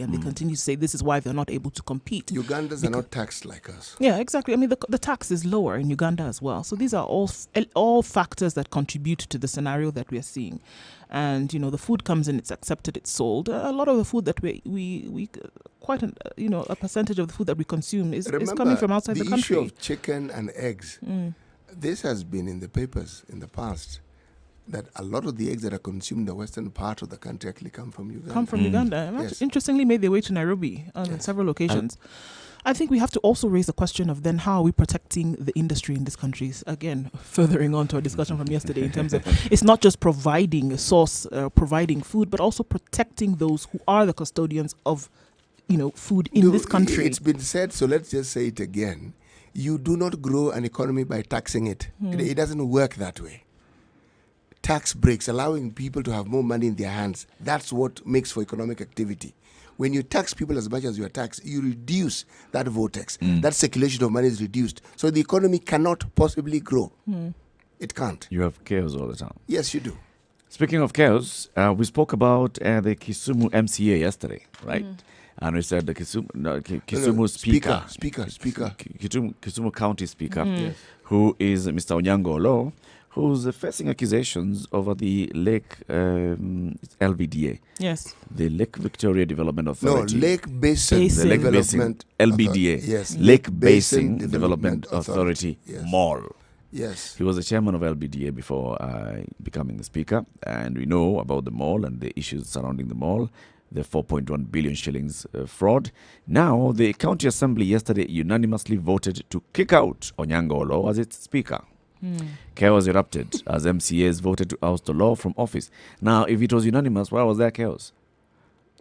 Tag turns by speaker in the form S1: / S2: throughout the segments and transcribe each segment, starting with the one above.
S1: and they continue to say this is why they're not able to compete.
S2: Ugandans are not taxed like us.
S1: Yeah, exactly. I mean, the tax is lower in Uganda as well. So these are all factors that contribute to the scenario that we are seeing. And, the food comes in, it's accepted, it's sold. A lot of the food that we quite a percentage of the food that we consume is coming from outside the country.
S2: The issue of chicken and eggs, this has been in the papers in the past, that a lot of the eggs that are consumed in the western part of the country actually come from Uganda.
S1: And interestingly made their way to Nairobi on several occasions. I think we have to also raise the question of then how are we protecting the industry in these countries? Again, furthering on to our discussion from yesterday in terms of it's not just providing a source, providing food, but also protecting those who are the custodians of, food in this country.
S2: It's been said, so let's just say it again. You do not grow an economy by taxing it. It doesn't work that way. Tax breaks, allowing people to have more money in their hands. That's what makes for economic activity. When you tax people as much as you are taxed, you reduce that vortex. That circulation of money is reduced. So the economy cannot possibly grow. It can't.
S3: You have chaos all the time.
S2: Yes, you do.
S3: Speaking of chaos, we spoke about the Kisumu MCA yesterday, right? And we said the Kisumu speaker. Kisumu County speaker, who is Mr. Onyango Olo, who's facing accusations over the Lake LVDA.
S1: Yes.
S3: The Lake Victoria Development Authority.
S2: No, Lake Basin Development
S3: LBDA.
S2: Yes.
S3: Lake Basin Development Authority.
S2: Yes.
S3: Mall.
S2: Yes.
S3: He was the chairman of LBDA before becoming the speaker. And we know about the mall and the issues surrounding the mall. The 4.1 billion shillings fraud. Now, the county assembly yesterday unanimously voted to kick out Onyango Olo as its speaker. Chaos erupted as MCAs voted to oust the law from office. Now, if it was unanimous, why was there chaos?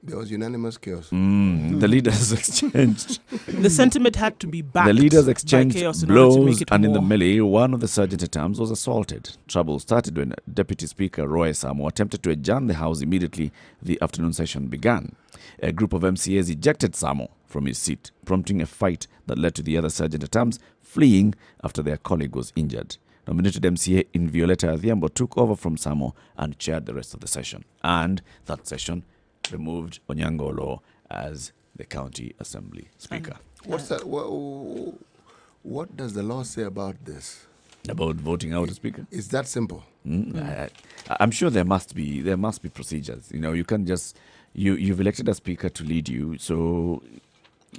S2: There was unanimous chaos.
S3: The leaders exchanged.
S1: The sentiment had to be backed.
S3: The leaders exchanged blows, and in the
S1: war.
S3: melee, one of the sergeant-at-arms was assaulted. Trouble started when Deputy Speaker Roy Samo attempted to adjourn the House immediately the afternoon session began. A group of MCAs ejected Samo from his seat, prompting a fight that led to the other sergeant-at-arms fleeing after their colleague was injured. Nominated MCA in Violeta Adhiambo took over from Samo and chaired the rest of the session. And that session removed Onyango Olo as the county assembly speaker.
S2: What's that? What does the law say about this?
S3: About voting out a speaker?
S2: It's that simple.
S3: I'm sure there must be procedures. You can't just you've elected a speaker to lead you, so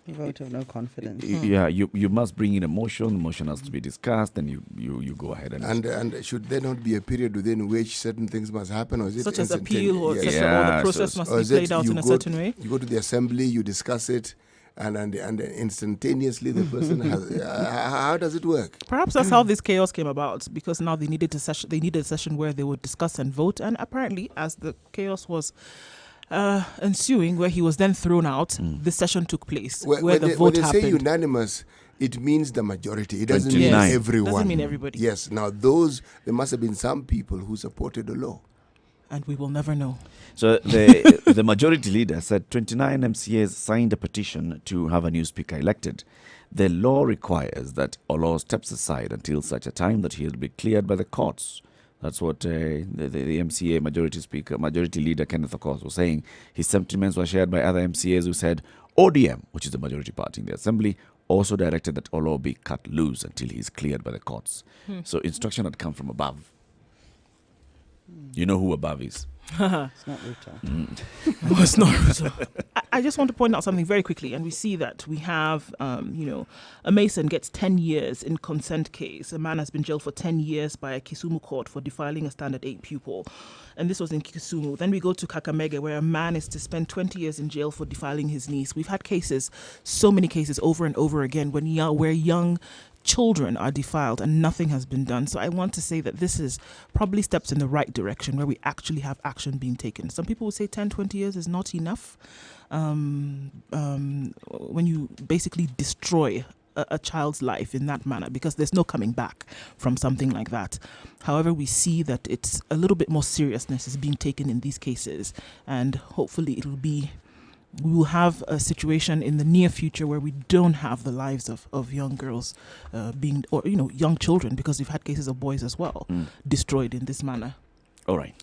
S4: vote of no confidence.
S3: Yeah, you must bring in a motion. The motion has to be discussed, and you go ahead
S2: and should there not be a period within which certain things must happen, or is it
S1: such as appeal, or,
S2: yes.
S1: or the process must be played out in a certain way?
S2: You go to the assembly, you discuss it, and instantaneously the person has. How does it work?
S1: Perhaps that's how this chaos came about, because now they needed a session where they would discuss and vote, and apparently, as the chaos was ensuing, where he was then thrown out, this session took place where the vote happened.
S2: When they say unanimous, it means the majority. It doesn't mean everyone.
S1: Doesn't mean everybody.
S2: Yes. Now there must have been some people who supported the law.
S1: And we will never know.
S3: So the majority leader said 29 MCAs signed a petition to have a new speaker elected. The law requires that Olo steps aside until such a time that he will be cleared by the courts. That's what the MCA majority leader Kenneth Okoth was saying. His sentiments were shared by other MCAs who said ODM, which is the majority party in the assembly, also directed that Olo be cut loose until he is cleared by the courts. So instruction had come from above. You know who above is?
S4: It's not Ruto.
S1: No, it's not Ruto. I just want to point out something very quickly, and we see that we have, a Mason gets 10 years in consent case. A man has been jailed for 10 years by a Kisumu court for defiling a standard 8 pupil. And this was in Kisumu. Then we go to Kakamega, where a man is to spend 20 years in jail for defiling his niece. We've had cases, so many cases over and over again, where young children are defiled and nothing has been done. So I want to say that this is probably steps in the right direction, where we actually have action being taken. Some people would say 10, 20 years is not enough. When you basically destroy a child's life in that manner, because there's no coming back from something like that. However, we see that it's a little bit more seriousness is being taken in these cases, and hopefully we will have a situation in the near future where we don't have the lives of young girls young children, because we've had cases of boys as well destroyed in this manner.
S3: All right.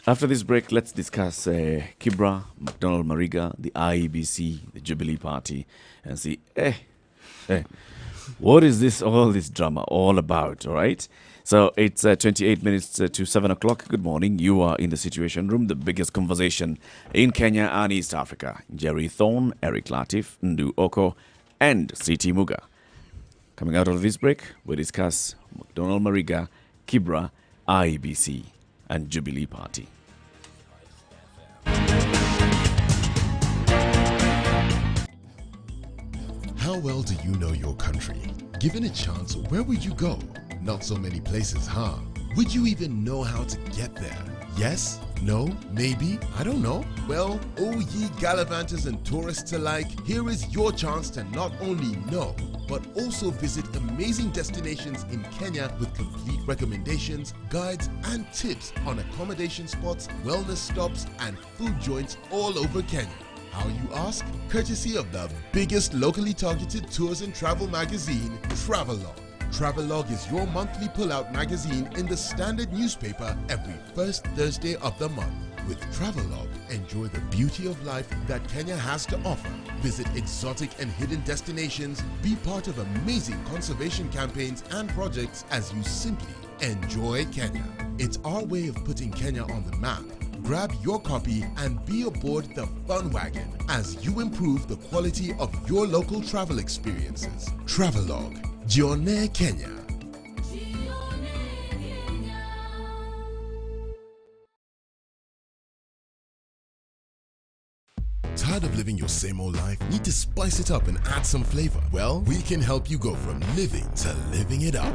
S3: After this break, let's discuss Kibra, McDonald Mariga, the IEBC, the Jubilee Party, and see, what is all this drama all about, all right? So it's 28 minutes to 7 o'clock. Good morning. You are in the Situation Room, the biggest conversation in Kenya and East Africa. Jerry Thorne, Eric Latif, Ndu Oko, and C.T. Muga. Coming out of this break, we discuss McDonald Mariga, Kibra, IEBC, and Jubilee Party.
S5: How well do you know your country? Given a chance, where would you go? Not so many places, huh? Would you even know how to get there? Yes? No? Maybe? I don't know. Well, oh ye gallivanters and tourists alike, here is your chance to not only know, but also visit amazing destinations in Kenya with complete recommendations, guides, and tips on accommodation spots, wellness stops, and food joints all over Kenya. How, you ask? Courtesy of the biggest locally targeted tours and travel magazine, Travelog. Travelog is your monthly pull-out magazine in the Standard newspaper every first Thursday of the month. With Travelog, enjoy the beauty of life that Kenya has to offer. Visit exotic and hidden destinations, be part of amazing conservation campaigns and projects as you simply enjoy Kenya. It's our way of putting Kenya on the map. Grab your copy and be aboard the fun wagon as you improve the quality of your local travel experiences. Travelog, Jione Kenya. Tired of living your same old life? Need to spice it up and add some flavor? Well, we can help you go from living to living it up.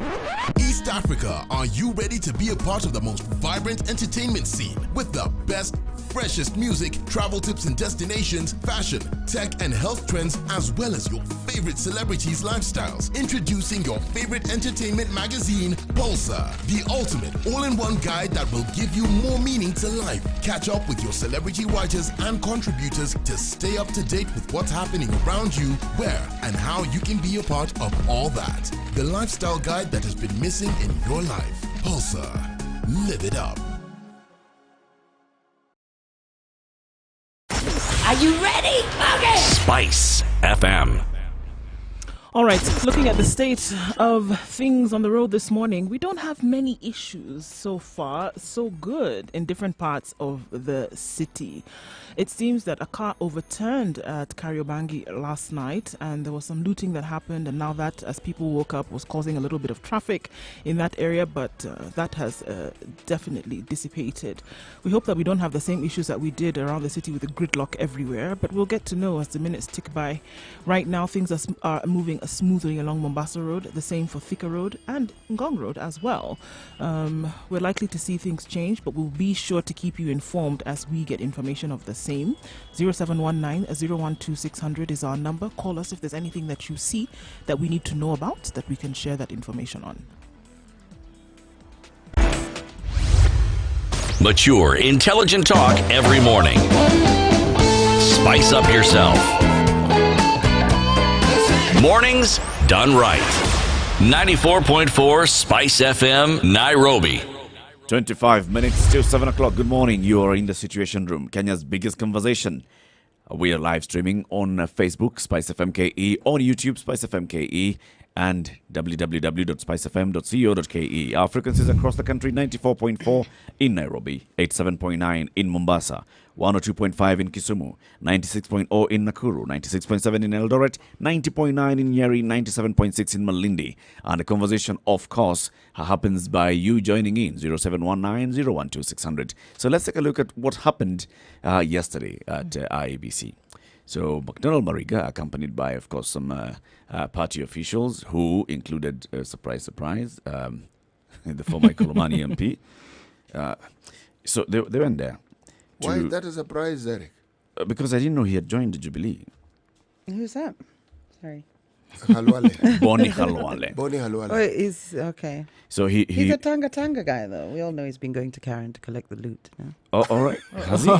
S5: East Africa, are you ready to be a part of the most vibrant entertainment scene with the best, freshest music, travel tips and destinations, fashion, tech and health trends, as well as your favorite celebrities' lifestyles? Introducing your favorite entertainment magazine, Pulsar, the ultimate all-in-one guide that will give you more meaning to life. Catch up with your celebrity writers and contributors to stay up to date with what's happening around you, where and how you can be a part of all that. The lifestyle guide that has been missing in your life. Pulsar. Live it up.
S6: Are you ready? Okay.
S7: Spice FM.
S1: All right, looking at the state of things on the road this morning, we don't have many issues so far. So good in different parts of the city. It seems that a car overturned at Kariobangi last night, and there was some looting that happened, and now that, as people woke up, was causing a little bit of traffic in that area, but that has definitely dissipated. We hope that we don't have the same issues that we did around the city with the gridlock everywhere, but we'll get to know as the minutes tick by. Right now, things are moving smoothly along Mombasa Road, the same for Thika Road and Ngong Road as well. We're likely to see things change, but we'll be sure to keep you informed as we get information of the same. 0719-012-600 is our number. Call us if there's anything that you see that we need to know about, that we can share that information on.
S7: Mature, intelligent talk every morning. Spice up yourself. Mornings done right. 94.4 Spice FM, Nairobi.
S3: 25 minutes till 7 o'clock. Good morning. You are in the Situation Room, Kenya's biggest conversation. We are live streaming on Facebook, Spice FM KE, on YouTube, Spice FM KE, and www.spicefm.co.ke. Our frequencies across the country: 94.4 in Nairobi, 87.9 in Mombasa, 102.5 in Kisumu, 96.0 in Nakuru, 96.7 in Eldoret, 90.9 in Nyeri, 97.6 in Malindi. And the conversation, of course, happens by you joining in, 0719-012-600. So let's take a look at what happened yesterday at IEBC. So McDonald Mariga, accompanied by, of course, some party officials who included, surprise, the former Kolomani MP. So they went there.
S2: Why is that a surprise, Eric?
S3: Because I didn't know he had joined the Jubilee.
S4: Who's that? Sorry.
S2: Halwale.
S3: Boni Halwale.
S2: Boni Halwale.
S4: Oh, he's okay.
S3: So he's
S4: a Tanga guy, though. We all know he's been going to Karen to collect the loot. No?
S3: Oh, all right. Has he?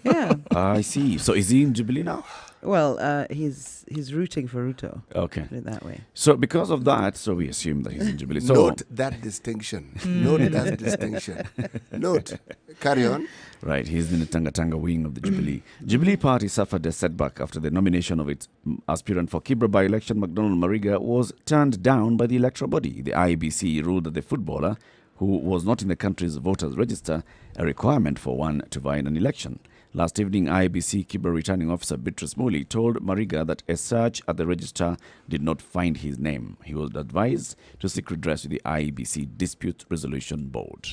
S4: Yeah.
S3: I see. So is he in Jubilee now?
S4: Well, he's rooting for Ruto.
S3: Okay.
S4: Put it that way.
S3: So because of that, so we assume that he's in Jubilee. So,
S2: Note that distinction. Note that distinction. Note. Carry on.
S3: right, he's in the Tanga wing of the Jubilee. Jubilee Party suffered a setback after the nomination of its aspirant for Kibra by-election, McDonald Mariga, was turned down by the electoral body. The IEBC ruled that the footballer, who was not in the country's voters register, a requirement for one to vie in an election. Last evening, IEBC Kibra returning officer Beatrice Muli told Mariga that a search at the register did not find his name. He was advised to seek redress with the IEBC Dispute Resolution Board.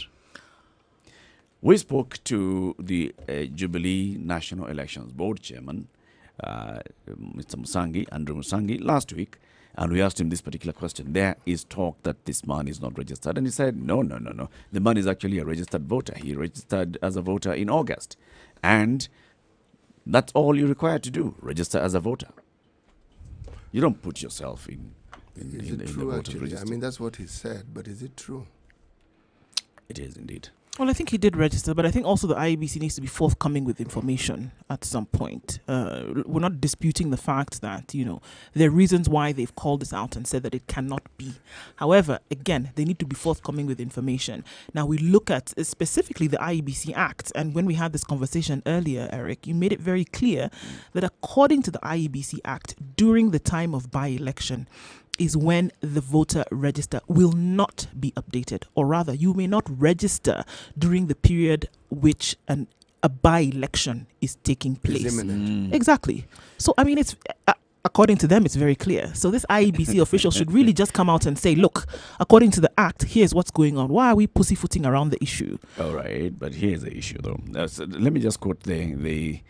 S3: We spoke to the Jubilee National Elections Board Chairman, Mr. Musangi, Andrew Musangi, last week, and we asked him this particular question. There is talk that this man is not registered, and he said, no. The man is actually a registered voter. He registered as a voter in August, and that's all you're required to do, register as a voter. You don't put yourself in
S2: Is it
S3: the
S2: true,
S3: voter's
S2: actually?
S3: register.
S2: I mean, that's what he said, but is it true?
S3: It is indeed.
S1: Well, I think he did register, but I think also the IEBC needs to be forthcoming with information at some point. We're not disputing the fact that, there are reasons why they've called this out and said that it cannot be. However, again, they need to be forthcoming with information. Now, we look at specifically the IEBC Act, and when we had this conversation earlier, Eric, you made it very clear that according to the IEBC Act, during the time of by-election, is when the voter register will not be updated, or rather, you may not register during the period which a by-election is taking place.
S2: It's imminent.
S1: Exactly. So, I mean, it's according to them, it's very clear. So this IEBC official should really just come out and say, look, according to the Act, here's what's going on. Why are we pussyfooting around the issue?
S3: All right, but here's the issue, though. So let me just quote the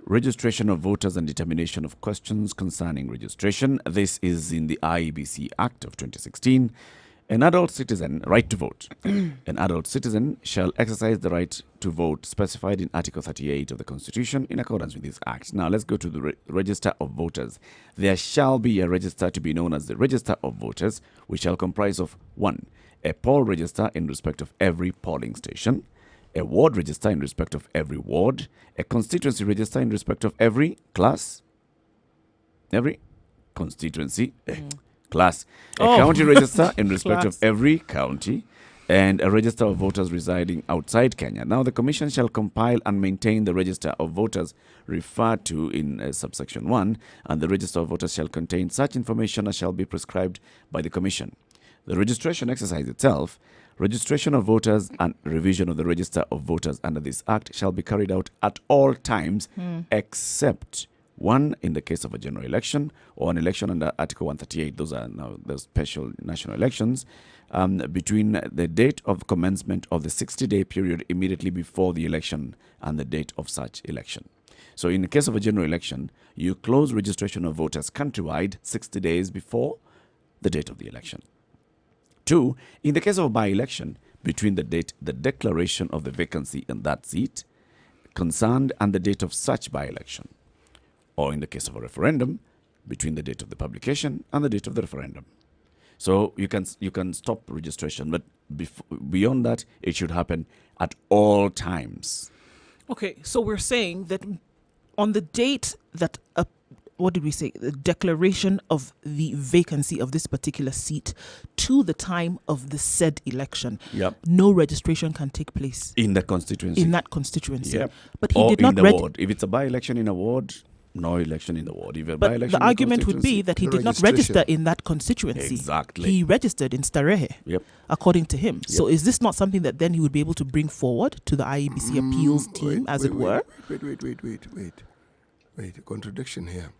S3: registration of voters and determination of questions concerning registration. This is in the IEBC Act of 2016. An adult citizen, right to vote. An adult citizen shall exercise the right to vote specified in Article 38 of the Constitution in accordance with this Act. Now, let's go to the register of voters. There shall be a register to be known as the Register of Voters, which shall comprise of 1. A poll register in respect of every polling station, a ward register in respect of every ward, a constituency register in respect of every class, every constituency, class, a county register in respect of every county, and a register of voters residing outside Kenya. Now, the Commission shall compile and maintain the register of voters referred to in subsection 1, and the register of voters shall contain such information as shall be prescribed by the Commission. The registration exercise itself, registration of voters and revision of the register of voters under this Act shall be carried out at all times except 1 in the case of a general election or an election under Article 138. Those are now the special national elections between the date of commencement of the 60-day period immediately before the election and the date of such election. So in the case of a general election, you close registration of voters countrywide 60 days before the date of the election. 2, in the case of a by-election, between the date the declaration of the vacancy in that seat concerned and the date of such by-election. Or in the case of a referendum, between the date of the publication and the date of the referendum. So you can stop registration, but beyond that, it should happen at all times.
S1: Okay, so we're saying that on the date that what did we say? The declaration of the vacancy of this particular seat to the time of the said election.
S3: Yep.
S1: No registration can take place
S3: In the constituency.
S1: in that constituency.
S3: Yep.
S1: But he
S3: Or
S1: did
S3: in
S1: not
S3: the ward. If it's a by-election in a ward, no election in the ward. If a
S1: But
S3: by-election
S1: the
S3: in
S1: argument would be
S3: constituency-
S1: that he
S2: No
S1: did not
S2: registration.
S1: register in that constituency.
S3: Exactly.
S1: He registered in Starehe,
S3: Yep.
S1: according to him. So is this not something that then he would be able to bring forward to the IEBC appeals team, as it were?
S2: Wait, a contradiction here.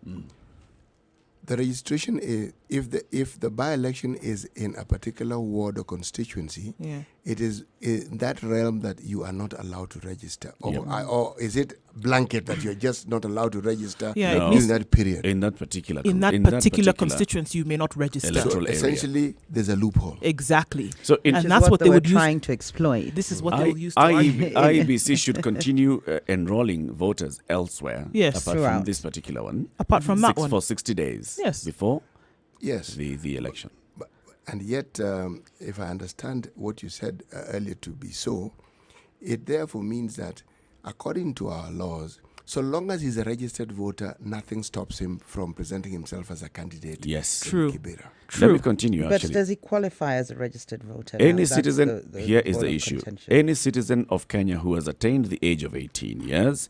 S2: The registration is, if the by-election is in a particular ward or constituency,
S1: Yeah.
S2: it is in that realm that you are not allowed to register. Or,
S3: Yep.
S2: or is it blanket that you're just not allowed to register
S1: Yeah,
S3: No.
S1: it
S2: during
S1: means
S2: that period?
S3: In that particular
S1: in that particular constituency, you may not register.
S3: Electoral
S2: So
S3: area.
S2: essentially, there's a loophole.
S1: Exactly.
S3: So in
S1: And
S4: Which
S1: that's
S4: is
S1: what
S4: they
S1: they
S4: were
S1: would use.
S4: trying to exploit.
S1: This is what they'll use to argue.
S3: IEBC should continue enrolling voters elsewhere.
S1: Yes.
S3: Apart from
S4: Throughout.
S3: this particular one.
S1: Apart from that one.
S3: For 60 days.
S1: Yes.
S3: Before
S2: Yes.
S3: the election.
S2: And yet, if I understand what you said earlier to be so, it therefore means that according to our laws, So long as he's a registered voter, nothing stops him from presenting himself as a candidate.
S3: Yes.
S2: in
S1: True.
S2: Kibera.
S3: Let me continue,
S4: But
S3: actually.
S4: does he qualify as a registered voter?
S3: Any
S4: Now, that's
S3: citizen, here is
S4: point
S3: the
S4: of
S3: issue.
S4: contention.
S3: Any citizen of Kenya who has attained the age of 18 years,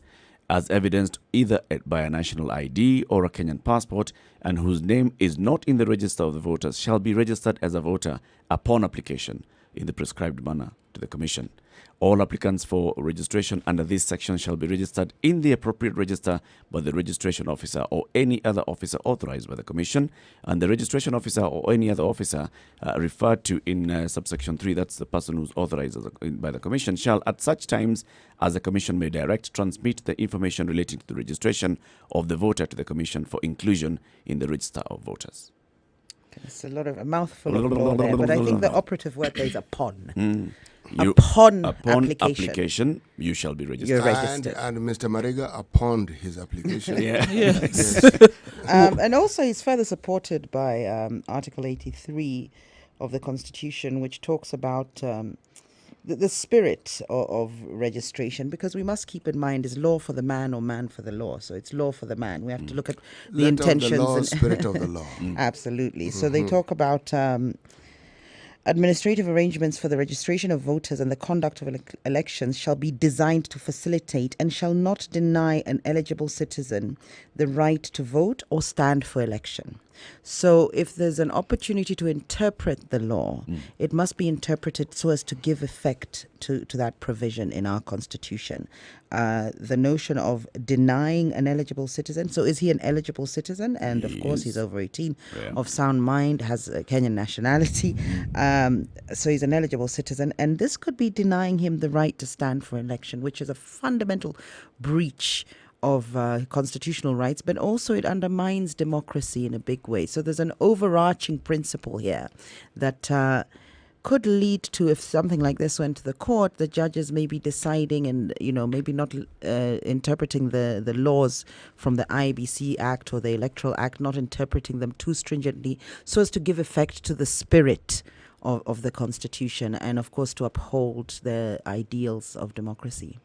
S3: as evidenced either by a national ID or a Kenyan passport, and whose name is not in the register of the voters, shall be registered as a voter upon application in the prescribed manner to the Commission. All applicants for registration under this section shall be registered in the appropriate register by the registration officer or any other officer authorized by the Commission, and the registration officer or any other officer referred to in subsection 3, that's the person who's authorized by the Commission, shall at such times as the Commission may direct transmit the information relating to the registration of the voter to the Commission for inclusion in the register of voters.
S4: It's a mouthful of law there, but I think the operative word there is upon. Upon
S3: application, you shall be registered.
S4: You're registered.
S2: And Mr. Mariga, upon his application.
S1: Yes.
S4: And also he's further supported by Article 83 of the Constitution, which talks about the spirit of registration, because we must keep in mind is law for the man or man for the law. So it's law for the man. We have to look at the intentions.
S2: The law,
S4: and
S2: spirit of the law.
S4: Absolutely. So they talk about administrative arrangements for the registration of voters and the conduct of elections shall be designed to facilitate and shall not deny an eligible citizen the right to vote or stand for election. So if there's an opportunity to interpret the law, it must be interpreted so as to give effect to that provision in our Constitution. The notion of denying an eligible citizen. So is he an eligible citizen? And of course he's over 18, of sound mind, has a Kenyan nationality. So he's an eligible citizen. And this could be denying him the right to stand for election, which is a fundamental breach of constitutional rights, but also it undermines democracy in a big way. So there's an overarching principle here that could lead to, if something like this went to the court, the judges may be deciding and, maybe not interpreting the laws from the IEBC Act or the Electoral Act, not interpreting them too stringently so as to give effect to the spirit of the Constitution and, of course, to uphold the ideals of democracy.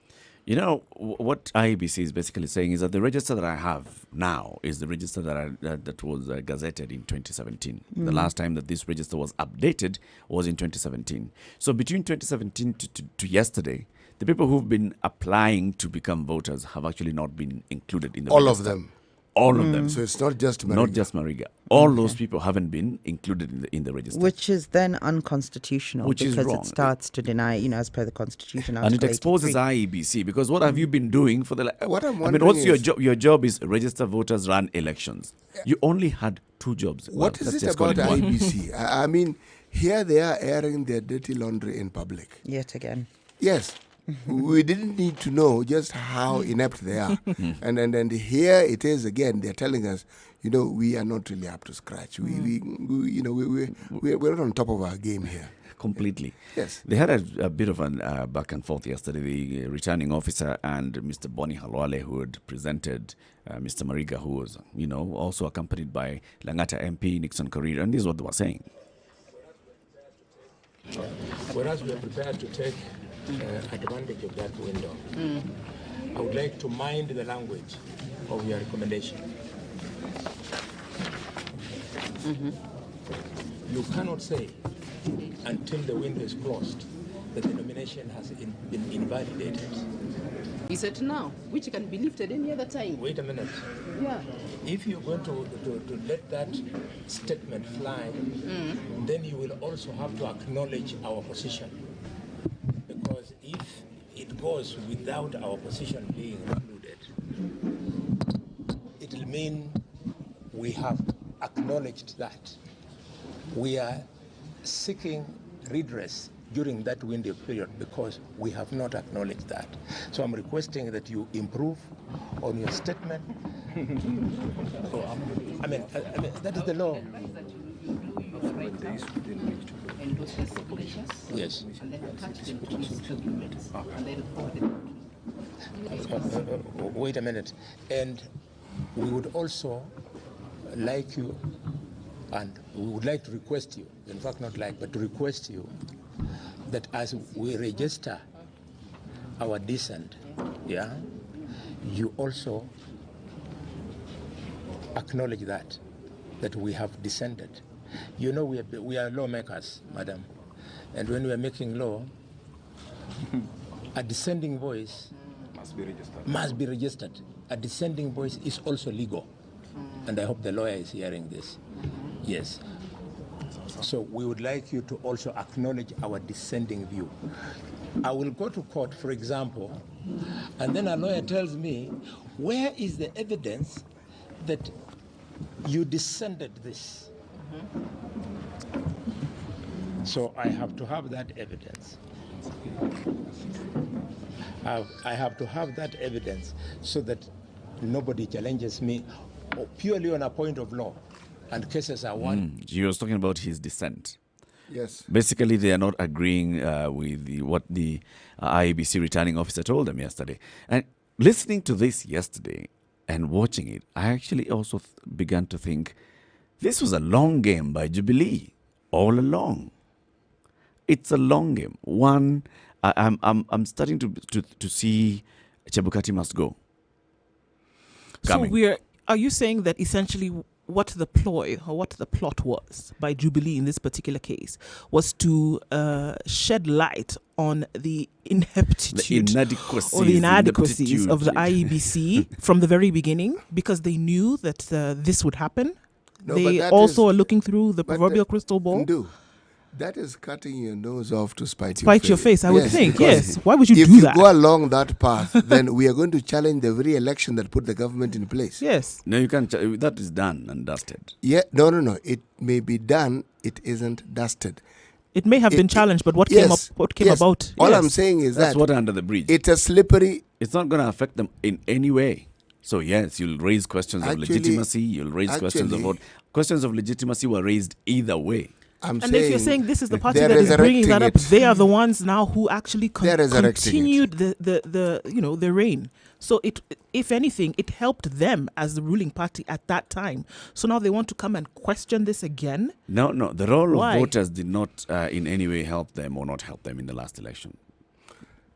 S3: What IEBC is basically saying is that the register that I have now is the register that was gazetted in 2017. The last time that this register was updated was in 2017. So between 2017 to yesterday, the people who've been applying to become voters have actually not been included in the register.
S2: All of them.
S3: All of them.
S2: So it's not just Mariga.
S3: Not just Mariga. All those people haven't been included in the register.
S4: Which is then unconstitutional, because
S3: wrong.
S4: it starts to deny, as per the Constitution.
S3: And it exposes IEBC, because what have you been doing for the...
S2: What I'm
S3: I mean,
S2: wondering
S3: what's your
S2: is-
S3: job? Your job is register voters, run elections. You only had 2 jobs.
S2: What is
S3: let's
S2: it
S3: just call
S2: about
S3: one.
S2: IEBC? I mean, here they are airing their dirty laundry in public.
S4: Yet again.
S2: Yes. We didn't need to know just how inept they are. And here it is again, they're telling us, we are not really up to scratch. We're not on top of our game here.
S3: Completely.
S2: Yes.
S3: They had a bit of a back and forth yesterday, the returning officer and Mr. Bonnie Halwale, who had presented Mr. Mariga, who was, also accompanied by Langata MP, Nixon Korir, and this is what they were saying.
S8: Whereas we are prepared to take advantage of that window, I would like to mind the language of your recommendation. You cannot say until the window is closed that the nomination has been invalidated.
S9: He said now, which can be lifted any other time.
S8: Wait a minute.
S9: Yeah.
S8: If you're going to let that statement fly, then you will also have to acknowledge our position. Because if it goes without our position being included, it will mean we have acknowledged that we are seeking redress during that window period because we have not acknowledged that. So I'm requesting that you improve on your statement. I mean, that is the law. Yes.
S9: And then attach them to these documents. And then forward them.
S8: Wait a minute. And we would also like you, and we would like to request you, in fact not like, but to request you, that as we register our dissent, you also acknowledge that we have descended. You know, we are lawmakers, madam, and when we are making law, a descending voice must be registered. A descending voice is also legal, and I hope the lawyer is hearing this. Yes. So we would like you to also acknowledge our descending view. I will go to court, for example, and then a lawyer tells me, where is the evidence that you descended this? So I have to have that evidence. I have to have that evidence so that nobody challenges me purely on a point of law, and cases are won.
S3: He was talking about his dissent.
S2: Yes.
S3: Basically, they are not agreeing with what the IEBC returning officer told them yesterday. And listening to this yesterday and watching it, I actually also began to think this was a long game by Jubilee all along. It's a long game. One, I'm starting to see Chebukati must go. Coming.
S1: So are you saying that essentially what the ploy or what the plot was by Jubilee in this particular case was to shed light on the ineptitude or the inadequacies of the IEBC from the very beginning, because they knew that this would happen?
S2: No,
S1: they also are looking through the proverbial crystal ball?
S2: That is cutting your nose off to spite
S1: your face. I would think, yes. Why would you
S2: do that? If you go along that path, then we are going to challenge the very election that put the government in place.
S1: Yes.
S3: No, you can't. That is done and dusted.
S2: Yeah. No. It may be done. It isn't dusted.
S1: It may have been challenged, but what came about?
S2: All I'm saying is
S3: that's
S2: that
S3: water under the bridge.
S2: It's a slippery.
S3: It's not going to affect them in any way. So yes, you'll raise questions of legitimacy. You'll raise questions of vote. Questions of legitimacy were raised either way.
S1: If you're saying this is the party that is bringing that up, they are the ones now who actually continued the reign. So if anything, it helped them as the ruling party at that time. So now they want to come and question this again?
S3: No. The role of voters did not in any way help them or not help them in the last election.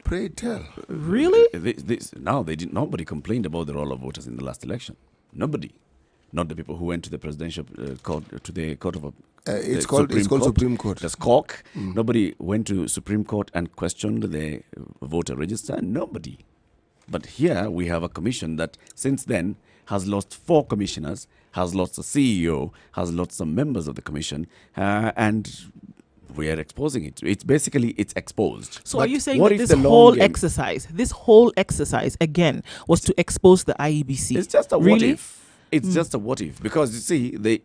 S2: Pray tell.
S1: Really?
S3: Nobody complained about the role of voters in the last election. Nobody. Not the people who went to the presidential court, to the court of
S2: it's called Supreme Court.
S3: The SCOC. Nobody went to Supreme Court and questioned the voter register. Nobody. But here we have a commission that since then has lost 4 commissioners, has lost a CEO, has lost some members of the commission, and we are exposing it. It's exposed.
S1: So are you saying that this whole exercise again was to expose the IEBC?
S3: It's just a what if. It's just a what if, because you see, they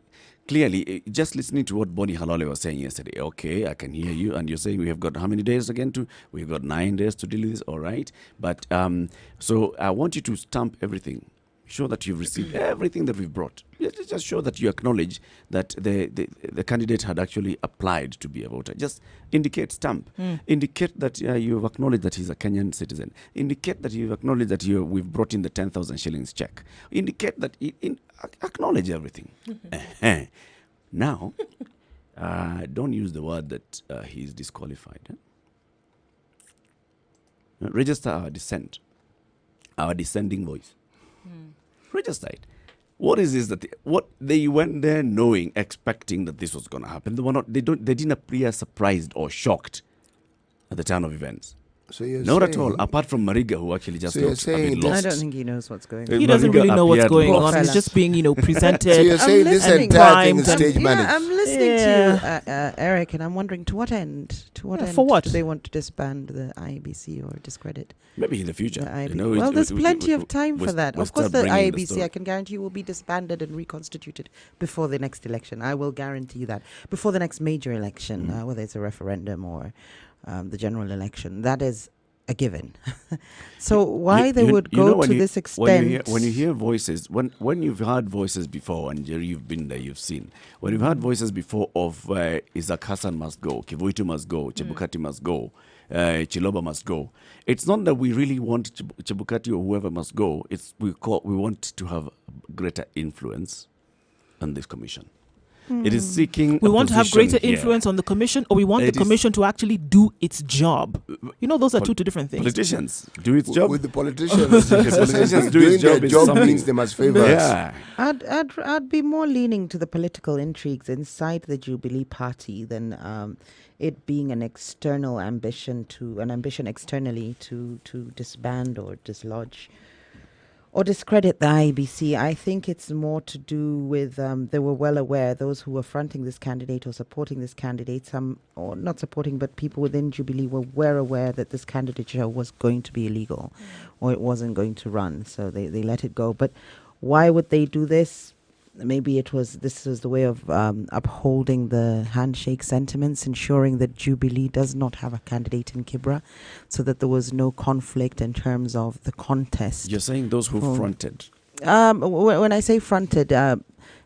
S3: clearly, just listening to what Bonnie Halole was saying yesterday, okay, I can hear you, and you're saying we have got how many days again we've got 9 days to deal with this, all right, but so I want you to stamp everything, show that you've received everything that we've brought. Just show that you acknowledge that the candidate had actually applied to be a voter. Just indicate, stamp. Indicate that you've acknowledged that he's a Kenyan citizen. Indicate that you've acknowledged that we've brought in the 10,000 shillings check. Indicate that, acknowledge everything. Now, don't use the word that he's disqualified. Register our dissent, our dissenting voice. Register it. What is this what they went there knowing, expecting that this was going to happen? They didn't appear surprised or shocked at the turn of events.
S2: So you're
S3: not at all, apart from Mariga, who actually just looked a bit lost.
S4: I don't think he knows what's going on.
S1: He doesn't really know what's going on. He's just being, presented.
S2: So you're saying this entire thing is stage managed.
S4: I'm listening to Eric, and I'm wondering to what end?
S1: For what?
S4: Do they want to disband the IEBC or discredit?
S3: Maybe in the future.
S4: Well, there's plenty of time for that. Of course, the IEBC, I can guarantee you, will be disbanded and reconstituted before the next election. I will guarantee you that. Before the next major election, whether it's a referendum or the general election. That is a given. So why they would go to this extent?
S3: When you hear voices, when you've heard voices before, and you've been there, you've seen. When you've heard voices before of Isaac Hassan must go, Kivuitu must go, Chebukati must go, Chiloba must go. It's not that we really want Chebukati or whoever must go. We want to have greater influence on this commission. It is seeking.
S1: We
S3: a
S1: want to have
S3: position
S1: greater
S3: here.
S1: influence on the commission, or we want the commission to actually do its job. You know, those are two different things.
S3: Politicians do its job.
S2: With the politicians,
S3: Politicians do
S2: doing
S3: its job
S2: their
S3: is
S2: job
S3: something.
S2: means they must favor us.
S3: Yeah.
S4: I'd be more leaning to the political intrigues inside the Jubilee Party than it being an ambition externally to disband or dislodge or discredit the IEBC. I think it's more to do with they were well aware, those who were fronting this candidate or supporting this candidate, some or not supporting, but people within Jubilee were well aware that this candidature was going to be illegal or it wasn't going to run, so they let it go. But why would they do this? Maybe this was the way of upholding the handshake sentiments, ensuring that Jubilee does not have a candidate in Kibra, so that there was no conflict in terms of the contest.
S3: You're saying those who fronted.
S4: When I say fronted,
S3: within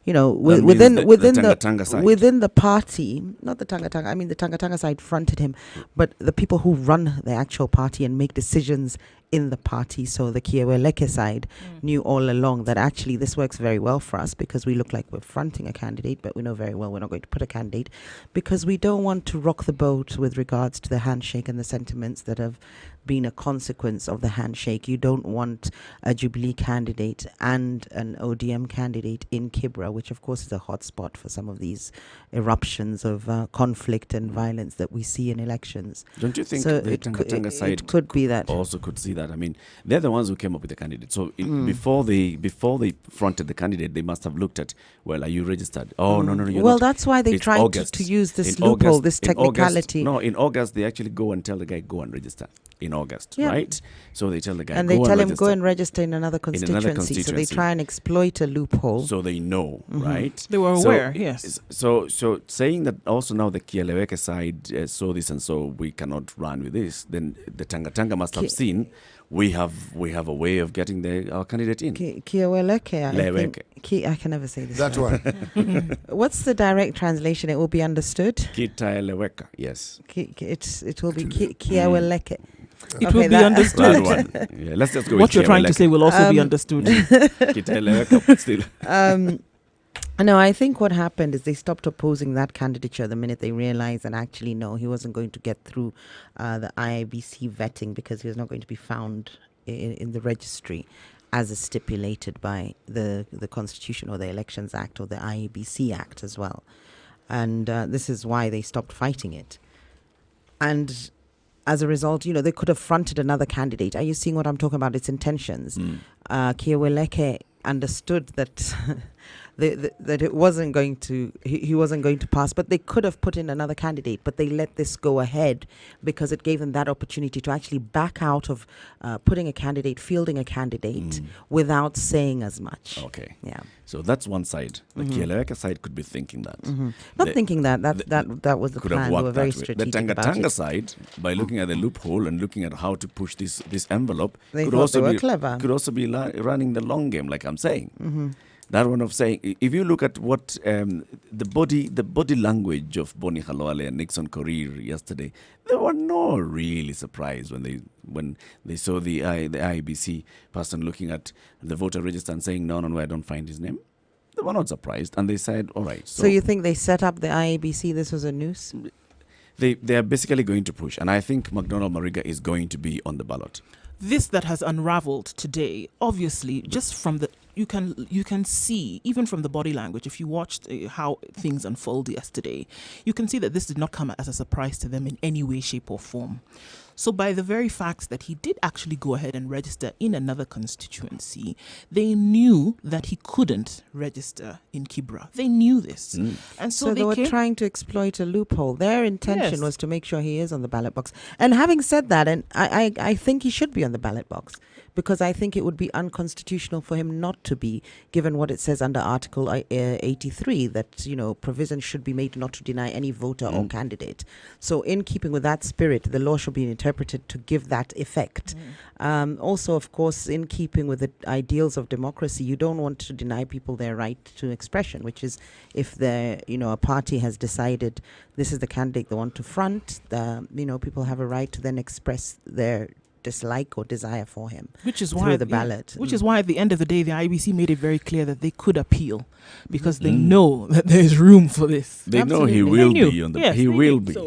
S3: the Tanga side.
S4: within the party, not the Tanga. I mean, the Tanga side fronted him, but the people who run the actual party and make decisions in the party. So the Kieweleke side knew all along that actually this works very well for us because we look like we're fronting a candidate, but we know very well we're not going to put a candidate because we don't want to rock the boat with regards to the handshake and the sentiments that have been a consequence of the handshake. You don't want a Jubilee candidate and an ODM candidate in Kibra, which of course is a hotspot for some of these eruptions of conflict and violence that we see in elections.
S3: Don't you think
S4: so
S3: the Tanga side
S4: it could be that
S3: also could see that? I mean, they're the ones who came up with the candidate. So before they fronted the candidate, they must have looked at, well, are you registered? Oh, no, you're
S4: well,
S3: not.
S4: that's why they
S3: It's
S4: tried
S3: August.
S4: to use this
S3: In
S4: loophole,
S3: August-
S4: this
S3: in
S4: technicality.
S3: In August, they actually go and tell the guy, go and register. In August,
S4: Yeah.
S3: right? So they tell the guy,
S4: and they
S3: go
S4: tell
S3: and
S4: him
S3: register.
S4: go and register in another constituency. So they try and exploit a loophole.
S3: So they know, right?
S1: They were aware, yes.
S3: So saying that also now the Kieleweke side saw this and so we cannot run with this, then the Tanga must have seen we have a way of getting our candidate in.
S4: Kieweleke, I can never say this.
S2: That
S4: word.
S2: one.
S4: What's the direct translation? It will be understood.
S3: Kitaeleweka, yes.
S4: It will be Kieweleke.
S1: It will be understood.
S3: That one. Yeah, let's just go
S1: What
S3: with
S1: you're trying to say will also be understood.
S3: Kitaeleweka, still.
S4: No, I think what happened is they stopped opposing that candidature the minute they realized that actually, no, he wasn't going to get through the IIBC vetting because he was not going to be found in the registry as is stipulated by the Constitution or the Elections Act or the IEBC Act as well. And this is why they stopped fighting it. And as a result, they could have fronted another candidate. Are you seeing what I'm talking about? Its intentions. Kieweleke understood that that it wasn't going to, he wasn't going to pass, but they could have put in another candidate, but they let this go ahead because it gave them that opportunity to actually back out of fielding a candidate without saying as much.
S3: Okay.
S4: Yeah.
S3: So that's one side. The Kieleweke side could be thinking that.
S4: Not thinking that was the
S3: could
S4: plan.
S3: have
S4: They were
S3: worked
S4: very
S3: that way.
S4: strategic
S3: The
S4: about
S3: Tanga
S4: it.
S3: side, by looking at the loophole and looking at how to push this envelope,
S4: They
S3: could
S4: thought
S3: also
S4: they were
S3: be
S4: clever.
S3: Could also be running the long game, like I'm saying. That one of saying, if you look at what the body language of Boni Halwale and Nixon Korir yesterday, they were not really surprised when they saw the IEBC person looking at the voter register and saying, no, I don't find his name. They were not surprised, and they said, all right.
S4: So you think they set up the IEBC? This was a noose?
S3: They are basically going to push, and I think McDonald Mariga is going to be on the ballot.
S1: This that has unraveled today, obviously, just from the you can see, even from the body language, if you watched how things unfolded yesterday, you can see that this did not come as a surprise to them in any way, shape or form. So by the very fact that he did actually go ahead and register in another constituency, they knew that he couldn't register in Kibra. They knew this. And so
S4: they were trying to exploit a loophole. Their intention was to make sure he is on the ballot box. And having said that, and I think he should be on the ballot box, because I think it would be unconstitutional for him not to be, given what it says under Article 83, that, provision should be made not to deny any voter or candidate. So in keeping with that spirit, the law should be interpreted to give that effect. Also, of course, in keeping with the ideals of democracy, you don't want to deny people their right to expression, which is if a party has decided this is the candidate they want to front, people have a right to then express their dislike or desire for him.
S1: Which is
S4: through
S1: why
S4: the ballot.
S1: Which is why at the end of the day, the IEBC made it very clear that they could appeal because they know that there is room for this.
S3: They know he
S1: Absolutely.
S3: will
S1: They knew.
S3: be on the.
S1: Yes,
S3: he
S1: they
S3: will
S1: knew.
S3: be.
S1: So,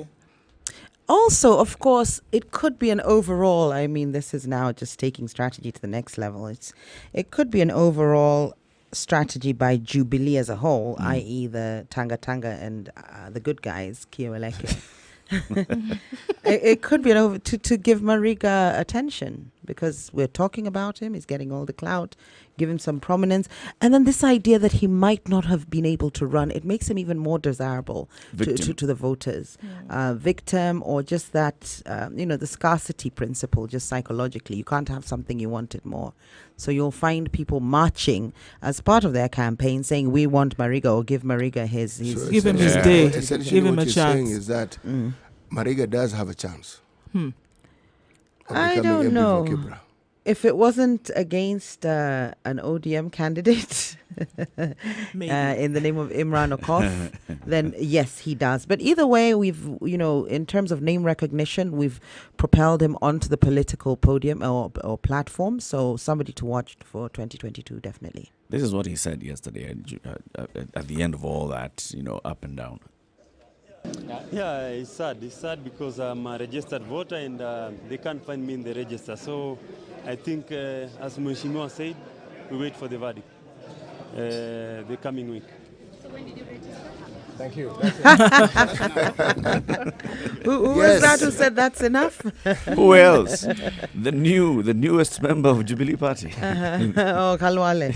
S4: Also, of course, it could be an overall. I mean, this is now just taking strategy to the next level. It could be an overall strategy by Jubilee as a whole, i.e., the Tanga and the good guys, Kioleke. It could be to give Mariga attention because we're talking about him. He's getting all the clout. Give him some prominence, and then this idea that he might not have been able to run, it makes him even more desirable to the voters. Victim, or just that the scarcity principle, just psychologically, you can't have something you wanted more. So you'll find people marching as part of their campaign, saying we want Mariga, or give Mariga his
S2: So
S1: give him his
S3: Yeah.
S1: day.
S2: Essentially,
S1: Give him
S2: what
S1: a
S2: you're
S1: chance.
S2: saying is that Mariga does have a chance. Of
S4: I
S2: becoming
S4: don't
S2: MP for
S4: know.
S2: Kibra.
S4: If it wasn't against an ODM candidate in the name of Imran Okof, then yes, he does. But either way, we've, in terms of name recognition, we've propelled him onto the political podium or platform. So somebody to watch for 2022, definitely.
S3: This is what he said yesterday at the end of all that, up and down.
S10: Yeah, it's sad. It's sad because I'm a registered voter and they can't find me in the register. So I think, as Mheshimiwa said, we wait for the verdict the coming week.
S6: So when did you register?
S8: Thank you.
S4: Who was that who said that's enough?
S3: Who else? The newest member of Jubilee Party.
S4: Oh, Kalwale.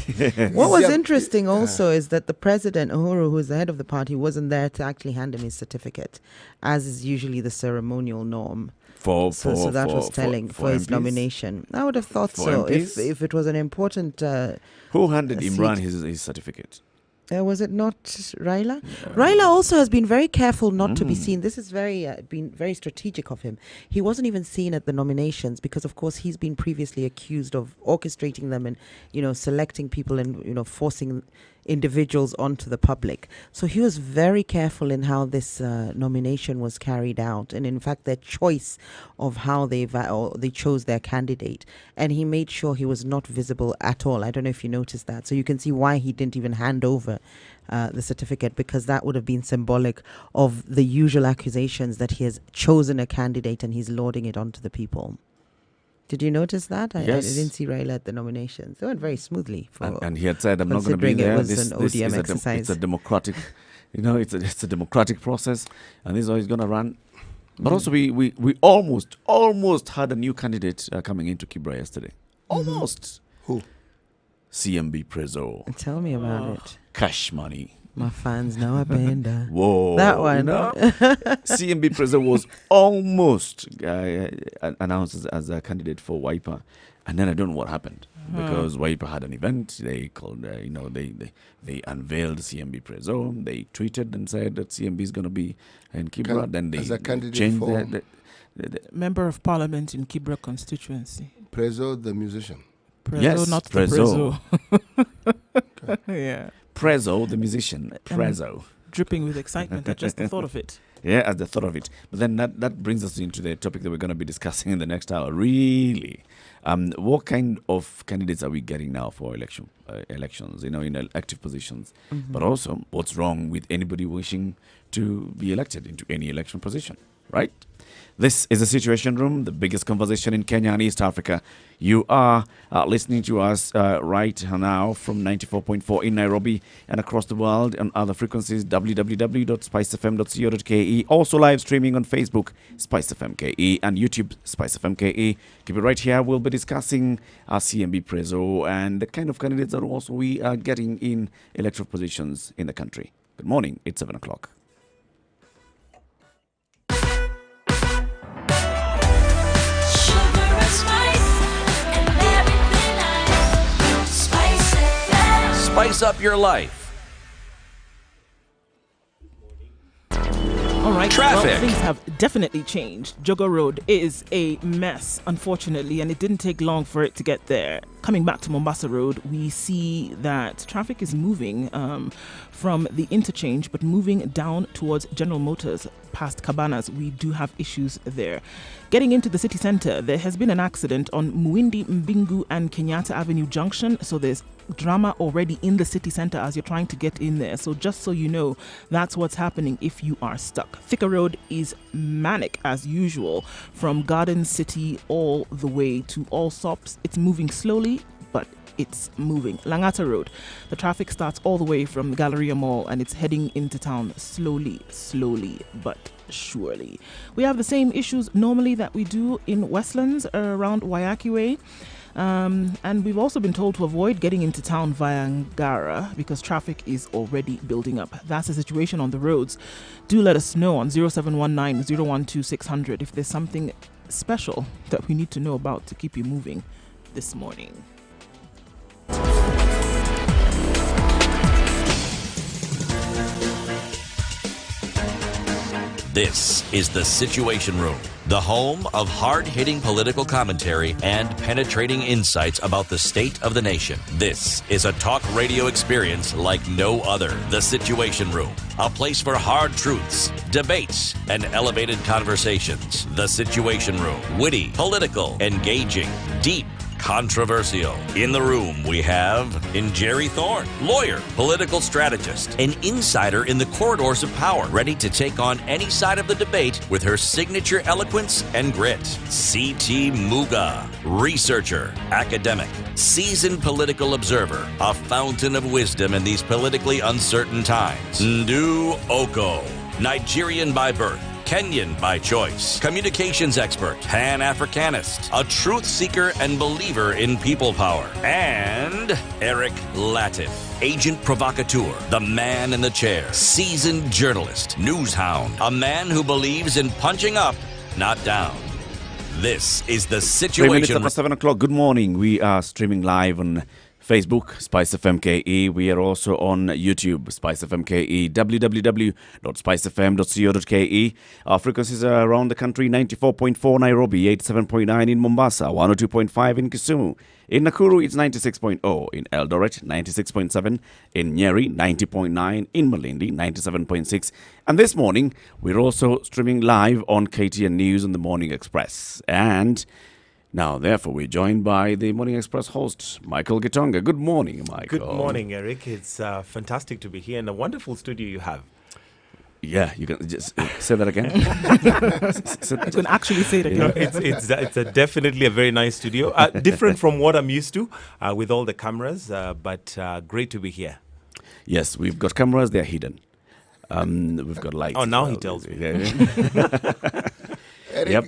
S4: What was interesting also is that the president, Uhuru, who is the head of the party, wasn't there to actually hand him his certificate, as is usually the ceremonial norm. So that was telling for his
S3: MPs?
S4: nomination. I would have thought
S3: For
S4: so
S3: MPs?
S4: if it was an important.
S3: Who handed
S4: seat.
S3: Imran his certificate?
S4: Was it not Raila? Raila also has been very careful not to be seen. This is been very strategic of him. He wasn't even seen at the nominations because, of course, he's been previously accused of orchestrating them and, selecting people and, forcing individuals onto the public. So he was very careful in how this nomination was carried out, and in fact their choice of how they chose their candidate, and he made sure he was not visible at all. I don't know if you noticed that. So you can see why he didn't even hand over the certificate, because that would have been symbolic of the usual accusations that he has chosen a candidate and he's lauding it onto the people. Did you notice that? I
S3: Yes.
S4: didn't see Raila at the nominations. They went very smoothly.
S3: And he had said, "I'm not going to be
S4: considering it
S3: there.
S4: was
S3: This
S4: an ODM
S3: is
S4: exercise."
S3: it's a democratic, it's a democratic process, and this is how he's going to run." But also, we almost had a new candidate coming into Kibra yesterday. Almost.
S2: Who?
S3: CMB Prezo.
S4: Tell me about it.
S3: Cash money.
S4: My fans now are benda.
S3: Whoa.
S4: That one.
S3: CMB Prezo was almost announced as a candidate for Wiper. And then I don't know what happened. Because Wiper had an event. They called, they unveiled CMB Prezo. They tweeted and said that CMB is going to be in Kibra. Then they
S2: as a candidate
S3: changed
S2: for
S3: the
S1: Member of Parliament in Kibra constituency.
S2: Prezo, the musician.
S1: Prezo,
S3: Yes,
S1: not
S3: Prezo.
S1: the Prezo. Yeah.
S3: Prezo, the musician. Prezo.
S1: Dripping with excitement at just the thought of it.
S3: Yeah, at the thought of it. But then that brings us into the topic that we're going to be discussing in the next hour. Really, what kind of candidates are we getting now for elections? In elective positions. But also, what's wrong with anybody wishing to be elected into any election position, right? This is the Situation Room, the biggest conversation in Kenya and East Africa. You are listening to us right now from 94.4 in Nairobi and across the world on other frequencies, www.spicefm.co.ke. Also live streaming on Facebook, SpiceFM.ke, and YouTube, SpiceFM.ke. Keep it right here. We'll be discussing CMB Prezo and the kind of candidates that also we are getting in electoral positions in the country. Good morning. It's 7 o'clock.
S7: Spice up your life.
S1: All right.
S7: Traffic.
S1: Well, things have definitely changed. Jogo Road is a mess, unfortunately, and it didn't take long for it to get there. Coming back to Mombasa Road, we see that traffic is moving from the interchange, but moving down towards General Motors past Cabanas. We do have issues there. Getting into the city centre, there has been an accident on Muindi, Mbingu and Kenyatta Avenue Junction, so there's drama already in the city centre as you're trying to get in there. So just so you know, that's what's happening if you are stuck. Thika Road is manic as usual from Garden City all the way to Allsops. It's moving slowly, but it's moving. Langata Road, the traffic starts all the way from Galleria Mall and it's heading into town slowly, but surely. We have the same issues normally that we do in Westlands around Wayaki Way. And we've also been told to avoid getting into town via Ngara because traffic is already building up. That's the situation on the roads. Do let us know on 0719 012 600 if there's something special that we need to know about to keep you moving this morning.
S7: This is The Situation Room, the home of hard-hitting political commentary and penetrating insights about the state of the nation. This is a talk radio experience like no other. The Situation Room, a place for hard truths, debates, and elevated conversations. The Situation Room, witty, political, engaging, deep, controversial. In the room, we have Jerry Thorne, lawyer, political strategist, an insider in the corridors of power, ready to take on any side of the debate with her signature eloquence and grit. C.T. Muga, researcher, academic, seasoned political observer, a fountain of wisdom in these politically uncertain times. Ndu Oko, Nigerian by birth, Kenyan by choice, communications expert, Pan-Africanist, a truth seeker and believer in people power, and Eric Latif, agent provocateur, the man in the chair, seasoned journalist, news hound, a man who believes in punching up, not down. This is The
S3: 3 minutes
S7: Situation.
S3: after 7 o'clock. Good morning. We are streaming live on Facebook, Spice FM KE. We are also on YouTube, Spice FM KE, www.spicefm.co.ke. Our frequencies are around the country: 94.4 Nairobi, 87.9 in Mombasa, 102.5 in Kisumu. In Nakuru, it's 96.0. In Eldoret, 96.7. In Nyeri, 90.9. In Malindi, 97.6. And this morning, we're also streaming live on KTN News and the Morning Express. And now, therefore, we're joined by the Morning Express host, Michael Gitonga. Good morning, Michael.
S11: Good morning, Eric. It's fantastic to be here in a wonderful studio you have.
S3: Yeah, you can just say that again.
S1: You can actually say it again.
S11: No, it's definitely a very nice studio. Different from what I'm used to with all the cameras, but great to be here.
S3: Yes, we've got cameras. They're hidden. We've got lights.
S11: Oh, now he tells me.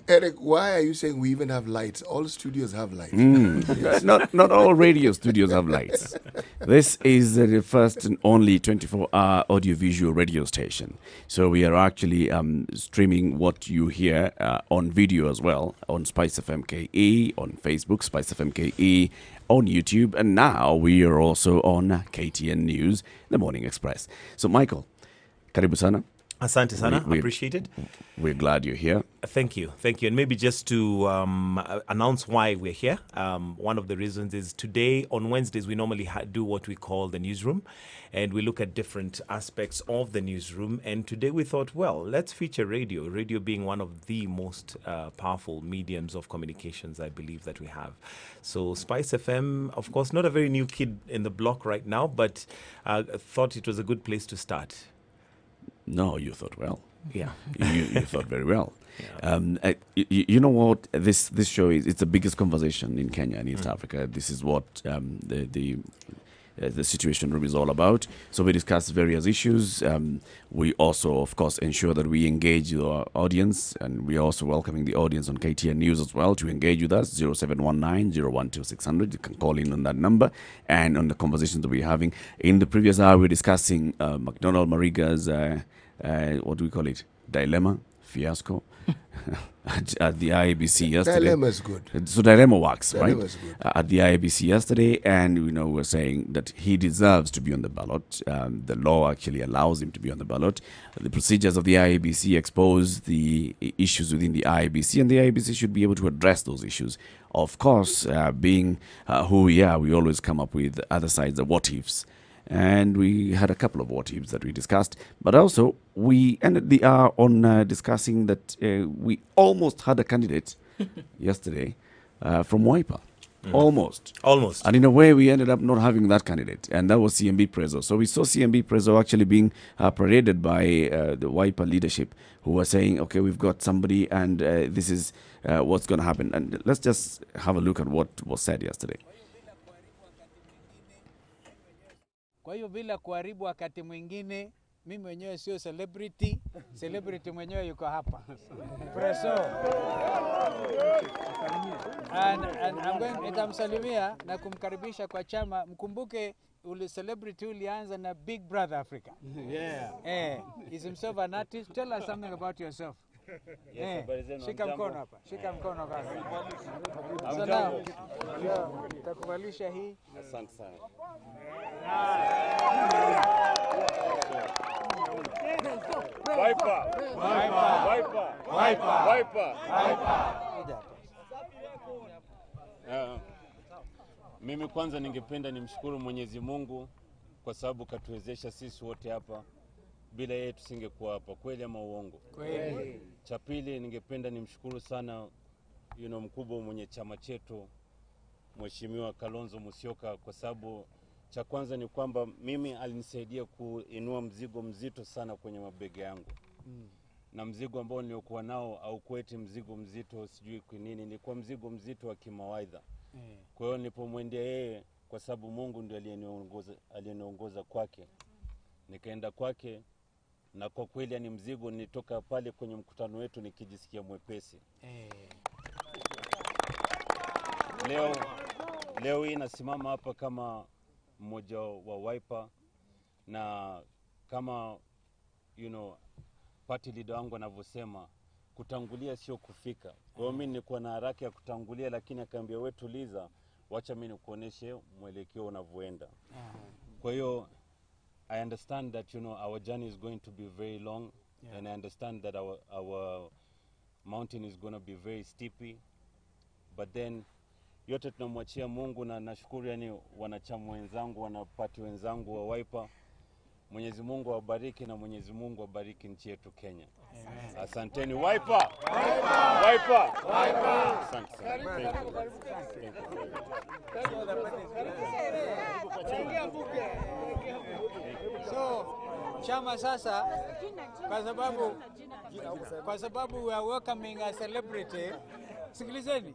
S2: Eric, why are you saying we even have lights? All studios have lights.
S3: Not all radio studios have lights. This is the first and only 24-hour audiovisual radio station. So we are actually streaming what you hear on video as well, on Spice FM KE, on Facebook, Spice FM KE, on YouTube, and now we are also on KTN News, The Morning Express. So, Michael, karibu sana.
S11: Asante sana, appreciate it.
S3: We're glad you're here.
S11: Thank you. And maybe just to announce why we're here, one of the reasons is today, on Wednesdays, we normally do what we call the newsroom, and we look at different aspects of the newsroom. And today we thought, well, let's feature radio being one of the most powerful mediums of communications, I believe, that we have. So Spice FM, of course, not a very new kid in the block right now, but thought it was a good place to start.
S3: No, you thought well.
S11: Yeah.
S3: You thought very well.
S11: Yeah.
S3: You know what? This show is, it's the biggest conversation in Kenya and East Africa. This is what the Situation Room is all about. So we discuss various issues. We also, of course, ensure that we engage our audience, and we are also welcoming the audience on KTN News as well to engage with us, 0719 012 600. You can call in on that number and on the conversations that we're having. In the previous hour, we're discussing McDonald Mariga's, what do we call it? Dilemma, fiasco at the IEBC yesterday.
S2: Dilemma is good.
S3: So dilemma works,
S2: Dilemma
S3: right?
S2: is good.
S3: At the IEBC yesterday, and we're saying that he deserves to be on the ballot. The law actually allows him to be on the ballot. The procedures of the IEBC expose the issues within the IEBC, and the IEBC should be able to address those issues. Of course, being who we are, we always come up with other sides of what ifs. And we had a couple of what ifs that we discussed, but also we ended the hour on discussing that we almost had a candidate yesterday from Wiper. Almost. And in a way, we ended up not having that candidate, and that was CMB Prezo. So we saw CMB Prezo actually being paraded by the Wiper leadership, who were saying, okay, we've got somebody, and this is what's going to happen. And let's just have a look at what was said yesterday.
S12: Kwa hiyo bila kuharibu wakati mwingine, mimi mwenyewe sio celebrity, celebrity mwenyewe yuko hapa. Preso. And I'm going nitamsalimia na kumkaribisha kwa chama. Mkumbuke celebrity ulianza na Big Brother Africa. Yeah. He's himself an artist. Tell us something about yourself. Shika mkono hapa. Shika mkono kaka. So now, takubalisha hii.
S13: Asante sana. Mimi kwanza ningependa nimshukuru Mwenyezi Mungu kwa sababu katuwezesha sisi wote hapa. Bila yeye tusingekuwa hapa, kweli ama uongo? Kweli. Cha pili ningependa nimshukuru sana mkubwa mwenye chama chetu Mheshimiwa Kalonzo Musyoka, kwa sababu cha kwanza ni kwamba mimi alinisaidia kuinua mzigo mzito sana kwenye mabega yangu. Na mzigo ambao niliokuwa nao au kweti mzigo mzito sijui kwa nini, ni kwa mzigo mzito wa kimawaidha. Kwa hiyo nilipomwendea yeye, kwa sababu Mungu ndiye aliyeniongoza kwake, nikaenda kwake, na kwa kweli ni mzigo nitoka pale kwenye mkutano wetu nikijisikia mwepesi. Leo hii nasimama hapa kama mmoja wa Wiper, na kama party leader wangu anavyosema, kutangulia sio kufika. Kwa hiyo mimi nilikuwa na haraka ya kutangulia, lakini akaambia wewe tuliza, wacha mimi nikuoneshe mwelekeo unavyoenda. Kwa hiyo I understand that our journey is going to be very long, and I understand that our mountain is going to be very steepy, but then yote tunamwachia Mungu, na nashukuru wanachama wenzangu, wanapati wenzangu wa Wiper. Mwenyezi Mungu awabariki, na Mwenyezi Mungu awabariki nchi yetu Kenya. Amen. Asanteni Wiper. Wiper. Asante sana.
S12: So, chama sasa, kwa sababu we are welcoming a celebrity, sikilizeni,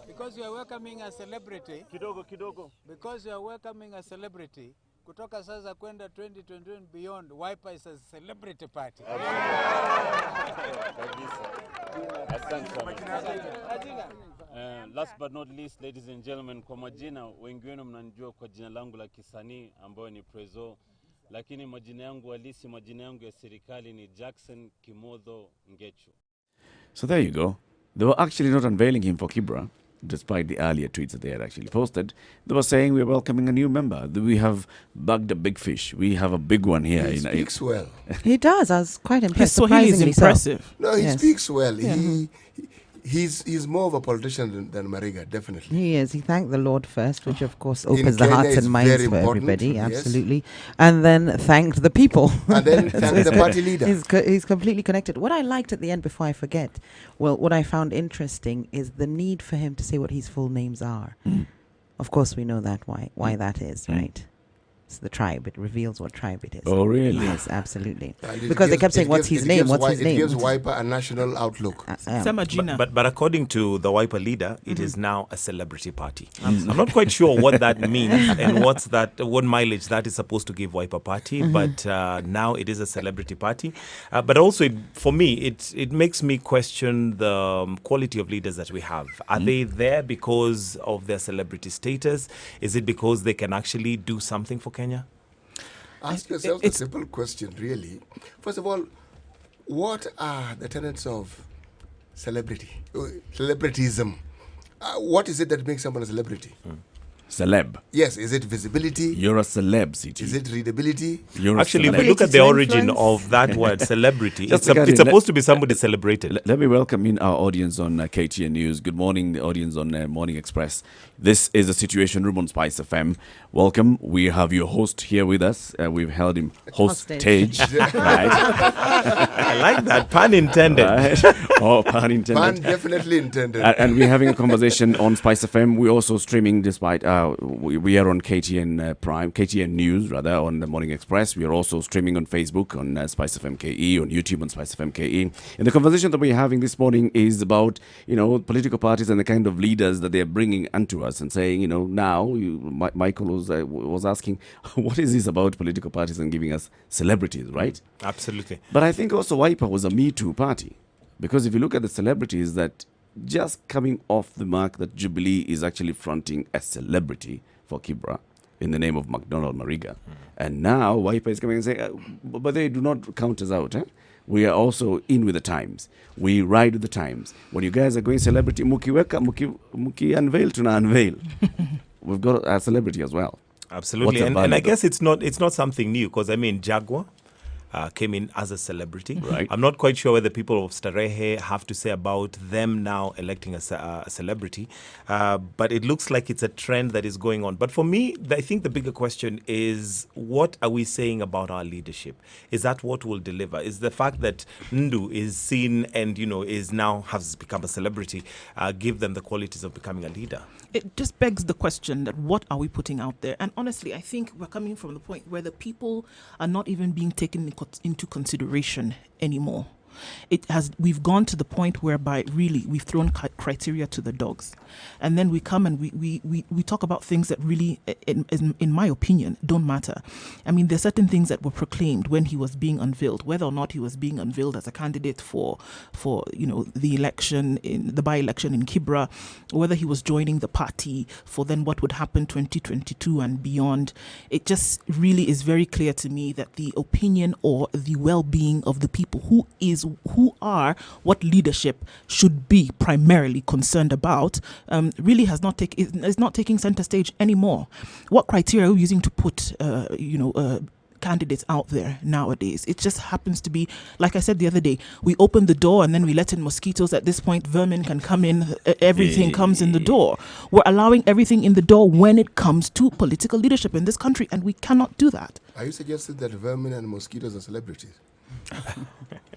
S12: because we are welcoming a celebrity,
S13: kidogo,
S12: because we are welcoming a celebrity, kutoka sasa kwenda 2021 beyond, Wiper is a celebrity party.
S13: Last but not least, ladies and gentlemen, kwa majina, wengi wenu mnanijua kwa jina langu la kisanii ambayo ni Prezo, lakini majina yangu halisi, majina yangu ya serikali ni Jackson Kimodho Ngechu.
S3: So there you go. They were actually not unveiling him for Kibra, despite the earlier tweets that they had actually posted. They were saying we're welcoming a new member. We have bugged a big fish. We have a big one here.
S2: He speaks well.
S4: He does. I was quite impressed.
S1: His Swahili is impressive.
S4: So.
S2: No, he speaks well. Yeah. He's more of a politician than Mariga, definitely.
S4: He is. He thanked the Lord first, which of course opens the hearts and minds for everybody. Yes. Absolutely. And then thanked the people.
S2: And then thanked the party leader.
S4: He's completely connected. What I liked at the end, before I forget, what I found interesting is the need for him to say what his full names are. Of course, we know that why that is, right? It's the tribe. It reveals what tribe it is.
S3: Oh, really?
S4: Yes, absolutely. Because they kept saying, what's his name? What's his name?
S2: It gives Wiper a national outlook.
S11: But according to the Wiper leader, it is now a celebrity party. I'm not quite sure what that means and what mileage that is supposed to give Wiper party, but now it is a celebrity party. But also, for me, it makes me question the quality of leaders that we have. Are they there because of their celebrity status? Is it because they can actually do something for Kenya?
S2: Ask yourself a simple question, really. First of all, What are the tenets of celebrityism? What is it that makes someone a celebrity?
S3: Celeb.
S2: Yes, is it visibility?
S3: You're a celeb, CT.
S2: Is it readability?
S3: You're
S11: Actually,
S3: a
S11: if
S3: celeb.
S11: we look at the origin of that word, celebrity, it's supposed to be somebody celebrated.
S3: Let me welcome in our audience on KTN News. Good morning, the audience on Morning Express. This is the Situation Room on Spice FM. Welcome. We have your host here with us. We've held him hostage. Right.
S11: I like that. Pun intended.
S3: Right. Oh, pun intended.
S2: Pun definitely intended.
S3: And we're having a conversation on Spice FM. We're also streaming despite... we are on KTN Prime, KTN News, rather, on the Morning Express. We are also streaming on Facebook, on Spice FM KE, on YouTube on Spice FM KE. And the conversation that we're having this morning is about, political parties and the kind of leaders that they're bringing unto us and saying, now, Michael was asking, what is this about political parties and giving us celebrities, right?
S11: Absolutely.
S3: But I think also Wiper was a Me Too party. Because if you look at the celebrities that just coming off the mark that Jubilee is actually fronting a celebrity for Kibra in the name of McDonald Mariga. And now Wiper is coming and saying, but they do not count us out. We are also in with the times. We ride with the times. When you guys are going celebrity, muki unveil, tuna unveil. We've got a celebrity as well.
S11: Absolutely. And I guess it's not something new because, Jaguar came in as a celebrity.
S3: Right.
S11: I'm not quite sure what the people of Starehe have to say about them now electing a celebrity, but it looks like it's a trend that is going on. But for me, I think the bigger question is, what are we saying about our leadership? Is that what will deliver? Is the fact that Ndu is seen and, has become a celebrity, give them the qualities of becoming a leader?
S1: It just begs the question that what are we putting out there? And honestly, I think we're coming from the point where the people are not even being taken into consideration anymore. We've gone to the point whereby really we've thrown criteria to the dogs, and then we come and we talk about things that really, in my opinion, don't matter. I mean, there's certain things that were proclaimed when he was being unveiled, whether or not he was being unveiled as a candidate for the election in the by-election in Kibra, whether he was joining the party for then what would happen 2022 and beyond. It just really is very clear to me that the opinion or the well-being of the people who are what leadership should be primarily concerned about really is not taking center stage anymore. What criteria are we using to put candidates out there nowadays? It just happens to be, like I said the other day, we open the door and then we let in mosquitoes. At this point, vermin can come in, everything comes in the door. We're allowing everything in the door when it comes to political leadership in this country, and we cannot do that.
S2: Are you suggesting that vermin and mosquitoes are celebrities?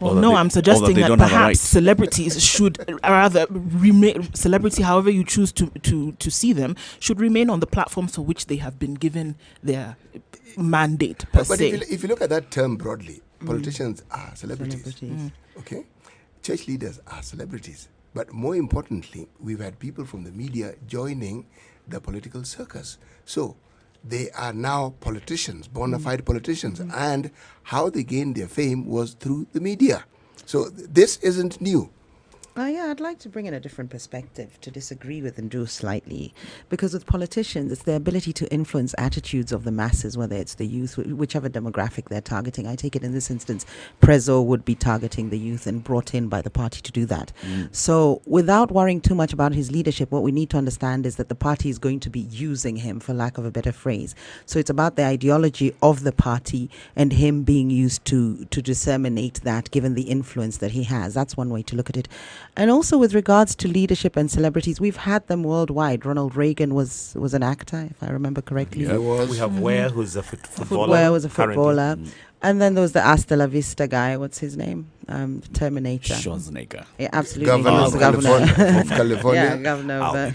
S1: Well, no, I'm suggesting that perhaps celebrities should rather remain celebrity, however you choose to see them, should remain on the platforms for which they have been given their mandate per se.
S2: But if you look at that term broadly, politicians are celebrities. Okay, church leaders are celebrities. But more importantly, we've had people from the media joining the political circus. So they are now politicians, bona fide politicians, and how they gained their fame was through the media. So this isn't new.
S4: I'd like to bring in a different perspective to disagree with Ndu slightly, because with politicians, it's their ability to influence attitudes of the masses, whether it's the youth, whichever demographic they're targeting. I take it in this instance, Prezzo would be targeting the youth and brought in by the party to do that. So without worrying too much about his leadership, what we need to understand is that the party is going to be using him, for lack of a better phrase. So it's about the ideology of the party and him being used to disseminate that, given the influence that he has. That's one way to look at it. And also with regards to leadership and celebrities, we've had them worldwide. Ronald Reagan was an actor, if I remember correctly.
S11: Yeah, we have Ware, who's a footballer.
S4: Ware was a footballer. And then there was the Hasta la Vista guy. What's his name? Terminator.
S3: Schwarzenegger.
S4: Yeah, absolutely.
S2: Governor of California.
S4: Yeah, governor.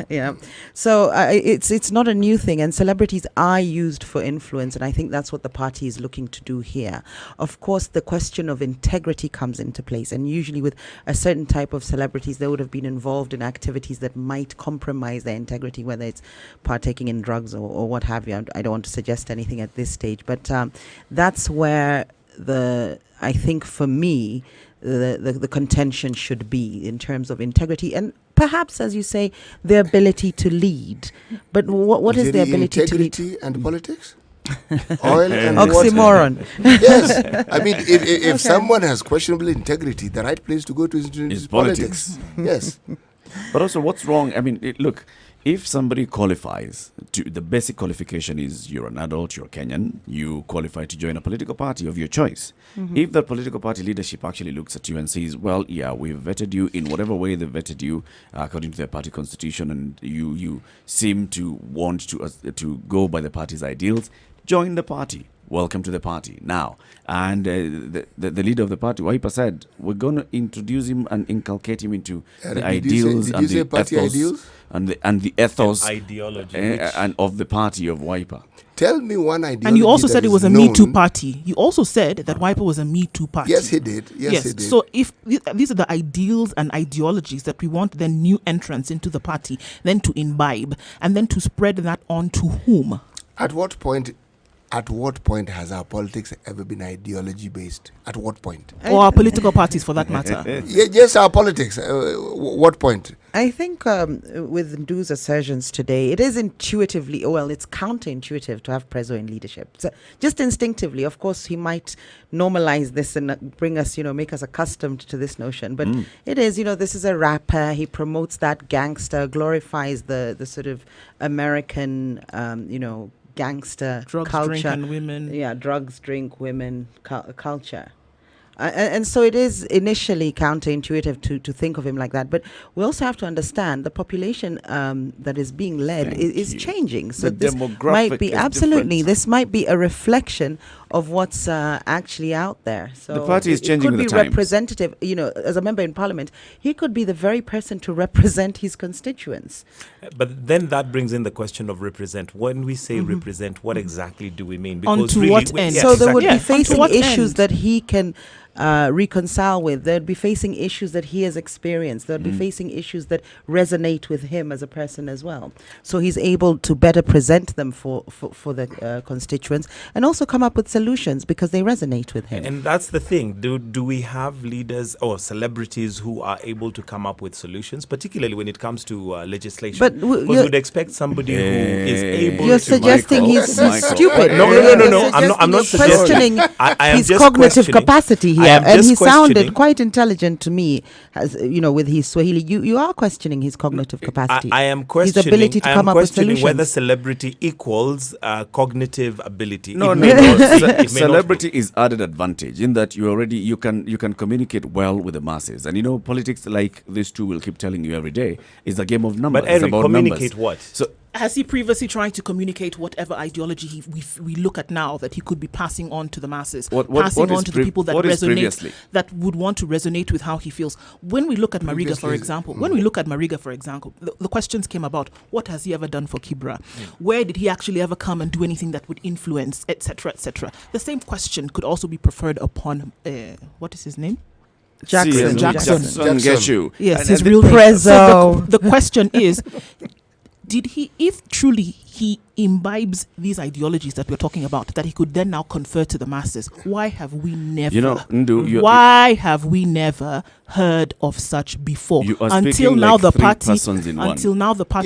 S4: Yeah. So it's not a new thing, and celebrities are used for influence, and I think that's what the party is looking to do here. Of course, the question of integrity comes into place, and usually with a certain type of celebrities, they would have been involved in activities that might compromise their integrity, whether it's partaking in drugs or what have you. I don't want to suggest anything at this stage, but that's where I think for me, the contention should be in terms of integrity and perhaps, as you say, the ability to lead. But what is the ability to lead?
S2: Integrity and politics? Oil and
S4: oxymoron.
S2: water. Yes. I mean, if someone has questionable integrity, the right place to go to is politics. Yes.
S3: But also, what's wrong? I mean, look, if somebody qualifies, the basic qualification is you're an adult, you're Kenyan, you qualify to join a political party of your choice. If the political party leadership actually looks at you and says, well, yeah, we've vetted you in whatever way they've vetted you according to their party constitution, and you seem to want to go by the party's ideals, join the party. Welcome to the party now. And the leader of the party, Wiper, said we're going to introduce him and inculcate him into the ideals and the ethos and the ethos
S11: ideology
S3: and of the party of Wiper.
S2: Tell me one ideology.
S1: And you also said it was a Me Too party. You also said that Wiper was a Me Too party.
S2: Yes, he did. Yes, he did.
S1: So if these are the ideals and ideologies that we want then new entrants into the party then to imbibe and then to spread that on to whom?
S2: At what point has our politics ever been ideology based? At what point?
S1: Or our political parties, for that matter?
S2: Yes, our politics. What point?
S4: I think with Ndu's assertions today, it is intuitively, it's counterintuitive to have Prezzo in leadership. So just instinctively, of course, he might normalize this and bring us, make us accustomed to this notion. But it is, this is a rapper. He promotes that gangster, glorifies the sort of American, gangster
S1: drugs,
S4: culture.
S1: Drink, and women.
S4: Yeah, drugs, drink, women culture. And so it is initially counterintuitive to think of him like that. But we also have to understand the population that is being led is changing. So this might be, absolutely, this might be a reflection of what's actually out there. So
S3: the party is changing with the times.
S4: It could be representative, as a member in parliament, he could be the very person to represent his constituents.
S11: But then that brings in the question of represent. When we say represent, what exactly do we mean?
S1: Because on to what end?
S4: So they would be facing issues that he can reconcile with. They'd be facing issues that he has experienced. They'd be facing issues that resonate with him as a person as well. So he's able to better present them for the constituents and also come up with solutions because they resonate with him.
S11: And that's the thing. Do we have leaders or celebrities who are able to come up with solutions, particularly when it comes to legislation?
S4: But
S11: because we'd expect somebody who is able to...
S4: You're suggesting he's stupid.
S11: No. I'm not
S4: questioning his cognitive capacity here. And he sounded quite intelligent to me, with his Swahili. You are questioning his cognitive capacity.
S11: I am questioning
S4: his ability to come up with solutions.
S11: Whether celebrity equals cognitive ability.
S3: No. Celebrity is added advantage in that you can communicate well with the masses. And politics, like these two will keep telling you every day, is a game of numbers.
S11: But Eric,
S3: it's about
S11: communicate
S3: numbers.
S11: what?
S3: So
S1: has he previously tried to communicate whatever ideology we look at now that he could be passing on to the masses, passing on to the people that resonate, that would want to resonate with how he feels? When we look at Mariga, for example, the questions came about, what has he ever done for Kibra? Where did he actually ever come and do anything that would influence, etc., etc.? The same question could also be preferred upon, what is his name?
S4: Jackson.
S3: Get you.
S1: Yes, his real name. So the question is, did he, if truly he imbibes these ideologies that we're talking about, that he could then now confer to the masses, why have we never heard of such before? Until now, the party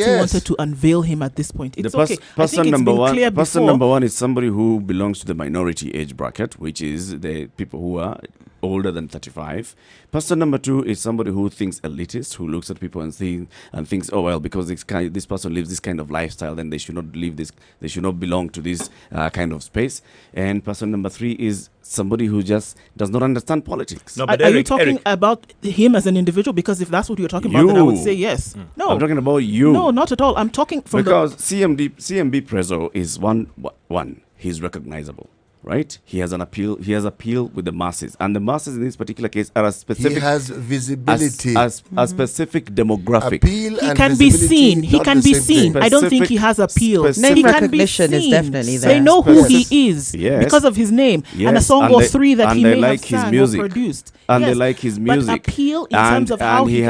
S1: wanted to unveil him at this point. It's okay.
S3: Person number one is somebody who belongs to the minority age bracket, which is the people who are older than 35. Person number two is somebody who thinks elitist, who looks at people and thinks, oh well, because this person lives this kind of lifestyle, then they should not live this. They should not belong to this kind of space. And person number three is somebody who just does not understand politics.
S1: No, but are you talking about him as an individual? Because if that's what you're talking about, then I would say yes. No,
S3: I'm talking about you.
S1: No, not at all. I'm talking from
S3: CMB Prezzo is one. He's recognizable. Right, he has an appeal. He has appeal with the masses, and the masses in this particular case are a specific.
S2: He has visibility,
S3: as a specific demographic.
S2: Appeal
S1: he can be seen. He can be seen. I don't think he has appeal.
S4: Name recognition is definitely there.
S1: They know who he is because of his name and a song or three that he may have sang or produced.
S3: And they like his music.
S1: But appeal in terms of how
S3: he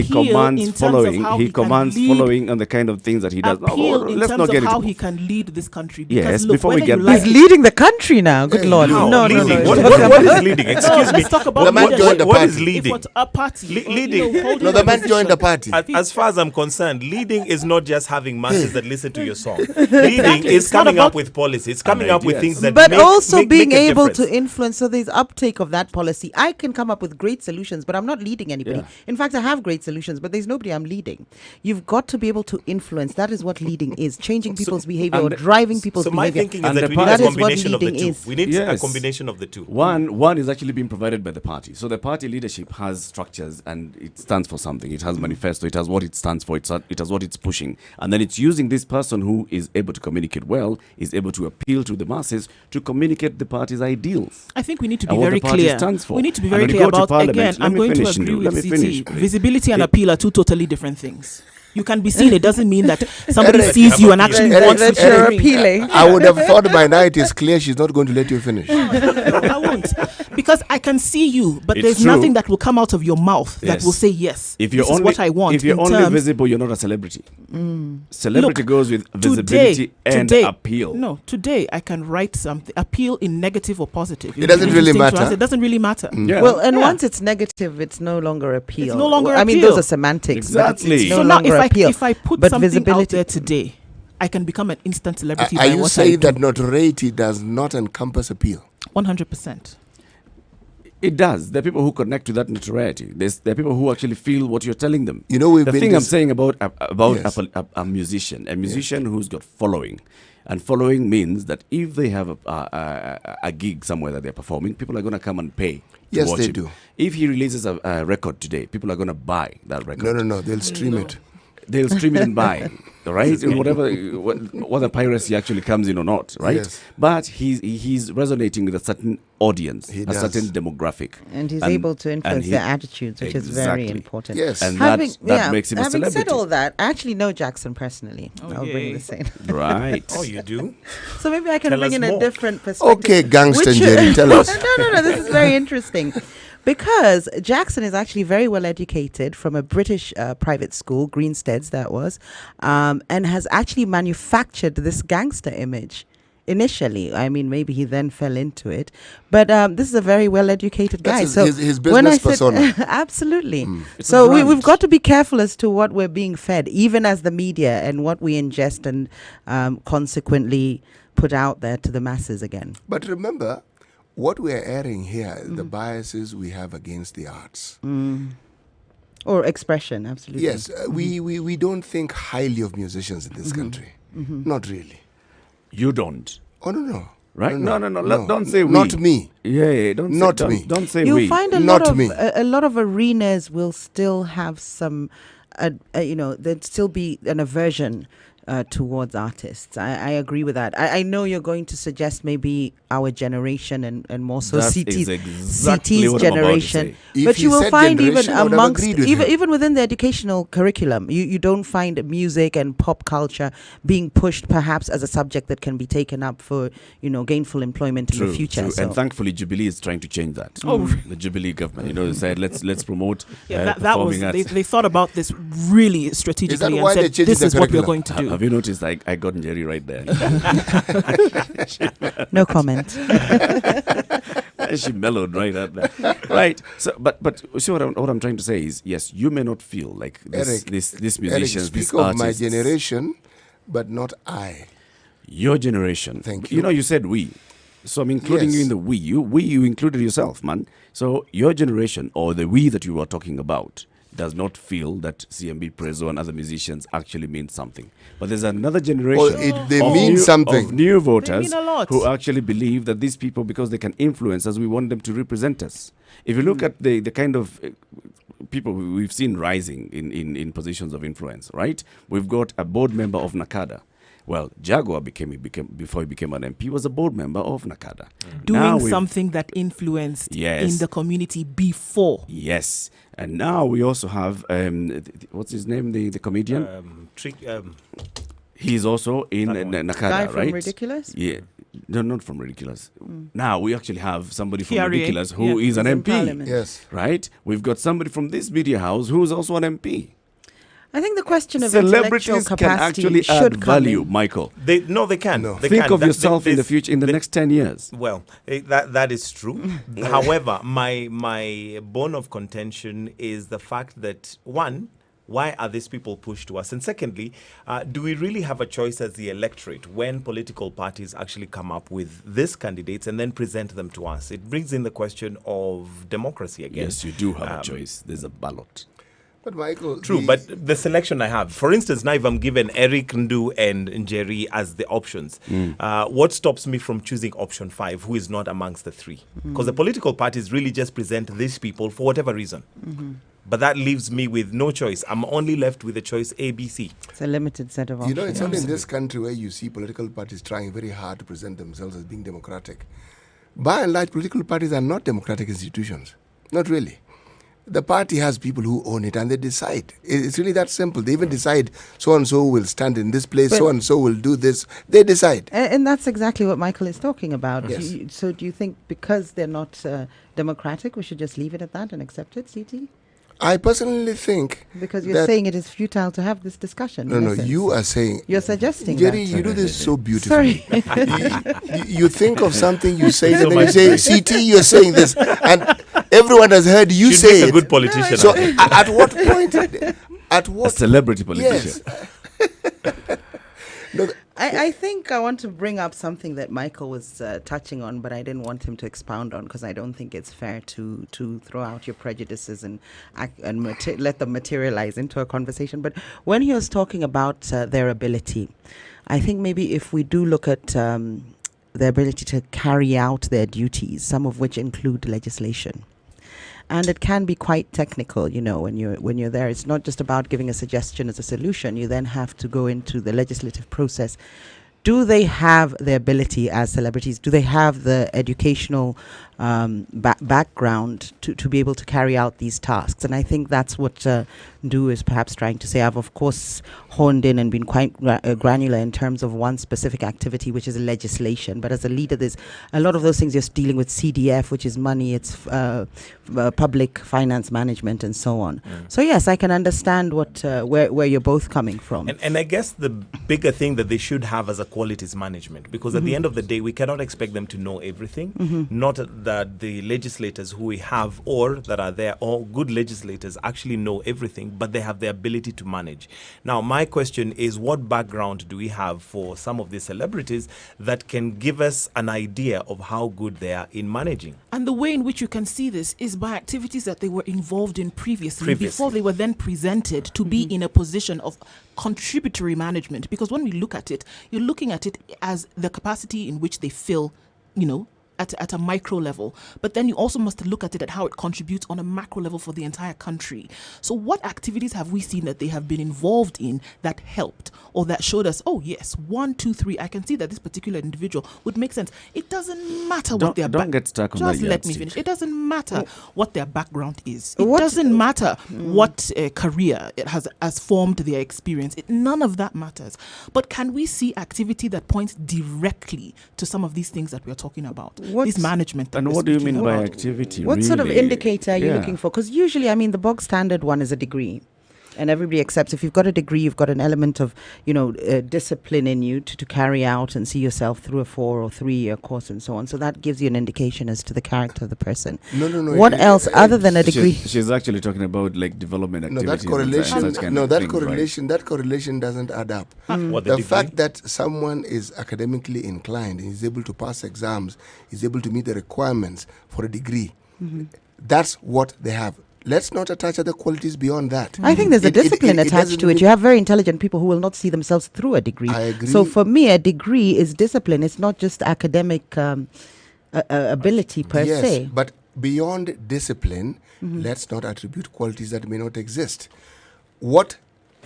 S3: commands following. He commands following on the kind of things that he does.
S1: Appeal in terms of how he can lead this country.
S3: Yes, before we get
S4: he's leading the country now. Good Lord.
S11: How?
S4: No, no,
S11: Leading?
S4: no.
S11: What is leading? Excuse me.
S1: Let's talk about
S2: The man joined the
S11: What
S2: party.
S11: is leading?
S1: If a party.
S11: Leading.
S2: No, the man joined the party.
S11: As far as I'm concerned, leading is not just having masses that listen to your song. Leading is
S1: It's not
S11: coming up
S1: about-
S11: with policies, coming up with things that
S4: But
S11: make,
S4: also
S11: make,
S4: being
S11: make a
S4: able
S11: difference.
S4: to influence. So there's uptake of that policy. I can come up with great solutions, but I'm not leading anybody.
S3: Yeah.
S4: In fact, I have great solutions, but there's nobody I'm leading. You've got to be able to influence. That is what leading is: changing people's behavior or driving people's
S11: So my
S4: behavior.
S11: thinking is
S3: And
S11: that
S3: the
S11: we need
S3: party-
S11: a
S3: That is what
S11: combination of the
S4: leading
S11: two.
S4: is.
S11: We need a
S3: Yes.
S11: combination of the two.
S3: One is actually being provided by the party. So the party leadership has structures and it stands for something. It has manifesto. It has what it stands for. It has what it's pushing. And then it's using this person who is able to communicate well, is able to appeal to the masses to communicate the party's ideals.
S1: I think we need to be
S3: And what
S1: very
S3: the party
S1: clear.
S3: stands for.
S1: We need to be
S3: And
S1: very
S3: when you
S1: clear
S3: go to
S1: about,
S3: Parliament,
S1: again,
S3: let
S1: I'm
S3: me
S1: going to
S3: finish,
S1: agree
S3: Ndu,
S1: with
S3: let me
S1: CT.
S3: finish, please.
S1: Visibility and
S3: It-
S1: appeal are two totally different things. You can be seen. It doesn't mean that somebody
S2: Eric,
S1: sees you and actually
S2: Eric,
S1: wants
S2: Eric,
S1: to
S2: Eric,
S1: ring.
S4: appealing.
S2: I would have thought by now it is clear she's not going to let you finish.
S1: No, I won't. Because I can see you, but
S3: It's
S1: there's
S3: true.
S1: nothing that will come out of your mouth that
S3: Yes.
S1: will say yes.
S3: If you're
S1: this
S3: only,
S1: is what I want.
S3: if you're
S1: in
S3: only
S1: terms-
S3: visible, you're not a celebrity. Celebrity
S1: Look,
S3: goes with visibility and
S1: today,
S3: appeal.
S1: No, today I can write something, appeal in negative or positive.
S2: It doesn't really
S1: Interesting to
S2: matter.
S1: us, It doesn't really matter.
S3: Yeah.
S4: Well, and
S1: Yeah.
S4: once it's negative, it's no longer appeal.
S1: It's no longer
S4: I mean,
S1: appeal.
S4: those are semantics. but it's
S3: Exactly.
S4: no
S1: So now,
S4: longer appeal.
S1: if I put
S4: but
S1: something
S4: visibility,
S1: out there today, I can become an instant celebrity.
S2: Are
S1: by
S2: you
S1: what
S2: saying
S1: I do.
S2: that notoriety does not encompass appeal?
S1: 100%?
S3: It does. There are people who connect to that notoriety. There are people who actually feel what you're telling them.
S2: You know, we've
S3: the
S2: been
S3: thing I'm
S2: dis-
S3: saying about
S2: Yes.
S3: a musician who's got following, and following means that if they have a gig somewhere that they're performing, people are going to come and pay. To
S2: Yes,
S3: watch
S2: they
S3: him.
S2: do.
S3: If he releases a record today, people are going to buy that record.
S2: No, they'll stream it.
S3: They'll stream it and buy, right? In whatever whether piracy actually comes in or not, right?
S2: Yes.
S3: But he's resonating with a certain audience,
S2: He
S3: a
S2: does.
S3: certain demographic,
S4: and he's able to influence
S3: he-
S4: their attitudes, which is very
S3: Exactly.
S4: important.
S2: Yes.
S3: and
S4: Having,
S3: that makes him a
S4: having
S3: celebrity.
S4: said all that, I actually know Jackson personally. I'll
S1: yay.
S4: bring this in.
S3: Right.
S11: Oh, you do?
S4: So maybe I can
S11: Tell
S4: bring
S11: us
S4: in a
S11: more.
S4: different perspective.
S2: Okay, gangster
S4: Which-
S2: Jerry, tell us.
S4: No, this is very interesting. Because Jackson is actually very well educated from a British private school, Greenstead's that was, and has actually manufactured this gangster image initially. I mean, maybe he then fell into it. But this is a very well educated guy.
S2: That's
S4: So
S2: his
S4: when I
S2: business
S4: said,
S2: persona.
S4: absolutely.
S3: It's
S4: So
S3: a brand.
S4: we've got to be careful as to what we're being fed, even as the media, and what we ingest and consequently put out there to the masses again.
S2: But remember, what we are airing here, the biases we have against the arts.
S4: Or expression, absolutely.
S2: Yes, we don't think highly of musicians in this country. Not really.
S3: You don't.
S2: Oh, no.
S3: Right? No.
S2: No.
S3: Don't say we.
S2: Not me.
S3: Yeah. Don't
S2: Not
S3: say,
S2: me.
S3: Don't say
S4: You'll
S3: we.
S4: find a
S2: Not
S4: lot of
S2: me.
S4: a lot of arenas will still have some, there'd still be an aversion towards artists. I agree with that. I know you're going to suggest maybe our generation and more so
S3: That
S4: CT's,
S3: is exactly
S4: CT's
S3: what I'm about to
S4: generation.
S3: say.
S2: If
S4: But
S2: he
S4: you will
S2: said
S4: find even
S2: generation, I would have
S4: amongst
S2: agreed with
S4: even
S2: him.
S4: even within the educational curriculum, you don't find music and pop culture being pushed perhaps as a subject that can be taken up for gainful employment in the future.
S3: True.
S4: So.
S3: And thankfully, Jubilee is trying to change that.
S1: Oh.
S3: The Jubilee government, they said let's promote
S1: Yeah, that was
S3: performing arts.
S1: they thought about this really strategically and
S2: why they
S1: said
S2: changed
S1: this
S2: the
S1: is what we're
S2: curriculum?
S1: going to do.
S3: Have you noticed? I got Jerry right there.
S4: No comment.
S3: She mellowed right at that. Right. So, but see what I'm trying to say is, yes, you may not feel like
S2: Eric,
S3: this
S2: Eric,
S3: musicians,
S2: speak
S3: this
S2: of
S3: artists.
S2: my generation, but not I.
S3: Your generation.
S2: Thank
S3: You
S2: you.
S3: know, you said we. So I'm including you
S2: Yes.
S3: in the we. You included yourself, man. So your generation, or the we that you were talking about, does not feel that CMB Prezzo and other musicians actually mean something. But there's another generation
S2: they
S3: of
S2: mean something.
S3: of new voters
S1: mean a lot.
S3: who actually believe that these people, because they can influence us, we want them to represent us. If you look at the kind of people we've seen rising in positions of influence, right? We've got a board member of NACADA. Well, Jaguar became before he became an MP, was a board member of NACADA.
S1: Doing something that influenced
S3: Yes.
S1: in the community before.
S3: Yes, and now we also have what's his name, the comedian. He's also in NACADA,
S4: Guy from
S3: right?
S4: Ridiculous?
S3: Yeah, no, not from Ridiculous. Now we actually have somebody from
S1: Kiari.
S3: Ridiculous who is an
S4: He's in
S3: MP,
S4: Parliament.
S2: Yes.
S3: right? We've got somebody from this media house who's also an MP.
S4: I think the question of
S3: celebrities
S4: intellectual
S3: can
S4: capacity
S3: actually
S4: should
S3: add
S4: come
S3: value,
S4: in.
S3: Michael.
S11: They can.
S2: No.
S11: They
S3: Think
S11: can.
S3: of yourself in the future, in the next 10 years.
S11: Well, that is true. However, my bone of contention is the fact that, one, why are these people pushed to us? And secondly, do we really have a choice as the electorate when political parties actually come up with these candidates and then present them to us? It brings in the question of democracy again.
S3: Yes, you do have a choice. There's a ballot.
S2: But Michael,
S11: True, but the selection I have, for instance, now if I'm given Eric, Ndu, and Njeri as the options, what stops me from choosing option 5, who is not amongst the 3? Because the political parties really just present these people for whatever reason. But that leaves me with no choice. I'm only left with the choice A, B, C.
S4: It's a limited set of options.
S2: You know, it's only in this country where you see political parties trying very hard to present themselves as being democratic. By and large, political parties are not democratic institutions. Not really. The party has people who own it and they decide. It's really that simple. They even decide so-and-so will stand in this place, so-and-so will do this. They decide.
S4: And that's exactly what Michael is talking about.
S2: Yes.
S4: So do you think because they're not democratic, we should just leave it at that and accept it, CT?
S2: I personally think...
S4: Because you're saying it is futile to have this discussion.
S2: No, you are saying...
S4: You're suggesting
S2: Jerry,
S4: that.
S2: you do this so beautifully.
S4: Sorry.
S2: you think of something, you say it, and then you say, CT, you're saying this. And everyone has heard you say it.
S11: A good politician.
S2: So at what point... At what...
S3: A celebrity politician.
S2: Yes. No,
S4: I think I want to bring up something that Michael was touching on, but I didn't want him to expound on because I don't think it's fair to throw out your prejudices and let them materialize into a conversation. But when he was talking about their ability, I think maybe if we do look at their ability to carry out their duties, some of which include legislation. And it can be quite technical, you know, when you're there. It's not just about giving a suggestion as a solution. You then have to go into the legislative process. Do they have the ability as celebrities? Do they have the educational background to be able to carry out these tasks? And I think that's what Ndu is perhaps trying to say. I've, of course, honed in and been quite granular in terms of one specific activity, which is legislation. But as a leader, there's a lot of those things you're dealing with CDF, which is money, it's public finance management, and so on. So, yes, I can understand what where you're both coming from.
S11: And I guess the bigger thing that they should have as a quality is management. Because at the end of the day, we cannot expect them to know everything. Not that the legislators who we have or that are there, all good legislators, actually know everything, but they have the ability to manage. Now, my question is, what background do we have for some of these celebrities that can give us an idea of how good they are in managing?
S1: And the way in which you can see this is by activities that they were involved in previously. Before they were then presented to be in a position of contributory management. Because when we look at it, you're looking at it as the capacity in which they fill, you know, at a micro level, but then you also must look at it at how it contributes on a macro level for the entire country. So what activities have we seen that they have been involved in that helped or that showed us, oh yes, 1, 2, 3, I can see that this particular individual would make sense. It doesn't matter what their
S3: don't get stuck on that.
S1: Just let me finish. It doesn't matter what their background is. It doesn't matter what career it has formed their experience. None of that matters. But can we see activity that points directly to some of these things that we're talking about? This management.
S3: And what do you mean by activity?
S4: What sort of
S3: really?
S4: indicator are you looking for? Because usually, I mean, the bog standard one is a degree. And everybody accepts if you've got a degree, you've got an element of, you know, discipline in you to carry out and see yourself through a 4 or 3 year course and so on. So that gives you an indication as to the character of the person.
S2: No.
S4: What else other than a degree?
S3: She's actually talking about like development activities.
S2: No, that correlation. That correlation doesn't add up. The fact that someone is academically inclined and is able to pass exams, is able to meet the requirements for a degree, that's what they have. Let's not attach other qualities beyond that.
S4: I think there's a discipline attached to it. You have very intelligent people who will not see themselves through a degree.
S2: I agree.
S4: So for me, a degree is discipline. It's not just academic ability per se.
S2: But beyond discipline, let's not attribute qualities that may not exist.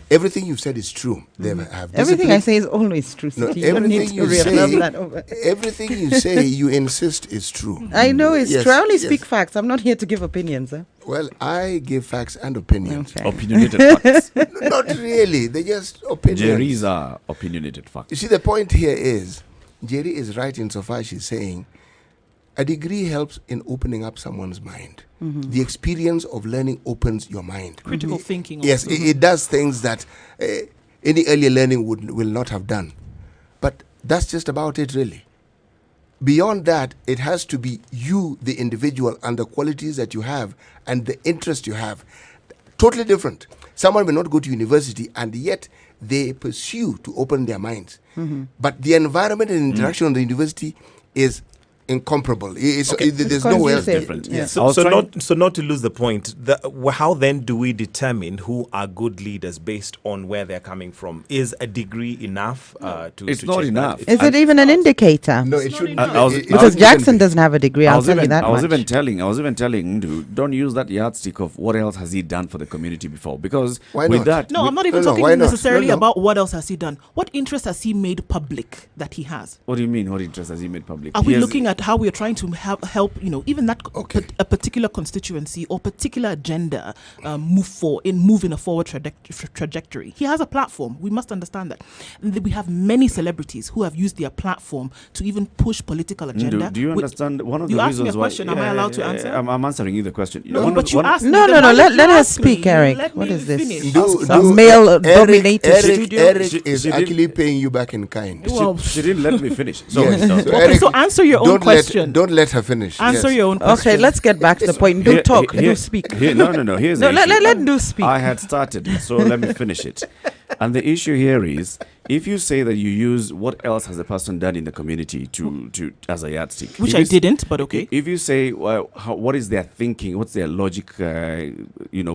S2: Everything you've said is true. They have
S4: everything I say is always true.
S2: No,
S4: you don't need to reaffirm that over.
S2: Everything you say, you insist is true.
S4: I know it's true. I only speak facts. I'm not here to give opinions.
S2: Well, I give facts and opinions.
S4: Okay.
S3: Opinionated facts.
S2: Not really. They're just opinions.
S3: Jerry's are opinionated facts.
S2: You see, the point here is, Jerry is right insofar as she's saying, A degree helps in opening up someone's mind. The experience of learning opens your mind.
S1: Critical thinking.
S2: Yes,
S1: also.
S2: it does things that any earlier learning will not have done. But that's just about it, really. Beyond that, it has to be you, the individual, and the qualities that you have and the interest you have. Totally different. Someone may not go to university and yet they pursue to open their minds. But the environment and interaction on the university is incomparable. There's nowhere else different.
S11: Yeah. So not to lose the point, how then do we determine who are good leaders based on where they're coming from? Is a degree enough to
S3: It's
S11: to
S3: not
S11: change
S3: enough.
S11: that?
S4: Is it even an indicator?
S2: No, it shouldn't.
S4: Because Jackson doesn't have a degree. I'll tell you that
S3: I was
S4: much.
S3: even telling Ndu, don't use that yardstick of what else has he done for the community before, because
S2: Why
S3: with
S2: not?
S3: that,
S1: No, I'm not even
S2: No,
S1: talking
S2: why not?
S1: necessarily
S2: No, no.
S1: about what else has he done. What interest has he made public that he has?
S3: what do you mean? What interest has he made public?
S1: Are
S3: He
S1: we
S3: has-
S1: looking at how we are trying to help, even that a particular constituency or particular agenda move in a forward trajectory? He has a platform. We must understand that. And we have many celebrities who have used their platform to even push political agenda.
S3: Do you understand one of
S1: you
S3: the
S1: asked me
S3: reasons
S1: a
S3: why?
S1: question. Am I allowed to answer?
S3: I'm answering you the question.
S1: No, but you asked me.
S4: No.
S1: then why
S4: Let
S1: did you
S4: her
S1: ask me?
S4: speak, Eric.
S1: Let
S4: What
S1: me
S4: is this?
S1: finish.
S4: Some male-dominated studio.
S2: Eric is actually paying you back in kind.
S1: Well,
S3: She didn't let me finish. So,
S2: Yes.
S3: no.
S2: So
S1: okay,
S2: Eric,
S1: so answer your own question.
S2: Don't let her finish.
S1: Answer
S2: Yes.
S1: your own question.
S4: Okay, let's get back to the point. Do talk. Do speak.
S3: No. Here's
S4: No,
S3: the
S4: let
S3: issue.
S4: do speak.
S3: I had started, so let me finish it. And the issue here is, if you say that you use what else has a person done in the community to as a yardstick,
S1: Which
S3: if
S1: I
S3: you
S1: didn't, but okay.
S3: If you say, well, what is their thinking? What's their logic,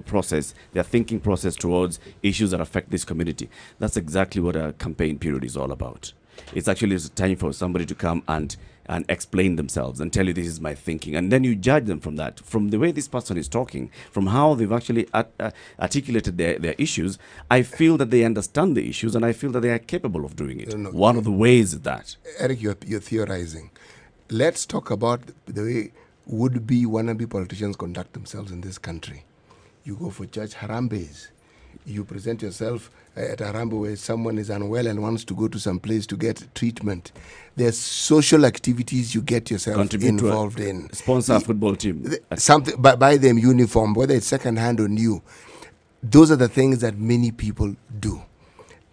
S3: process? Their thinking process towards issues that affect this community. That's exactly what a campaign period is all about. It's actually time for somebody to come and explain themselves and tell you this is my thinking, and then you judge them from that, from the way this person is talking, from how they've actually articulated their issues. I feel that they understand the issues, and I feel that they are capable of doing it. One of the ways is that.
S2: Eric, you're theorizing. Let's talk about the way would-be wannabe politicians conduct themselves in this country. You go for church harambes. You present yourself at a harambe where someone is unwell and wants to go to some place to get treatment. There's social activities you get yourself involved in.
S3: Sponsor a football team.
S2: Something, buy them uniform, whether it's second-hand or new. Those are the things that many people do.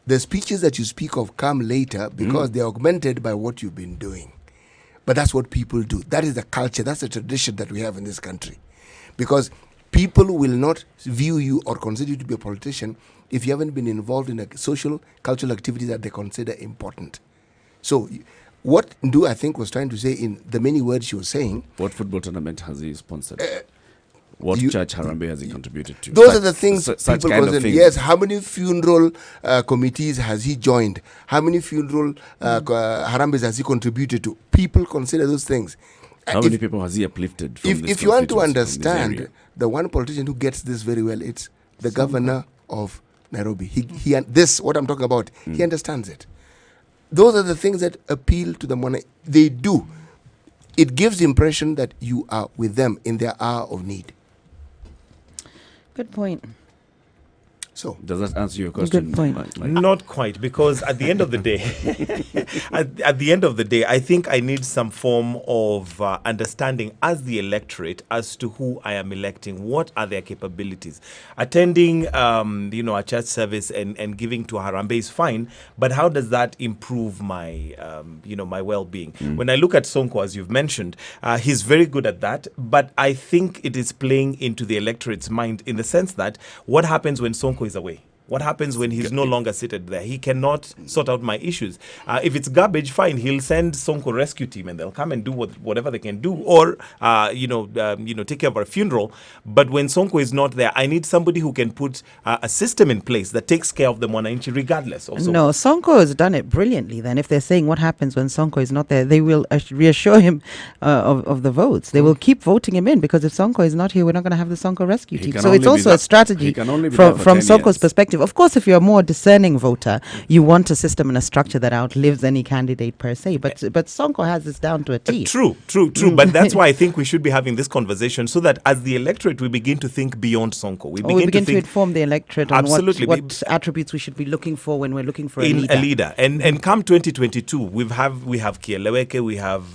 S2: The speeches that you speak of come later because they're augmented by what you've been doing. But that's what people do. That is the culture, that's the tradition that we have in this country. Because people will not view you or consider you to be a politician if you haven't been involved in a social, cultural activity that they consider important. So what Ndu, I think, was trying to say in the many words she was saying.
S3: What football tournament has he sponsored? What church harambe has he contributed to?
S2: Those are the things people
S3: kind
S2: consider. Yes, how many funeral committees has he joined? How many funeral harambes has he contributed to? People consider those things.
S3: How many people has he uplifted from this
S2: If you want to
S3: constituency, from this
S2: understand
S3: area?
S2: the one politician who gets this very well, it's the governor of Nairobi. He this, what I'm talking about, he understands it. Those are the things that appeal to the money. They do. It gives the impression that you are with them in their hour of need.
S4: Good point.
S2: So
S3: does that answer your question?
S4: Good point.
S11: Not quite, because at the end of the day, at the end of the day, I think I need some form of understanding as the electorate as to who I am electing. What are their capabilities? Attending, a church service and giving to Harambe is fine, but how does that improve my, my well-being? When I look at Sonko, as you've mentioned, he's very good at that, but I think it is playing into the electorate's mind in the sense that what happens when Sonko is away? What happens when he's no longer seated there? He cannot sort out my issues. If it's garbage, fine. He'll send Sonko rescue team and they'll come and do whatever they can do, or take care of our funeral. But when Sonko is not there, I need somebody who can put a system in place that takes care of the Mwananchi regardless of Sonko.
S4: No, Sonko has done it brilliantly. Then, if they're saying what happens when Sonko is not there, they will reassure him of the votes. They will keep voting him in, because if Sonko is not here, we're not going to have the Sonko rescue team. So it's also a strategy from Sonko's perspective. perspective. Of course, if you're a more discerning voter, you want a system and a structure that outlives any candidate per se. But Sonko has this down to a T.
S11: True. But that's why I think we should be having this conversation so that as the electorate, we begin to think beyond Sonko.
S4: We begin to inform the electorate on what attributes we should be looking for when we're looking for a leader.
S11: And come 2022, we have Kieleweke, we have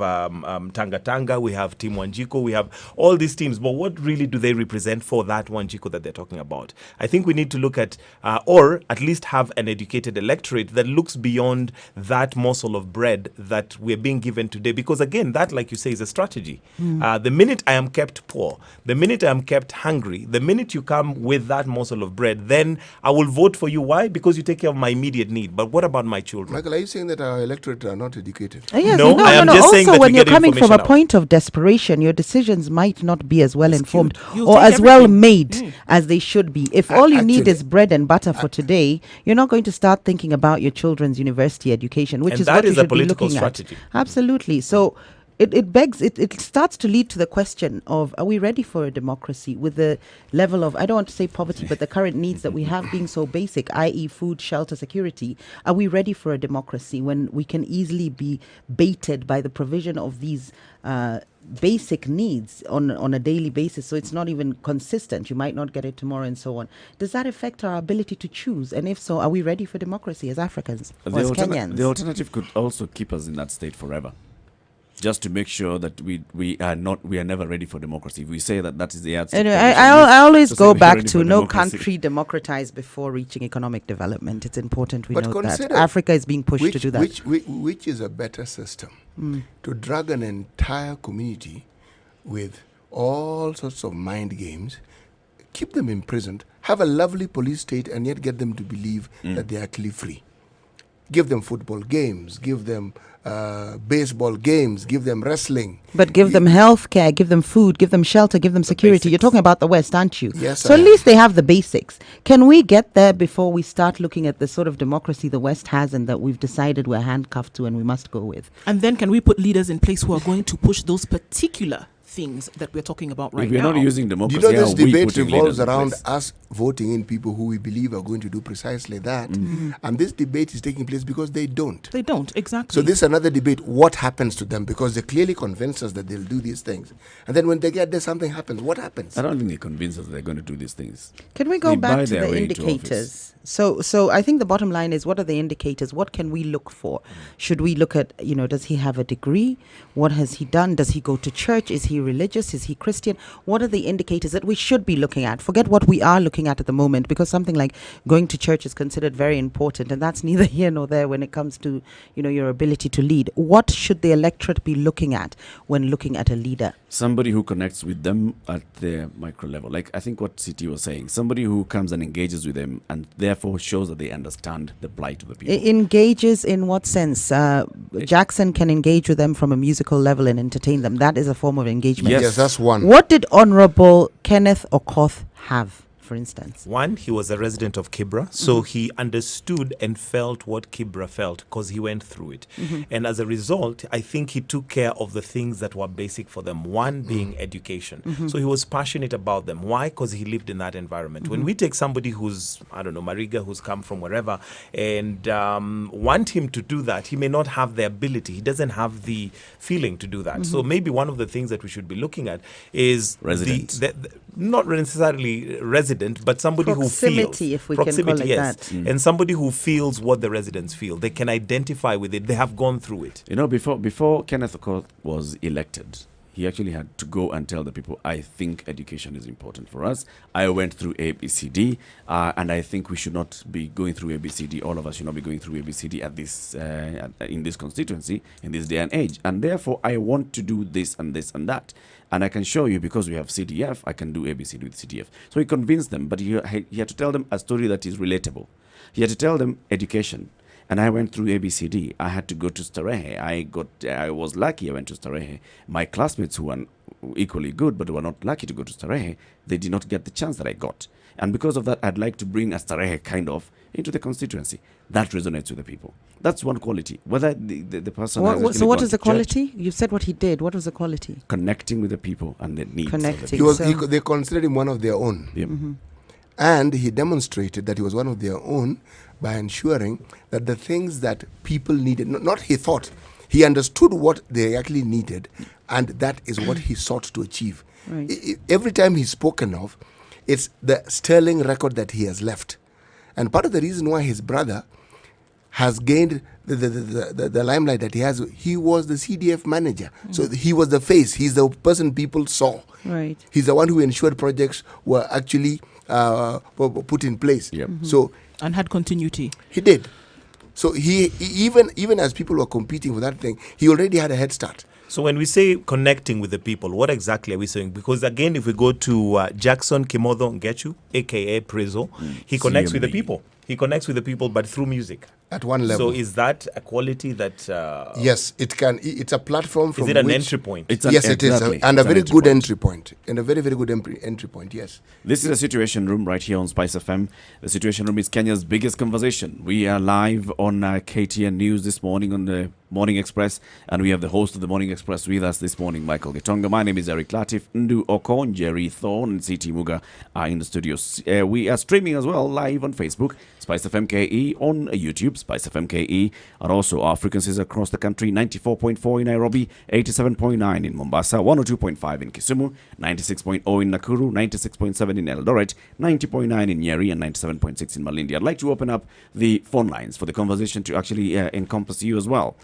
S11: Tanga, we have Team Wanjiko, we have all these teams. But what really do they represent for that Wanjiko that they're talking about? I think we need to look at, or at least have an educated electorate that looks beyond that morsel of bread that we're being given today. Because again, that, like you say, is a strategy. The minute I am kept poor, the minute I am kept hungry, the minute you come with that morsel of bread, then I will vote for you. Why? Because you take care of my immediate need. But what about my children?
S2: Michael, are you saying that our electorate are not educated?
S4: Yes,
S11: no, I am just saying
S4: also,
S11: that
S4: when
S11: we
S4: you're
S11: get
S4: coming from a
S11: out.
S4: point of desperation, your decisions might not be as well informed or as well made as they should be. If all you need is bread and butter for today, you're not going to start thinking about your children's university education, which is what you should be looking
S11: strategy.
S4: at. Absolutely. So it starts to lead to the question of, are we ready for a democracy with the level of, I don't want to say poverty, but the current needs that we have being so basic, i.e. food, shelter, security? Are we ready for a democracy when we can easily be baited by the provision of these basic needs on a daily basis, so it's not even consistent? You might not get it tomorrow and so on. Does that affect our ability to choose? And if so, are we ready for democracy as Africans or as Kenyans?
S3: The alternative could also keep us in that state forever, just to make sure that we are never ready for democracy. If we say that is the answer.
S4: Anyway, I always go back to no country democratized before reaching economic development. It's important we know that Africa is being pushed to do that.
S2: Which is a better system? To drag an entire community with all sorts of mind games, keep them imprisoned, have a lovely police state, and yet get them to believe that they are actually free. Give them football games, give them baseball games, give them wrestling.
S4: But give them health care, give them food, give them shelter, give them security. You're talking about the West, aren't you?
S2: Yes.
S4: So at least they have the basics. Can we get there before we start looking at the sort of democracy the West has and that we've decided we're handcuffed to and we must go with?
S1: And then can we put leaders in place who are going to push those particular things that we're talking about right now?
S3: If we're not using democracy,
S2: you know, this debate revolves around us voting in people who we believe are going to do precisely that. And this debate is taking place because they don't.
S1: They don't, exactly.
S2: So this is another debate. What happens to them? Because they clearly convince us that they'll do these things. And then when they get there, something happens. What happens?
S3: I don't think they convince us they're going to do these things.
S4: Can we go back to the indicators? So I think the bottom line is, what are the indicators? What can we look for? Should we look at, does he have a degree? What has he done? Does he go to church? Is he religious? Is he Christian? What are the indicators that we should be looking at? Forget what we are looking at the moment, because something like going to church is considered very important, and that's neither here nor there when it comes to, your ability to lead. What should the electorate be looking at when looking at a leader?
S3: Somebody who connects with them at the micro level. Like I think what CT was saying, somebody who comes and engages with them and therefore shows that they understand the plight of the people.
S4: Engages in what sense? Jackson can engage with them from a musical level and entertain them. That is a form of engagement.
S2: Yes, that's one.
S4: What did Honorable Kenneth Okoth have, for instance?
S11: One, he was a resident of Kibra, so he understood and felt what Kibra felt because he went through it. And as a result, I think he took care of the things that were basic for them, one being education. So he was passionate about them. Why? Because he lived in that environment. When we take somebody who's, Mariga, who's come from wherever, and want him to do that, he may not have the ability. He doesn't have the feeling to do that. So maybe one of the things that we should be looking at is not necessarily resident, but somebody who feels.
S4: If we can call it that.
S11: And somebody who feels what the residents feel. They can identify with it. They have gone through it.
S3: Before Kenneth Okoth was elected, he actually had to go and tell the people, I think education is important for us. I went through ABCD, and I think we should not be going through ABCD. All of us should not be going through ABCD at this in this constituency, in this day and age. And therefore, I want to do this and this and that. And I can show you, because we have CDF, I can do ABCD with CDF. So he convinced them, but he had to tell them a story that is relatable. He had to tell them education. And I went through ABCD. I had to go to Starehe. I was lucky I went to Starehe. My classmates who were equally good but were not lucky to go to Starehe, they did not get the chance that I got. And because of that, I'd like to bring a Starehe kind of into the constituency. That resonates with the people. That's one quality. Whether the person has
S4: so what is the quality? You said what he did. What was the quality?
S3: Connecting with the people and their needs.
S4: Connecting.
S2: They considered him one of their own.
S3: Yep.
S2: And he demonstrated that he was one of their own by ensuring that the things that people needed, not he thought, he understood what they actually needed, and that is what he sought to achieve.
S4: Right.
S2: Every time he's spoken of, it's the sterling record that he has left. And part of the reason why his brother has gained the limelight that he has, he was the CDF manager. So he was the face. He's the person people saw.
S4: Right.
S2: He's the one who ensured projects were actually put in place.
S3: Yep.
S2: So
S1: And had continuity.
S2: he did. So he even as people were competing for that thing, he already had a head start.
S11: So when we say connecting with the people, what exactly are we saying? Because again, if we go to Jackson Kimotho Ngechu, a.k.a. Prezo, he connects with the people. He connects with the people, but through music.
S2: At one level.
S11: So is that a quality that...
S2: yes, it can. It's a platform from
S11: Is it an
S2: which,
S11: entry point?
S2: Yes, it is. And a very good entry point. And a very, very good entry point, yes.
S3: This is a Situation Room right here on Spice FM. The Situation Room is Kenya's biggest conversation. We are live on KTN News this morning on the Morning Express, and we have the host of the Morning Express with us this morning, Michael Gitonga. My name is Eric Latif. Ndu Okon, Jerry Thorne, and CT Muga are in the studios. We are streaming as well live on Facebook, Spice FM KE, on YouTube, Spice FM KE, and also our frequencies across the country: 94.4 in Nairobi, 87.9 in Mombasa, 102.5 in Kisumu, 96.0 in Nakuru, 96.7 in Eldoret, 90.9 in Nyeri, and 97.6 in Malindi. I'd like to open up the phone lines for the conversation to actually encompass you as well.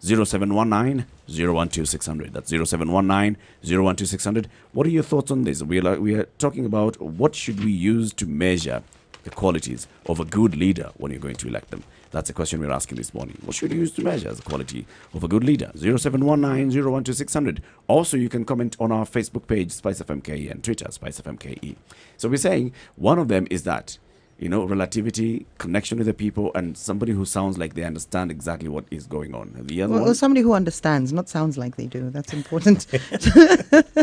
S3: 0719 012 600. That's 0719 012 600. What are your thoughts on this? We are talking about what should we use to measure the qualities of a good leader when you're going to elect them. That's the question we're asking this morning. What should you use to measure the quality of a good leader? 0719 012 600. Also, you can comment on our Facebook page, Spice FM KE, and Twitter, Spice FM KE. So we're saying one of them is that, relativity, connection with the people, and somebody who sounds like they understand exactly what is going on. The other one,
S4: somebody who understands, not sounds like they do. That's important.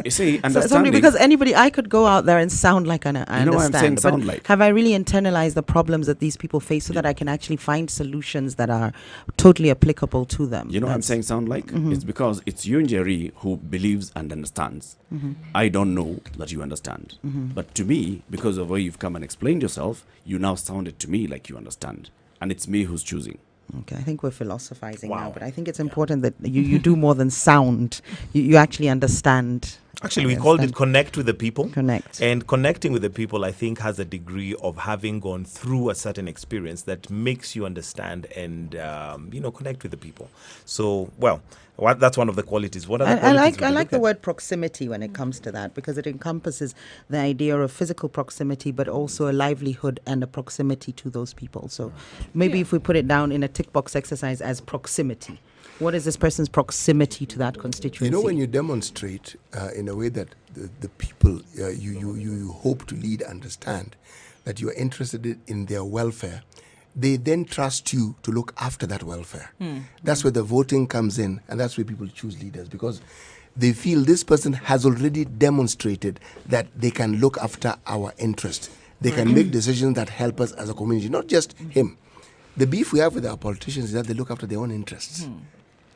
S3: You see, understanding.
S4: Because I could go out there and sound like I understand.
S3: What I'm saying, sound
S4: but
S3: like.
S4: Have I really internalized the problems that these people face so that I can actually find solutions that are totally applicable to them?
S3: You know what I'm saying, sound like? It's because it's you and Jerry who believes and understands. I don't know that you understand. But to me, because of where you've come and explained yourself, you now sounded to me like you understand. And it's me who's choosing.
S4: Okay, I think we're philosophizing now, but I think it's important that you do more than sound. You actually understand.
S11: Actually, we called it connect with the people.
S4: Connect.
S11: And connecting with the people, I think, has a degree of having gone through a certain experience that makes you understand and, connect with the people. So, that's one of the qualities. What are the qualities?
S4: I like the word proximity when it comes to that, because it encompasses the idea of physical proximity, but also a livelihood and a proximity to those people. So maybe if we put it down in a tick box exercise as proximity. What is this person's proximity to that constituency?
S2: When you demonstrate in a way that the people you hope to lead understand that you are interested in their welfare, they then trust you to look after that welfare. That's where the voting comes in, and that's where people choose leaders, because they feel this person has already demonstrated that they can look after our interest. They can make decisions that help us as a community, not just him. The beef we have with our politicians is that they look after their own interests.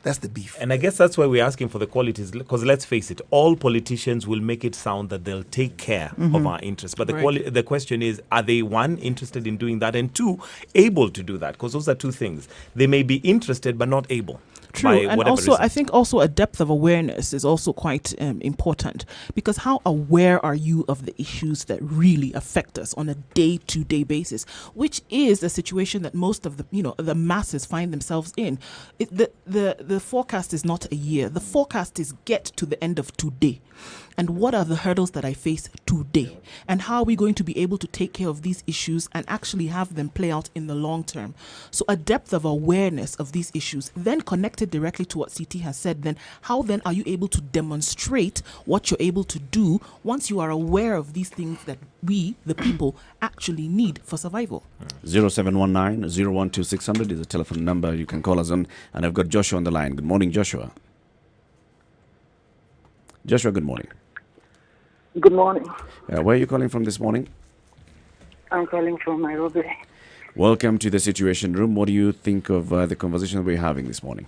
S2: That's the beef.
S11: And I guess that's why we're asking for the qualities, because let's face it, all politicians will make it sound that they'll take care of our interests. But the question is, are they, one, interested in doing that, and two, able to do that? Because those are two things. They may be interested but not able.
S1: True, and also I think also a depth of awareness is also quite important, because how aware are you of the issues that really affect us on a day-to-day basis, which is the situation that most of the masses find themselves in. The forecast is not a year. The forecast is get to the end of today. And what are the hurdles that I face today? And how are we going to be able to take care of these issues and actually have them play out in the long term? So a depth of awareness of these issues, then connected directly to what CT has said, then how then are you able to demonstrate what you're able to do once you are aware of these things that we, the people, actually need for survival?
S3: 0719 012 600 is a telephone number you can call us on. And I've got Joshua on the line. Good morning, Joshua. Joshua, good morning.
S14: Good morning.
S3: Where are you calling from this morning?
S14: I'm calling from Nairobi.
S3: Welcome to the Situation Room. What do you think of the conversation we're having this morning?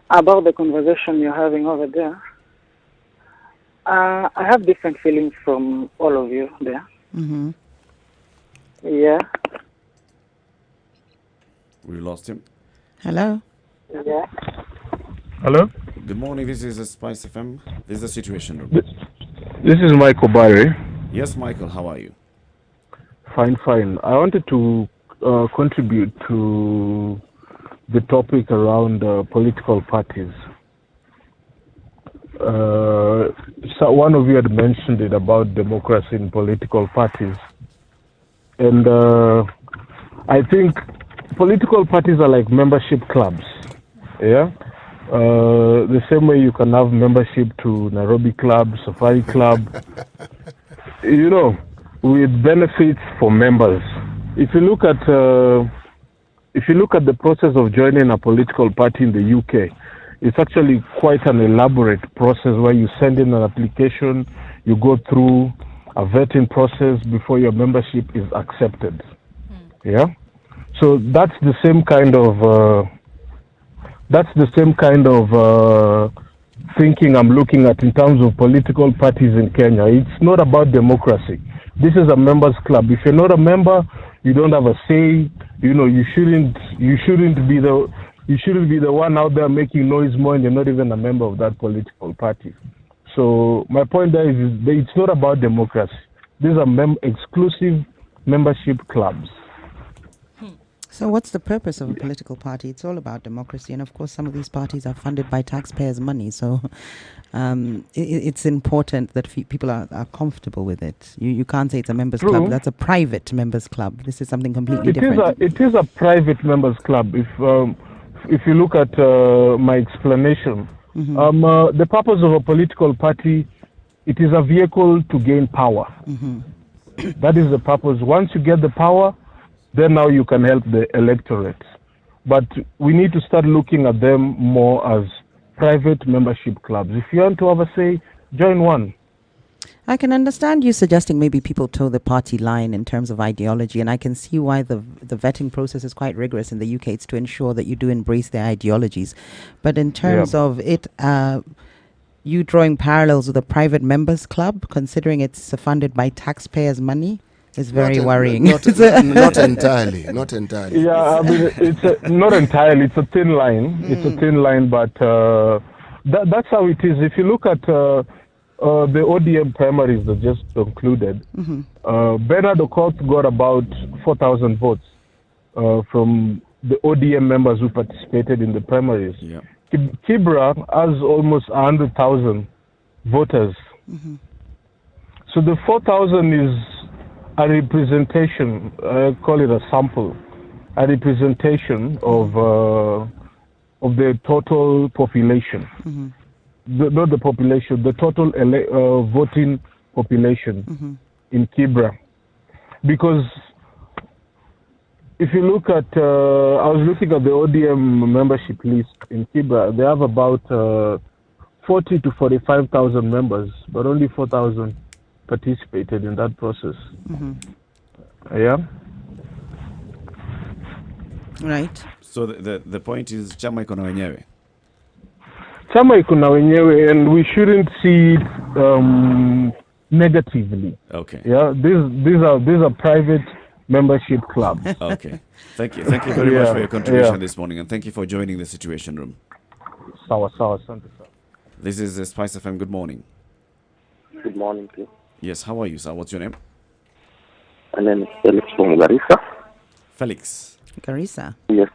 S14: About the conversation you're having over there, I have different feelings from all of you there. Yeah.
S3: We lost him.
S4: Hello.
S14: Yeah.
S15: Hello?
S3: Good morning. This is Spice FM. This is the Situation Room.
S15: This is Michael Barry.
S3: Yes, Michael. How are you?
S15: Fine, fine. I wanted to contribute to the topic around political parties. So one of you had mentioned it about democracy in political parties. And I think political parties are like membership clubs. Yeah? The same way you can have membership to Nairobi Club, Safari Club, with benefits for members. If you look at the process of joining a political party in the UK, it's actually quite an elaborate process where you send in an application, you go through a vetting process before your membership is accepted. Yeah, so that's the same kind of thinking I'm looking at in terms of political parties in Kenya. It's not about democracy. This is a members club. If you're not a member, you don't have a say. You shouldn't be the one out there making noise more, and you're not even a member of that political party. So my point there is that it's not about democracy. These are exclusive membership clubs.
S4: So what's the purpose of a political party? It's all about democracy. And of course, some of these parties are funded by taxpayers' money. So it's important that people are comfortable with it. You can't say it's a members club. That's a private members club. This is something completely different.
S15: It is a private members club. If you look at my explanation, the purpose of a political party, it is a vehicle to gain power. That is the purpose. Once you get the power, then now you can help the electorate. But we need to start looking at them more as private membership clubs. If you want to have a say, join one.
S4: I can understand you suggesting maybe people toe the party line in terms of ideology, and I can see why the vetting process is quite rigorous in the UK. It's to ensure that you do embrace their ideologies. But in terms of it, you drawing parallels with a private members club, considering it's funded by taxpayers' money, is very worrying.
S2: Not entirely. Not entirely.
S15: Yeah, I mean, it's not entirely. It's a thin line. It's a thin line, but that's how it is. If you look at the ODM primaries that just concluded, Bernard Okoth got about 4,000 votes from the ODM members who participated in the primaries.
S3: Yeah.
S15: Kibra has almost 100,000 voters. So the 4,000 is a representation, I call it a sample, a representation of the total population. Not the population, the total voting population in Kibra. Because if you look at, I was looking at the ODM membership list in Kibra, they have about 40 to 45,000 members, but only 4,000 participated in that process. Yeah.
S4: Right.
S3: So the point is chama iko na wenyewe.
S15: Chama iko na wenyewe, and we shouldn't see it negatively.
S3: Okay.
S15: Yeah. These are private membership clubs.
S3: Okay. Thank you very much for your contribution this morning, and thank you for joining the Situation Room.
S15: Sawa.
S3: This is Spice FM. Good morning.
S16: Good morning, please.
S3: Yes, how are you, sir? What's your name?
S16: My name is Felix from Garissa.
S3: Felix.
S4: Garissa?
S16: Yes.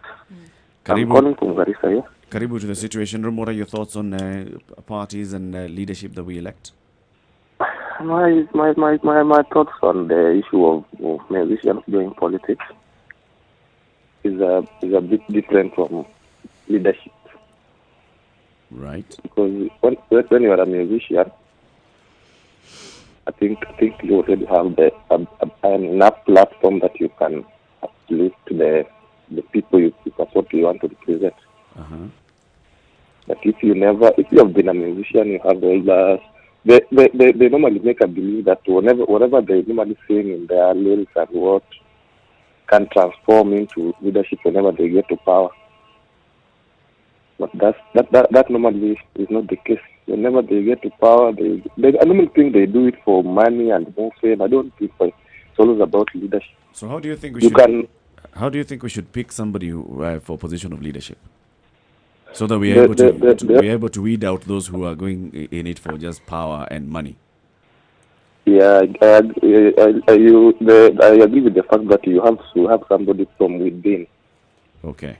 S16: I'm calling from Garissa, yeah.
S3: Karibu to the Situation Room. What are your thoughts on parties and leadership that we elect?
S16: My thoughts on the issue of musicians doing politics is a bit different from leadership.
S3: Right.
S16: Because when you are a musician, I think you already have enough platform that you can uplift to the people you support, you want to represent. But if you have been a musician, you have all they normally make a believe that whatever they normally sing in their lyrics and what can transform into leadership whenever they get to power. But that normally is not the case. Whenever they get to power, I normally think they do it for money and more fame. I don't think It's always about leadership.
S3: So how do you think we
S16: You
S3: should?
S16: can-
S3: How do you think we should pick somebody for position of leadership, so that we
S16: The-
S3: are able
S16: the-
S3: to,
S16: the- the-
S3: we are able to weed out those who are going in it for just power and money?
S16: Yeah, I agree with the fact that you have to have somebody from within.
S3: Okay.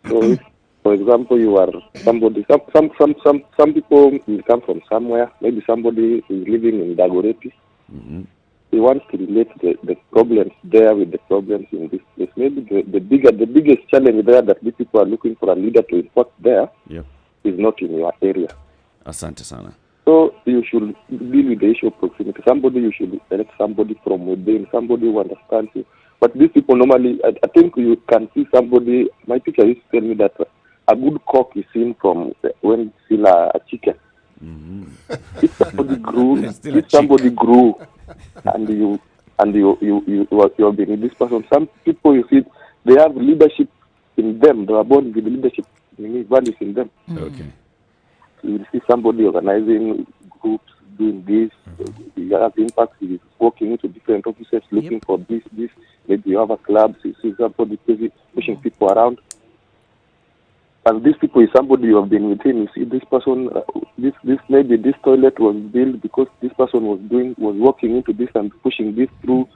S16: So, if, for example, you are somebody. Some people will come from somewhere. Maybe somebody is living in Dagoretti.
S3: Mm-hmm.
S16: He wants to relate the problems there with the problems in this place. Maybe the biggest challenge there that these people are looking for a leader to import there
S3: Yep.
S16: is not in your area.
S3: Asante sana.
S16: So you should deal with the issue of proximity. You should select somebody from within, somebody who understands you. But these people normally, I think you can see somebody. My teacher used to tell me that a good cook is seen from when you seal a chicken.
S3: Mm-hmm.
S16: If somebody grew, and you have been with this person. Some people, you see, they have leadership in them. They are born with leadership values in them.
S3: Okay.
S16: You see somebody organizing groups, doing this. You have impact. He's walking into different offices, looking for this. Maybe you have a club. You see somebody pushing people around. And these people is somebody you have been with him. You see this person. Maybe this toilet was built because this person was walking into this and pushing this through.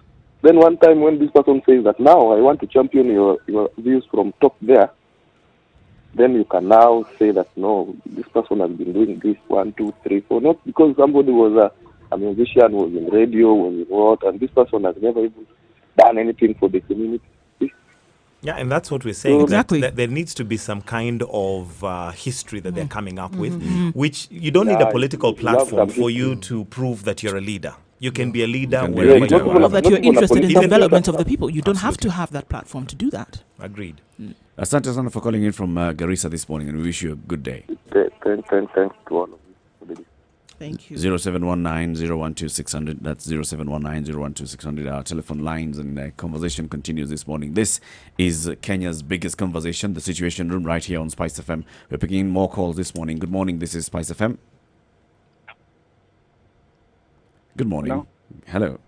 S16: Then one time when this person says that now I want to champion your views from top there, then you can now say that no, this person has been doing this 1, 2, 3, 4. Not because somebody was a musician, was in radio, was in what, and this person has never even done anything for the community.
S11: Yeah, and that's what we're saying.
S1: Exactly.
S11: That there needs to be some kind of history that they're coming up with,
S1: Mm-hmm.
S11: which you don't need a political
S16: you love
S11: platform
S16: some
S11: for you to prove that you're a leader. You can be a leader
S3: can be a
S11: wherever
S3: leader.
S11: you are.
S1: Or that you're interested in the development of the people. You don't have
S3: Absolutely.
S1: to have that platform to do that.
S11: Agreed.
S3: Asante sana for calling in from Garissa this morning, and we wish you a good day.
S16: Thanks to all of you.
S1: Thank you.
S3: 0719-012-600. That's 0719-012-600. Our telephone lines and conversation continues this morning. This is Kenya's biggest conversation, the Situation Room, right here on Spice FM. We're picking in more calls this morning. Good morning. This is Spice FM. Good morning. Hello.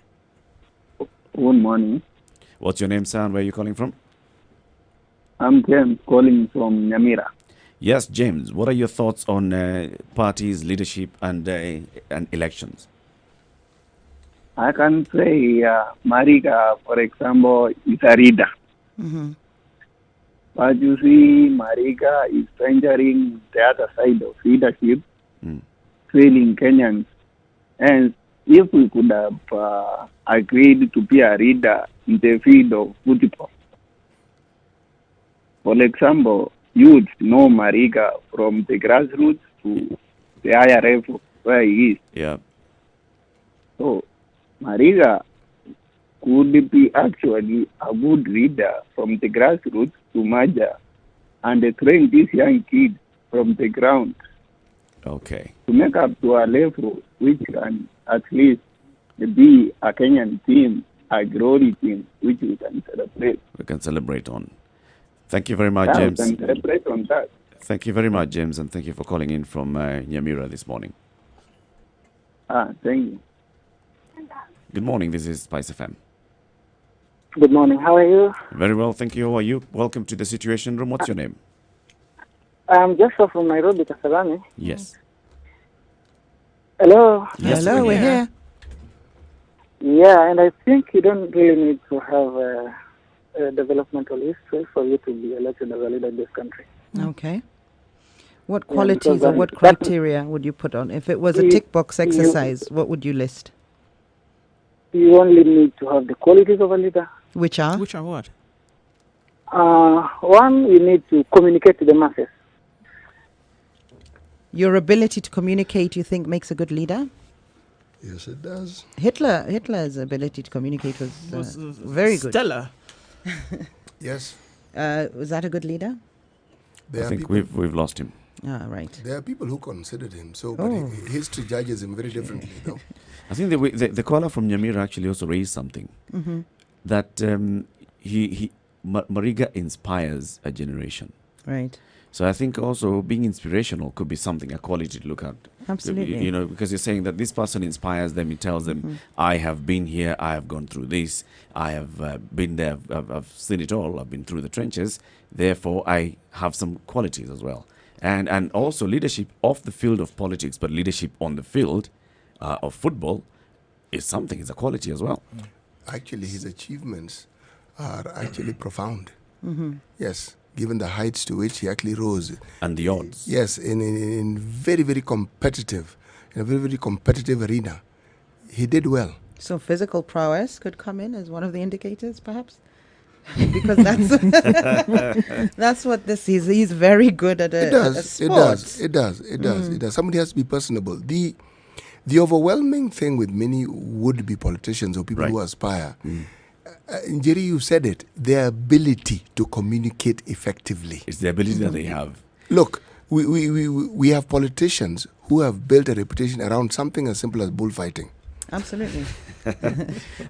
S17: Good morning.
S3: What's your name, sir, and where are you calling from?
S17: I'm James calling from Nyamira.
S3: Yes, James. What are your thoughts on parties, leadership, and elections?
S17: I can say Mariga, for example, is a leader.
S4: Mm-hmm.
S17: But you see, Mariga is entering the other side of leadership, failing Kenyans. And if we could have agreed to be a leader in the field of football, for example, youth know Mariga from the grassroots to the higher level where he is.
S3: Yeah.
S17: So, Mariga could be actually a good leader from the grassroots to Maja and train these young kids from the ground
S3: Okay.
S17: to make up to a level which can at least be a Kenyan team, a glory team, which we can celebrate.
S3: We can celebrate on. Thank you very much,
S17: Yeah,
S3: James.
S17: we can celebrate on that.
S3: Thank you very much, James, and thank you for calling in from Nyamira this morning.
S17: Thank you.
S3: Good morning. This is Spice FM.
S14: Good morning. How are you?
S3: Very well, thank you. How are you? Welcome to the Situation Room. What's your name?
S14: I'm Joshua from Nairobi, Kasarani.
S3: Yes.
S14: Hello.
S3: Yes,
S4: Hello, we're here.
S14: Yeah, and I think you don't really need to have a developmental history for you to be elected as a leader in this country.
S4: Okay. What
S14: Yeah,
S4: qualities
S14: because
S4: or what criteria would you put on? If it was a tick box exercise, what would you list?
S14: You only need to have the qualities of a leader.
S4: Which are?
S1: Which are what?
S14: One, you need to communicate to the masses.
S4: Your ability to communicate, you think, makes a good leader?
S2: Yes, it does.
S4: Hitler's ability to communicate was very good.
S1: Stellar.
S2: Yes.
S4: Was that a good leader?
S2: There
S3: I
S2: are
S3: think
S2: people-
S3: we've lost him.
S4: Ah, right.
S2: There are people who considered him, so but
S4: Oh.
S2: history judges him very differently, though.
S3: I think the caller from Nyamira actually also raised something.
S4: Mhm.
S3: That Mariga inspires a generation.
S4: Right.
S3: So I think also being inspirational could be something, a quality to look at.
S4: Absolutely.
S3: You know, because you're saying that this person inspires them. It tells them, I have been here, I have gone through this, I have been there, I've seen it all, I've been through the trenches. Therefore, I have some qualities as well. And also leadership off the field of politics, but leadership on the field of football is something, it's a quality as well.
S2: Actually, his achievements are actually profound.
S4: Mm-hmm.
S2: Yes, given the heights to which he actually rose.
S3: And the odds.
S2: Yes, in very, very competitive, in a very, very competitive arena. He did well.
S4: So physical prowess could come in as one of the indicators, perhaps? Because that's that's what this is. He's very good at a sport.
S2: It does. Somebody has to be personable. The overwhelming thing with many would-be politicians or people who aspire, Jerry, you said it, their ability to communicate effectively.
S3: It's the ability that they have.
S2: Look, we have politicians who have built a reputation around something as simple as bullfighting.
S4: Absolutely.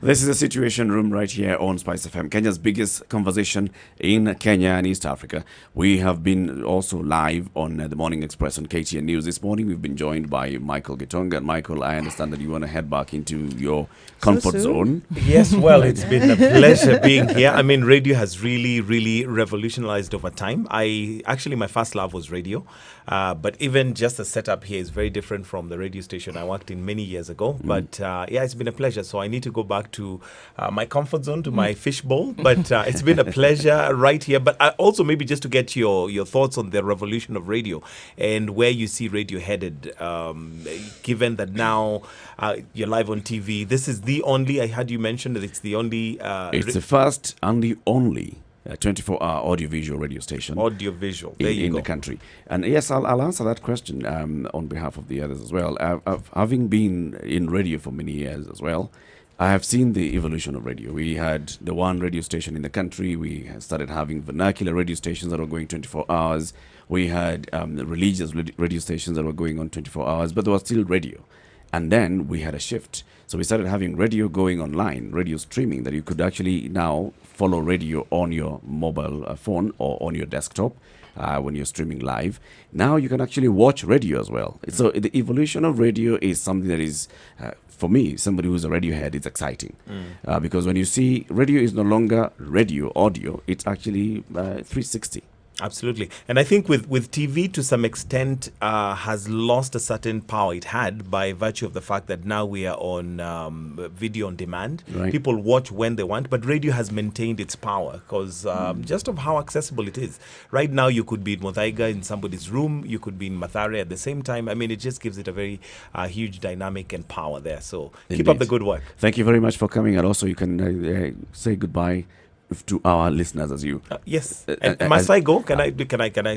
S3: This is a Situation Room right here on Spice FM, Kenya's biggest conversation in Kenya and East Africa. We have been also live on the Morning Express on KTN News. This morning we've been joined by Michael Gitonga. And Michael, I understand that you want to head back into your comfort zone.
S11: Yes, well, it's been a pleasure being here. I mean, radio has really, really revolutionized over time. My first love was radio. But even just the setup here is very different from the radio station I worked in many years ago. But it's been a pleasure. So I need to go back to my comfort zone, to my fishbowl. But it's been a pleasure right here. But also maybe just to get your thoughts on the revolution of radio and where you see radio headed, given that now you're live on TV. This is the only, I heard you mention that it's the only...
S3: it's the first and the only 24-hour audiovisual radio station.
S11: Audiovisual, there you
S3: in
S11: go.
S3: the country. And yes, I'll answer that question on behalf of the others as well. Having been in radio for many years as well, I have seen the evolution of radio. We had the one radio station in the country. We started having vernacular radio stations that were going 24 hours. We had religious radio stations that were going on 24 hours, but there was still radio. And then we had a shift. So we started having radio going online, radio streaming, that you could actually now follow radio on your mobile phone or on your desktop when you're streaming live. Now you can actually watch radio as well. So the evolution of radio is something that is, for me, somebody who's a radio head, it's exciting. Because when you see radio is no longer radio, audio, it's actually 360.
S11: Absolutely. And I think with TV, to some extent, has lost a certain power it had by virtue of the fact that now we are on video on demand.
S3: Right.
S11: People watch when they want, but radio has maintained its power because just of how accessible it is. Right now, you could be in Muthaiga in somebody's room. You could be in Mathare at the same time. I mean, it just gives it a very huge dynamic and power there. So keep up the good work.
S3: Thank you very much for coming. And also, you can say goodbye to our listeners as you.
S11: Yes. Must I go? Can I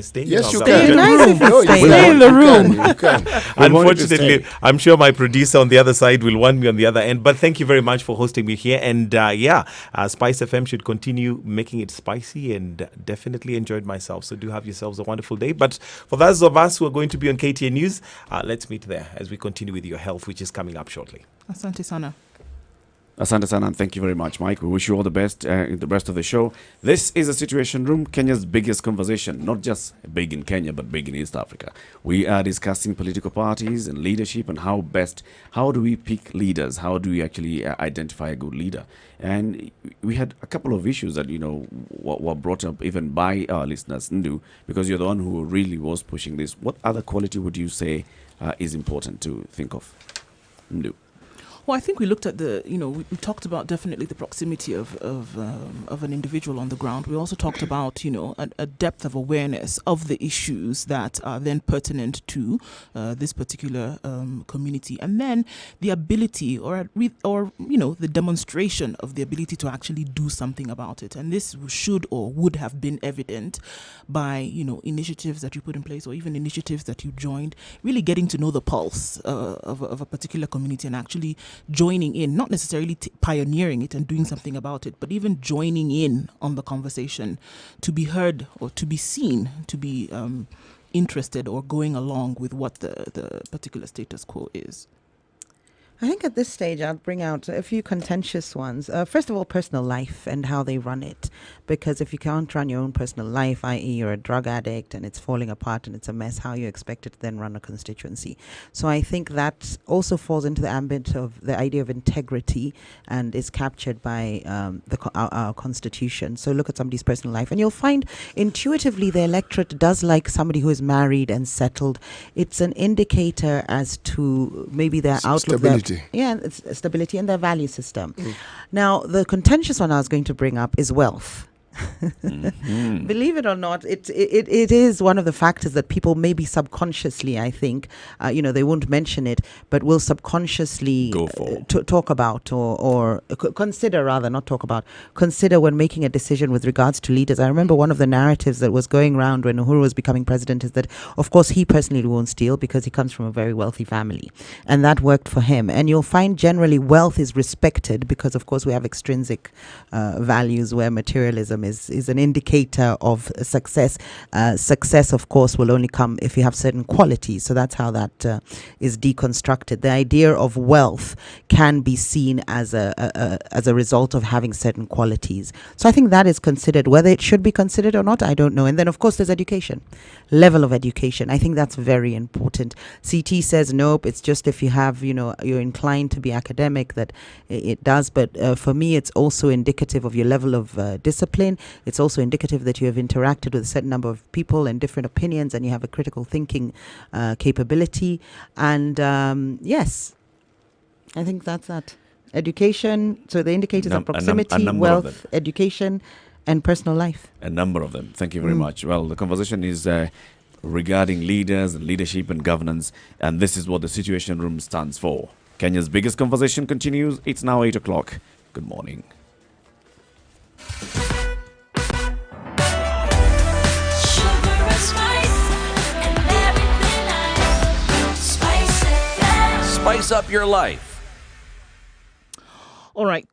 S11: stay?
S2: Yes, you
S11: No,
S2: can.
S1: Stay in the room.
S2: You can.
S11: Unfortunately, I'm sure my producer on the other side will want me on the other end. But thank you very much for hosting me here. And Spice FM should continue making it spicy, and definitely enjoyed myself. So do have yourselves a wonderful day. But for those of us who are going to be on KTN News, let's meet there as we continue with your health, which is coming up shortly.
S1: Asante sana.
S3: Asante sana, and thank you very much, Mike. We wish you all the best in the rest of the show. This is a Situation Room, Kenya's biggest conversation, not just big in Kenya, but big in East Africa. We are discussing political parties and leadership and how do we pick leaders? How do we actually identify a good leader? And we had a couple of issues that, were brought up even by our listeners, Ndu, because you're the one who really was pushing this. What other quality would you say is important to think of, Ndu?
S1: Well, I think we looked at we talked about definitely the proximity of an individual on the ground. We also talked about, a depth of awareness of the issues that are then pertinent to this particular community, and then the ability or the demonstration of the ability to actually do something about it. And this should or would have been evident by, initiatives that you put in place or even initiatives that you joined, really getting to know the pulse of a particular community and actually joining in, not necessarily pioneering it and doing something about it, but even joining in on the conversation to be heard or to be seen, to be interested or going along with what the particular status quo is.
S4: I think at this stage I'll bring out a few contentious ones. First of all, personal life and how they run it. Because if you can't run your own personal life, i.e. you're a drug addict and it's falling apart and it's a mess, how you expect it to then run a constituency. So I think that also falls into the ambit of the idea of integrity and is captured by our constitution. So look at somebody's personal life and you'll find intuitively the electorate does like somebody who is married and settled. It's an indicator as to maybe their outlook.
S2: Stability.
S4: It's stability in their value system. Now, the contentious one I was going to bring up is wealth. Believe it or not, it is one of the factors that people maybe subconsciously, I think, they won't mention it, but will subconsciously talk about or consider, rather, not talk about, consider when making a decision with regards to leaders. I remember one of the narratives that was going around when Uhuru was becoming president is that, of course, he personally won't steal because he comes from a very wealthy family. And that worked for him. And you'll find generally wealth is respected because, of course, we have extrinsic values where materialism is an indicator of success. Success, of course, will only come if you have certain qualities. So that's how that is deconstructed. The idea of wealth can be seen as a result of having certain qualities. So I think that is considered. Whether it should be considered or not, I don't know. And then, of course, there's education, level of education. I think that's very important. CT says, nope, it's just if you have, you're inclined to be academic that it does. But for me, it's also indicative of your level of discipline. It's also indicative that you have interacted with a certain number of people and different opinions and you have a critical thinking capability. And yes, I think that's that. Education, so the indicators are proximity, wealth, education, and personal life.
S3: A number of them. Thank you very much. Well, the conversation is regarding leaders and leadership and governance, and this is what the Situation Room stands for. Kenya's biggest conversation continues. It's now 8 o'clock. Good morning.
S7: Spice up your life.
S1: All right,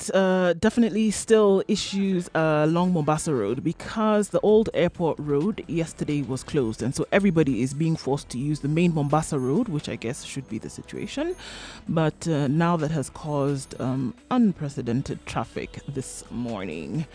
S1: definitely still issues along Mombasa Road because the old airport road yesterday was closed, and so everybody is being forced to use the main Mombasa Road, which I guess should be the situation. But now that has caused unprecedented traffic this morning.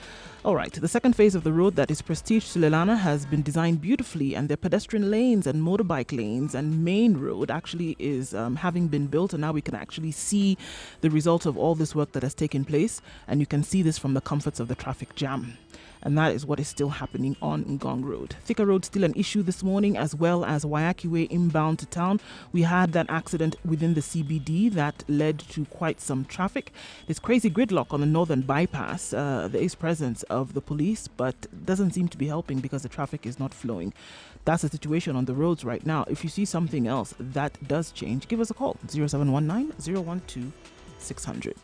S1: All right, the second phase of the road, that is Prestige to Lelana, has been designed beautifully, and their pedestrian lanes and motorbike lanes and main road actually is having been built, and now we can actually see the result of all this work that has taken place, and you can see this from the comforts of the traffic jam. And that is what is still happening on Ngong Road. Thika Road still an issue this morning, as well as Wayaki Way inbound to town. We had that accident within the CBD that led to quite some traffic. There's crazy gridlock on the northern bypass. There is presence of the police, but doesn't seem to be helping because the traffic is not flowing. That's the situation on the roads right now. If you see something else that does change, give us a call. 0719 012 600.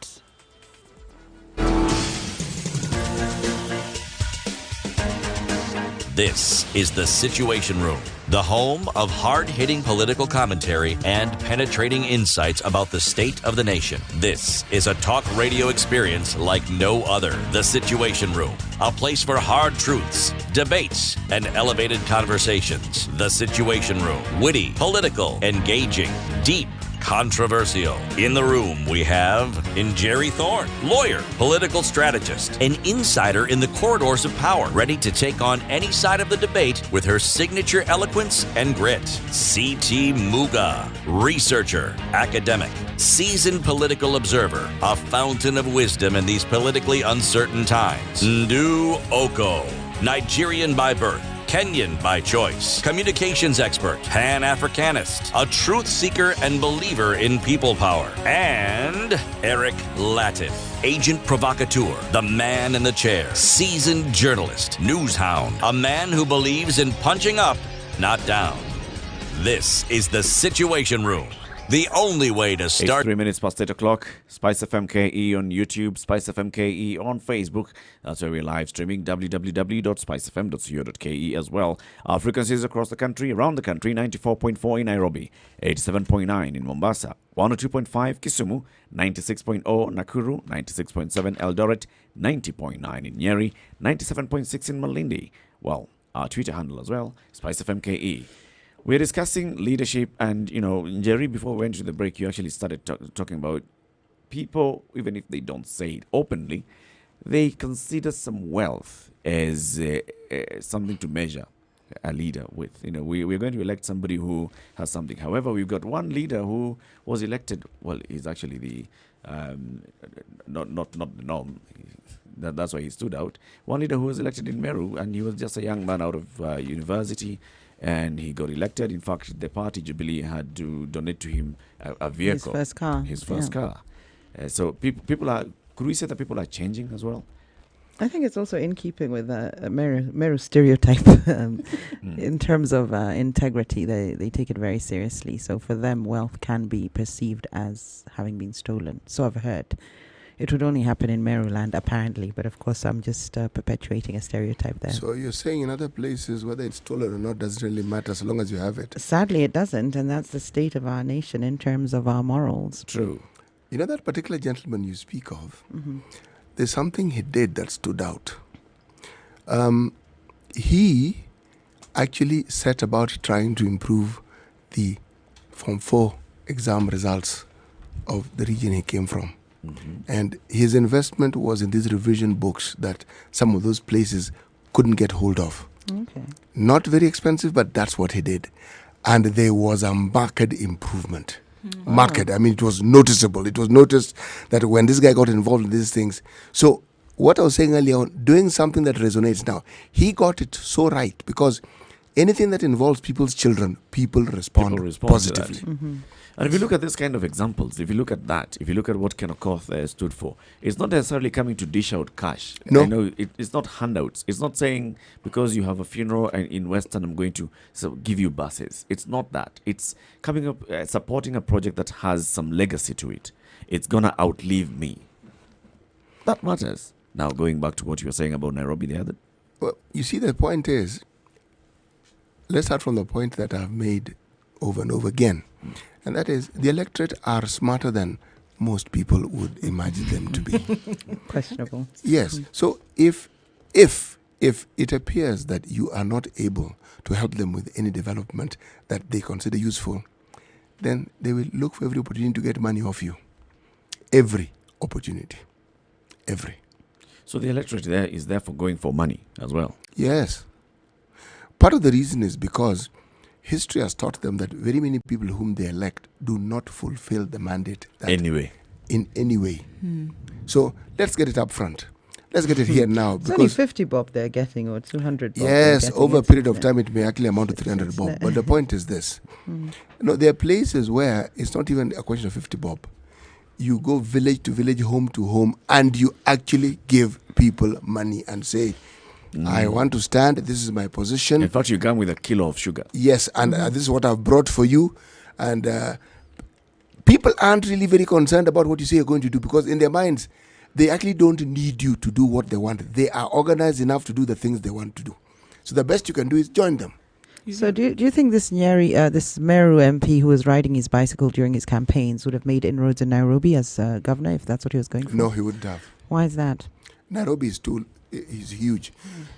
S7: This is The Situation Room, the home of hard-hitting political commentary and penetrating insights about the state of the nation. This is a talk radio experience like no other. The Situation Room, a place for hard truths, debates, and elevated conversations. The Situation Room, witty, political, engaging, deep, controversial. In the room, we have Jerry Thorne, lawyer, political strategist, an insider in the corridors of power, ready to take on any side of the debate with her signature eloquence and grit. C.T. Muga, researcher, academic, seasoned political observer, a fountain of wisdom in these politically uncertain times. Ndu Oko, Nigerian by birth, Kenyan by choice, communications expert, Pan-Africanist, a truth seeker and believer in people power, and Eric Latin, agent provocateur, the man in the chair, seasoned journalist, news hound, a man who believes in punching up, not down. This is The Situation Room. The only way to start.
S3: 3 minutes past 8 o'clock. Spice FM KE on YouTube, Spice FM KE on Facebook. That's where we're live streaming, www.spicefm.co.ke as well. Our frequencies across the country, around the country, 94.4 in Nairobi, 87.9 in Mombasa, 102.5 Kisumu, 96.0 Nakuru, 96.7 Eldoret, 90.9 in Nyeri, 97.6 in Malindi. Well, our Twitter handle as well, Spice FM KE. We're discussing leadership and, Jerry, before we went to the break, you actually started talking about people, even if they don't say it openly, they consider some wealth as something to measure a leader with. We're going to elect somebody who has something. However, we've got one leader who was elected. Well, he's actually the not the norm. That's why he stood out. One leader who was elected in Meru, and he was just a young man out of university, and he got elected. In fact, the party Jubilee had to donate to him a vehicle,
S4: his first car.
S3: So people are. Could we say that people are changing as well?
S4: I think it's also in keeping with Meru stereotype in terms of integrity. They take it very seriously. So for them, wealth can be perceived as having been stolen. So I've heard. It would only happen in Maryland, apparently. But of course, I'm just perpetuating a stereotype there.
S2: So you're saying in other places, whether it's stolen or not, doesn't really matter so long as you have it.
S4: Sadly, it doesn't. And that's the state of our nation in terms of our morals.
S3: True.
S2: You know that particular gentleman you speak of? Mm-hmm. There's something he did that stood out. He actually set about trying to improve the Form 4 exam results of the region he came from. Mm-hmm. And his investment was in these revision books that some of those places couldn't get hold of.
S4: Okay.
S2: Not very expensive, but that's what he did. And there was a marked improvement. Market. I mean, it was noticeable. It was noticed that when this guy got involved in these things. So what I was saying earlier on, doing something that resonates now, he got it so right because anything that involves people's children, people respond positively.
S3: Mm-hmm. And if you look at this kind of examples, if you look at that, if you look at what Ken Okoth stood for, it's not necessarily coming to dish out cash.
S2: No.
S3: I know it's not handouts. It's not saying because you have a funeral in Western, I'm going to give you buses. It's not that. It's coming up, supporting a project that has some legacy to it. It's going to outlive me. That matters. Now, going back to what you were saying about Nairobi the other.
S2: Well, you see, the point is, let's start from the point that I've made over and over again. And that is, the electorate are smarter than most people would imagine them to be.
S4: Questionable.
S2: Yes. So if it appears that you are not able to help them with any development that they consider useful, then they will look for every opportunity to get money off you. Every opportunity. Every.
S3: So the electorate there is therefore going for money as well.
S2: Yes. Part of the reason is because history has taught them that very many people whom they elect do not fulfill the mandate in any way. So let's get it up front. Let's get it here now.
S4: It's only 50 bob they're getting, or 200 bob.
S2: Yes, over a period of time it may actually amount to 300 bob. But the point is this. There are places where it's not even a question of 50 bob. You go village to village, home to home, and you actually give people money and say, I want to stand, this is my position.
S3: In fact, you come with a kilo of sugar.
S2: Yes, and this is what I've brought for you. And people aren't really very concerned about what you say you're going to do because in their minds, they actually don't need you to do what they want. They are organized enough to do the things they want to do. So the best you can do is join them.
S4: So do you think this this Meru MP who was riding his bicycle during his campaigns would have made inroads in Nairobi as governor if that's what he was going for?
S2: No, he wouldn't have.
S4: Why is that?
S2: Nairobi is he's huge.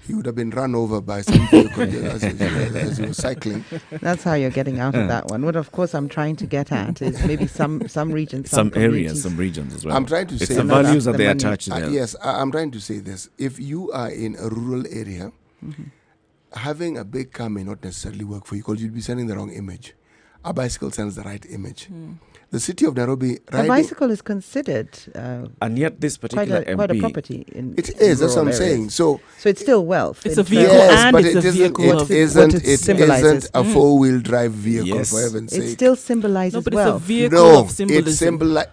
S2: He would have been run over by some vehicle as he was cycling.
S4: That's how you're getting out of that one. What, of course, I'm trying to get at is maybe some regions,
S3: some areas, some regions as well.
S2: I'm trying to say
S3: the values that they attach to them.
S2: Yes, I'm trying to say this. If you are in a rural area, having a big car may not necessarily work for you because you'll be sending the wrong image. A bicycle sends the right image. The city of Nairobi...
S4: A bicycle is considered...
S3: and yet this particular
S4: quite a
S3: MP...
S4: property.
S2: It is, that's what I'm saying. So
S4: it's still wealth.
S1: It's a vehicle
S2: but
S1: it's a vehicle.
S2: It isn't a four-wheel drive vehicle, for heaven's sake.
S4: It still symbolizes wealth.
S1: It's a vehicle of symbolism.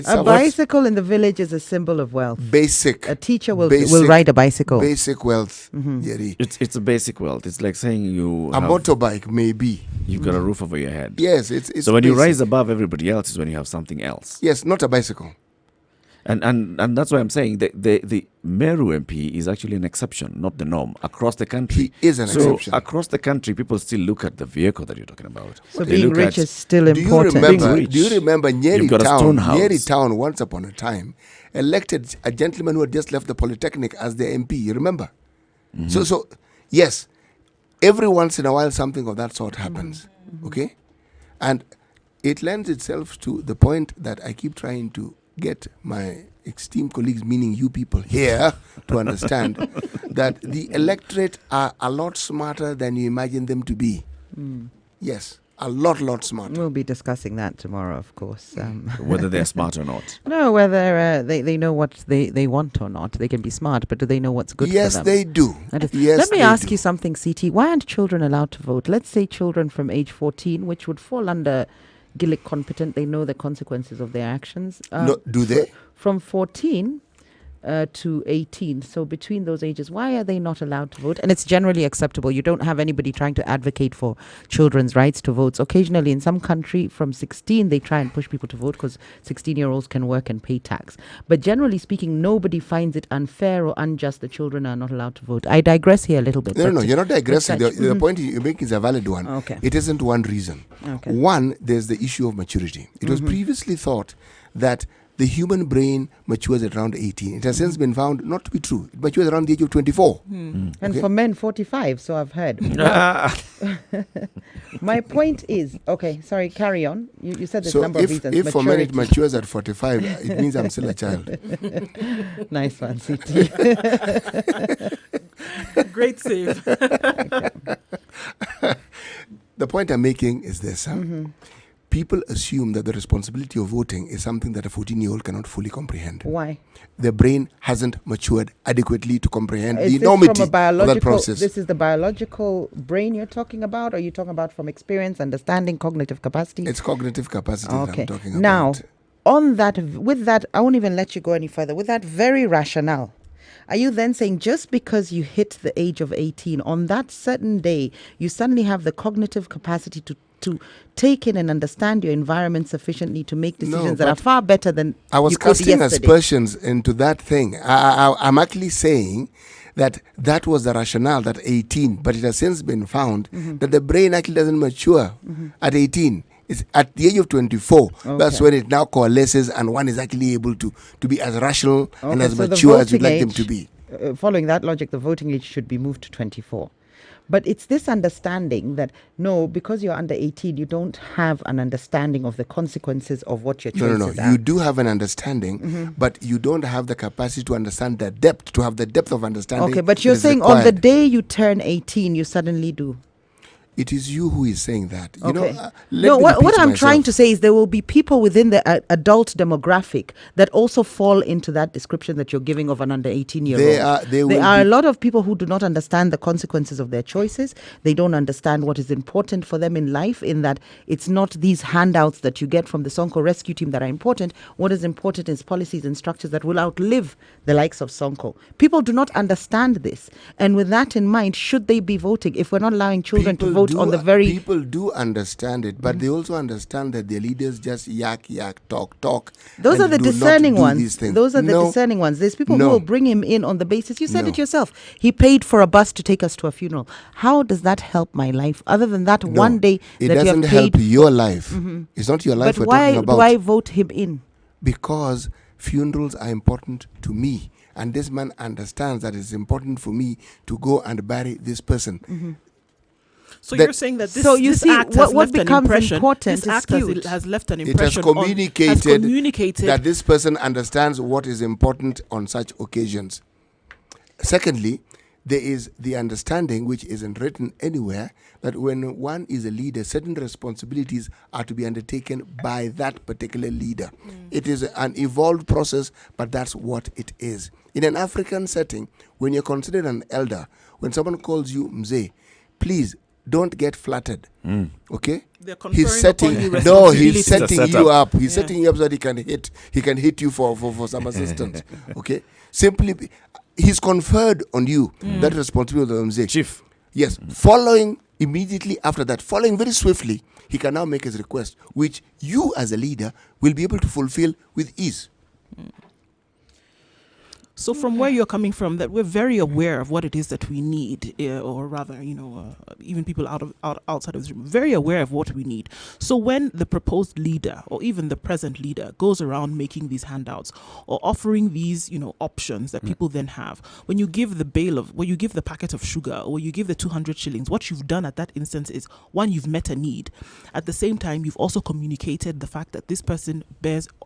S4: A bicycle in the village is a symbol of wealth.
S2: Basic.
S4: A teacher will ride a bicycle.
S2: Basic wealth. Yeri.
S3: It's a basic wealth. It's like saying you
S2: a motorbike, maybe.
S3: You've got a roof over your head.
S2: Yes, it's
S3: so when
S2: basic.
S3: you rise above everybody else is when you have something else.
S2: Yes, not a bicycle.
S3: And that's why I'm saying the Meru MP is actually an exception, not the norm. Across the country.
S2: He is an exception.
S3: Across the country, people still look at the vehicle that you're talking about.
S4: So being rich is still important.
S2: Do you remember Nyeri Town once upon a time elected a gentleman who had just left the Polytechnic as their MP? You remember? So yes, every once in a while something of that sort happens. Okay? And it lends itself to the point that I keep trying to get my esteemed colleagues, meaning you people here, to understand that the electorate are a lot smarter than you imagine them to be. Yes, a lot smarter.
S4: We'll be discussing that tomorrow, of course.
S3: Whether they're smart or not.
S4: No, whether they know what they want or not. They can be smart, but do they know what's good for them?
S2: Yes, they do. Yes,
S4: Let me
S2: they
S4: ask
S2: do.
S4: you something, CT. Why aren't children allowed to vote? Let's say children from age 14, which would fall under Gillick competent. They know the consequences of their actions.
S2: No, do they?
S4: From 14 to 18. So between those ages, why are they not allowed to vote? And it's generally acceptable. You don't have anybody trying to advocate for children's rights to vote. Occasionally, in some country, from 16, they try and push people to vote because 16-year-olds can work and pay tax. But generally speaking, nobody finds it unfair or unjust that children are not allowed to vote. I digress here a little bit.
S2: No, you're not digressing. The point you make is a valid one.
S4: Okay.
S2: It isn't one reason.
S4: Okay.
S2: One, there's the issue of maturity. It was previously thought that the human brain matures at around 18. It has since been found not to be true. It matures around the age of 24.
S4: And for men, 45, so I've heard. My point is, okay, sorry, carry on. You said there's a number of reasons.
S2: If for men it matures at 45, it means I'm still a child.
S4: Nice one, CT.
S1: Great save.
S2: The point I'm making is this. People assume that the responsibility of voting is something that a 14-year-old cannot fully comprehend.
S4: Why?
S2: Their brain hasn't matured adequately to comprehend
S4: Is
S2: the
S4: this
S2: enormity
S4: from a
S2: of that process.
S4: This is the biological brain you're talking about, or are you talking about from experience, understanding, cognitive capacity?
S2: It's cognitive capacity that I'm talking about.
S4: Now, with that, I won't even let you go any further. With that very rationale, are you then saying just because you hit the age of 18, on that certain day, you suddenly have the cognitive capacity to take in and understand your environment sufficiently to make decisions that are far better than
S2: I was
S4: you could
S2: casting
S4: yesterday?
S2: aspersions into that thing. I'm actually saying that was the rationale at 18, but it has since been found that the brain actually doesn't mature at 18. It's at the age of 24. That's when it now coalesces and one is actually able to be as rational and as mature as you'd like them to be.
S4: Following that logic, the voting age should be moved to 24. But it's this understanding that, no, because you're under 18, you don't have an understanding of the consequences of what your choices are.
S2: You do have an understanding, but you don't have the capacity to understand the depth, to have the depth of understanding.
S4: Okay, but you're saying on the day you turn 18, you suddenly do.
S2: It is you who is saying that. You
S4: Okay.
S2: know,
S4: what I'm trying to say is there will be people within the adult demographic that also fall into that description that you're giving of an under 18-year-old. There are a lot of people who do not understand the consequences of their choices. They don't understand what is important for them in life, in that it's not these handouts that you get from the Sonko rescue team that are important. What is important is policies and structures that will outlive the likes of Sonko. People do not understand this. And with that in mind, should they be voting if we're not allowing children to vote on the very...
S2: People do understand it, but they also understand that their leaders just yak, talk.
S4: Those are the discerning ones. Those are the discerning ones. There's people who will bring him in on the basis. You said it yourself. He paid for a bus to take us to a funeral. How does that help my life? Other than that one day
S2: it
S4: that you
S2: doesn't
S4: have paid...
S2: help your life. It's not your life
S4: but
S2: we're talking about.
S4: But why do I vote him in?
S2: Because funerals are important to me. And this man understands that it's important for me to go and bury this person.
S1: So you're saying that this,
S4: so you
S1: this
S4: see,
S1: act
S4: what
S1: has left
S4: becomes
S1: an impression.
S4: important
S1: This
S4: is
S1: act
S4: skewed.
S1: has left an
S2: It
S1: impression.
S2: has communicated
S1: that
S2: this person understands what is important on such occasions. Secondly, there is the understanding, which isn't written anywhere, that when one is a leader, certain responsibilities are to be undertaken by that particular leader. It is an evolved process, but that's what it is. In an African setting, when you're considered an elder, when someone calls you Mzee, please don't get flattered. Okay? He's setting you up. He's setting you up so that he can hit you for some assistance. Okay? Simply, he's conferred on you that responsibility of Mzee.
S3: Chief.
S2: Yes. Following immediately after that, following very swiftly, he can now make his request, which you as a leader will be able to fulfill with ease.
S1: So from where you're coming from, that we're very aware of what it is that we need, or rather, even people outside of this room, very aware of what we need. So when the proposed leader or even the present leader goes around making these handouts or offering these, options that people then have, when you give the packet of sugar or you give the 200 shillings, what you've done at that instance is, one, you've met a need. At the same time, you've also communicated the fact that this person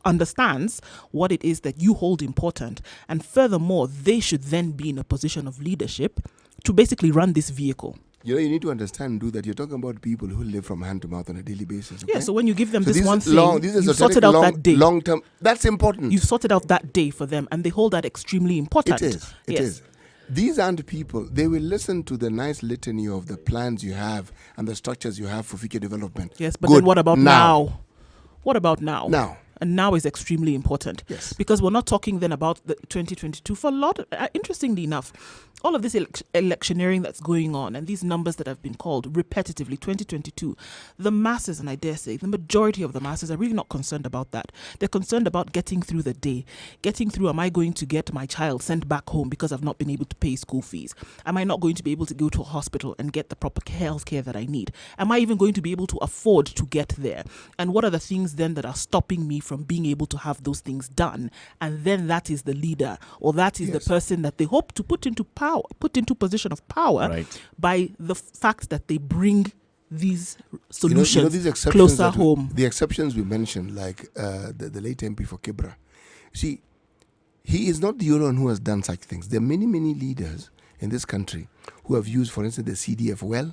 S1: understands what it is that you hold important, and furthermore, they should then be in a position of leadership to basically run this vehicle.
S2: You need to understand, that you're talking about people who live from hand to mouth on a daily basis. Okay?
S1: Yeah, so when you give them this one thing,
S2: you've
S1: sorted out that day.
S2: Long term, that's important.
S1: You've sorted out that day for them, and they hold that extremely important.
S2: It is. These aren't people. They will listen to the nice litany of the plans you have and the structures you have for future development.
S1: Yes, but then what about now? What about now?
S2: Now.
S1: And now is extremely important.
S2: Yes.
S1: Because we're not talking then about the 2022. For a lot, interestingly enough, all of this electioneering that's going on and these numbers that have been called repetitively, 2022, the masses, and I dare say the majority of the masses, are really not concerned about that. They're concerned about getting through the day, getting through, am I going to get my child sent back home because I've not been able to pay school fees? Am I not going to be able to go to a hospital and get the proper health care that I need? Am I even going to be able to afford to get there? And what are the things then that are stopping me from being able to have those things done? And then that is the leader, or that is the person that they hope to put into position of power by the fact that they bring these solutions
S2: these
S1: closer home.
S2: The exceptions we mentioned, like the late MP for Kibra. See, he is not the only one who has done such things. There are many, many leaders in this country who have used, for instance, the CDF well.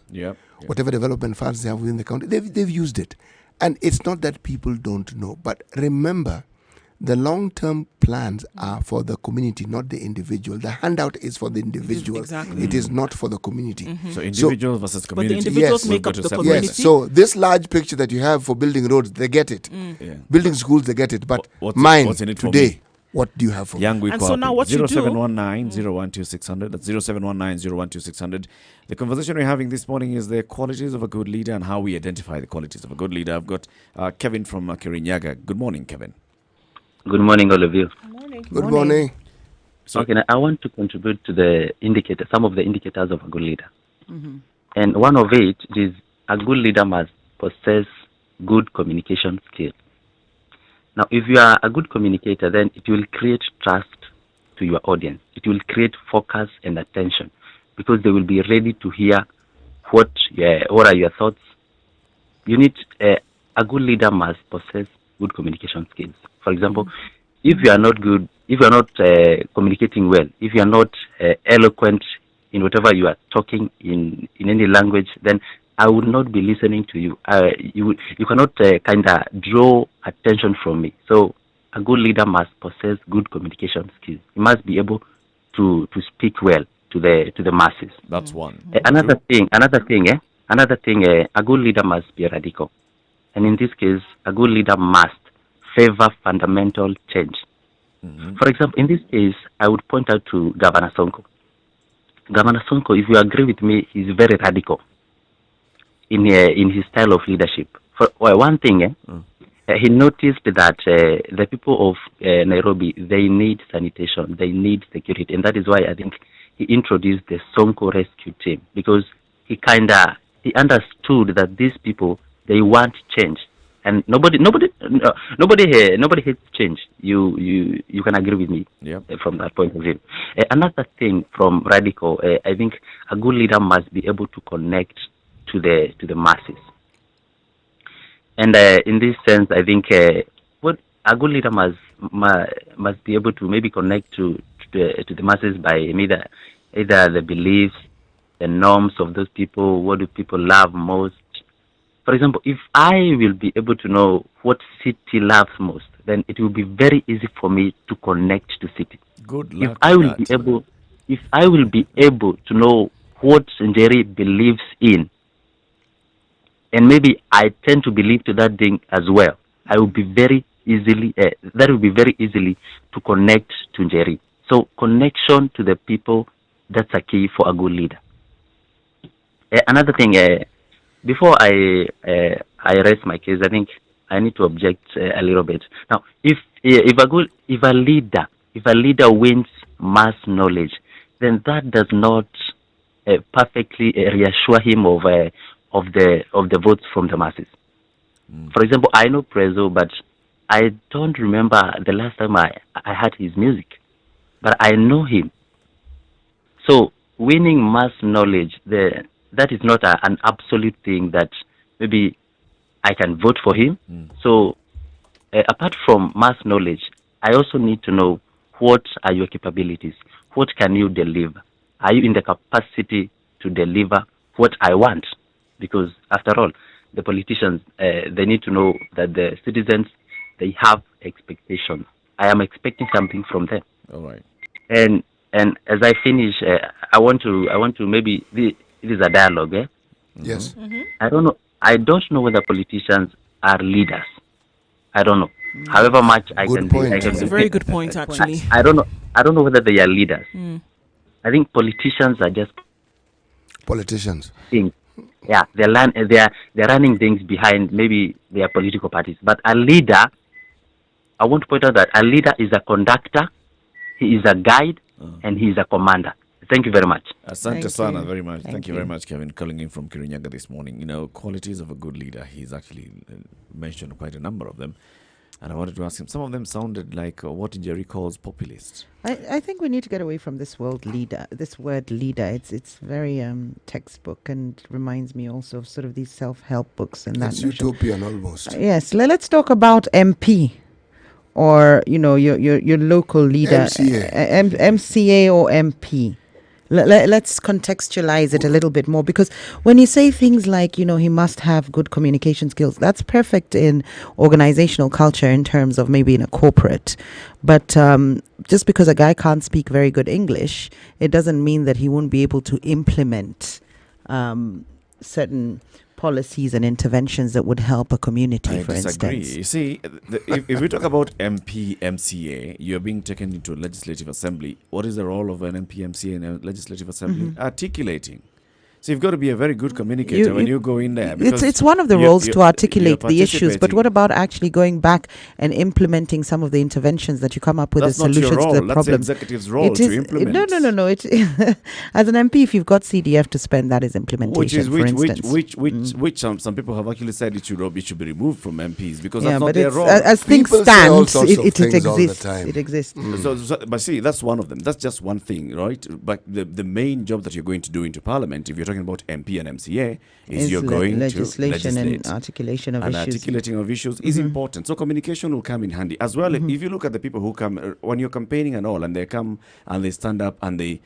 S2: Whatever development funds they have within the county, they've used it. And it's not that people don't know. But remember, the long-term plans are for the community, not the individual. The handout is for the individual.
S1: Exactly.
S2: It is not for the community.
S3: So individual versus community.
S1: But the individuals make up the community.
S2: Yes. So this large picture that you have for building roads, they get it. Building schools, they get it. But what's in it today, what do you have for me?
S1: And so now what
S3: 0719-012-600. That's 0719-012-600. The conversation we're having this morning is the qualities of a good leader and how we identify the qualities of a good leader. I've got Kevin from Kirinyaga. Good morning, Kevin.
S18: Good morning, all of you.
S2: Good morning.
S18: So, I want to contribute to some of the indicators of a good leader. And one of it is a good leader must possess good communication skills. Now, if you are a good communicator, then it will create trust to your audience. It will create focus and attention because they will be ready to hear what are your thoughts. You need a good leader must possess good communication skills. For example, if you are not good, if you are not communicating well, if you are not eloquent in whatever you are talking in any language, then I would not be listening to you. You cannot kind of draw attention from me. So a good leader must possess good communication skills. He must be able to speak well to the masses.
S3: That's one.
S18: Another thing. A good leader must be radical, and in this case, a good leader must favor fundamental change. For example, in this case, I would point out to Governor Sonko. Governor Sonko, if you agree with me, he's very radical in his style of leadership. For one thing, he noticed that the people of Nairobi, they need sanitation, they need security, and that is why I think he introduced the Sonko Rescue Team, because he understood that these people, they want change. And nobody hates change. You can agree with me from that point of view. Another thing from radical, I think a good leader must be able to connect to the masses. And in this sense, I think what a good leader must be able to maybe connect to the masses by either the beliefs, the norms of those people. What do people love most? For example, if I will be able to know what city loves most, then it will be very easy for me to connect to city.
S3: Good luck.
S18: If I will be able to know what Njeri believes in, and maybe I tend to believe to that thing as well, I will be very easily to connect to Njeri. So connection to the people, that's a key for a good leader. Another thing. Before I raise my case, I think I need to object a little bit. Now, if a leader wins mass knowledge, then that does not perfectly reassure him of the votes from the masses. For example, I know Prezzo, but I don't remember the last time I heard his music, but I know him. So winning mass knowledge, that is not an absolute thing that maybe I can vote for him. So apart from mass knowledge, I also need to know what are your capabilities. What can you deliver? Are you in the capacity to deliver what I want? Because after all, the politicians, they need to know that the citizens, they have expectations. I am expecting something from them.
S3: All right.
S18: And as I finish, I want to maybe it is a dialogue.
S2: Yes.
S18: I don't know whether politicians are leaders. I don't know. However much I can be,
S1: It's a very good point, actually.
S18: I don't know whether they are leaders. I think politicians are just
S2: politicians.
S18: Things. Yeah, they're running things behind maybe their political parties. But a leader, I want to point out that a leader is a conductor, he is a guide, and he is a commander. Thank you very much.
S3: Asante sana very much. Thank you very much, Kevin, calling in from Kirinyaga this morning. You know, qualities of a good leader. He's actually mentioned quite a number of them. And I wanted to ask him, some of them sounded like what Jerry calls populist.
S4: I think we need to get away from this word leader. It's very textbook and reminds me also of sort of these self-help books and that.
S2: It's utopian almost.
S4: Yes, let's talk about MP, or your local leader, MCA or MP. Let's contextualize it a little bit more, because when you say things like, he must have good communication skills, that's perfect in organizational culture in terms of maybe in a corporate. But just because a guy can't speak very good English, it doesn't mean that he won't be able to implement certain policies and interventions that would help a community, for
S3: disagree.
S4: instance.
S3: You see, if we talk about MP, MCA, you're being taken into a legislative assembly. What is the role of an MP, MCA in a legislative assembly? Articulating. So you've got to be a very good communicator when you go in there.
S4: It's one of the roles to articulate the issues, but what about actually going back and implementing some of the interventions that you come up with as solutions to the problem?
S3: That's the executive's role to implement.
S4: No. As an MP, if you've got CDF to spend, that is implementation.
S3: Which some people have actually said it should be removed from MPs because that's not their role.
S4: As things stand, it exists. It exists.
S3: But see, that's one of them. That's just one thing, right? But the main job that you're going to do into Parliament, if you're talking about MP and MCA, is you're going
S4: legislation
S3: to
S4: and articulation of issues.
S3: Articulating of issues is important. So communication will come in handy as well. If you look at the people who come when you're campaigning and all, and they come and they stand up and they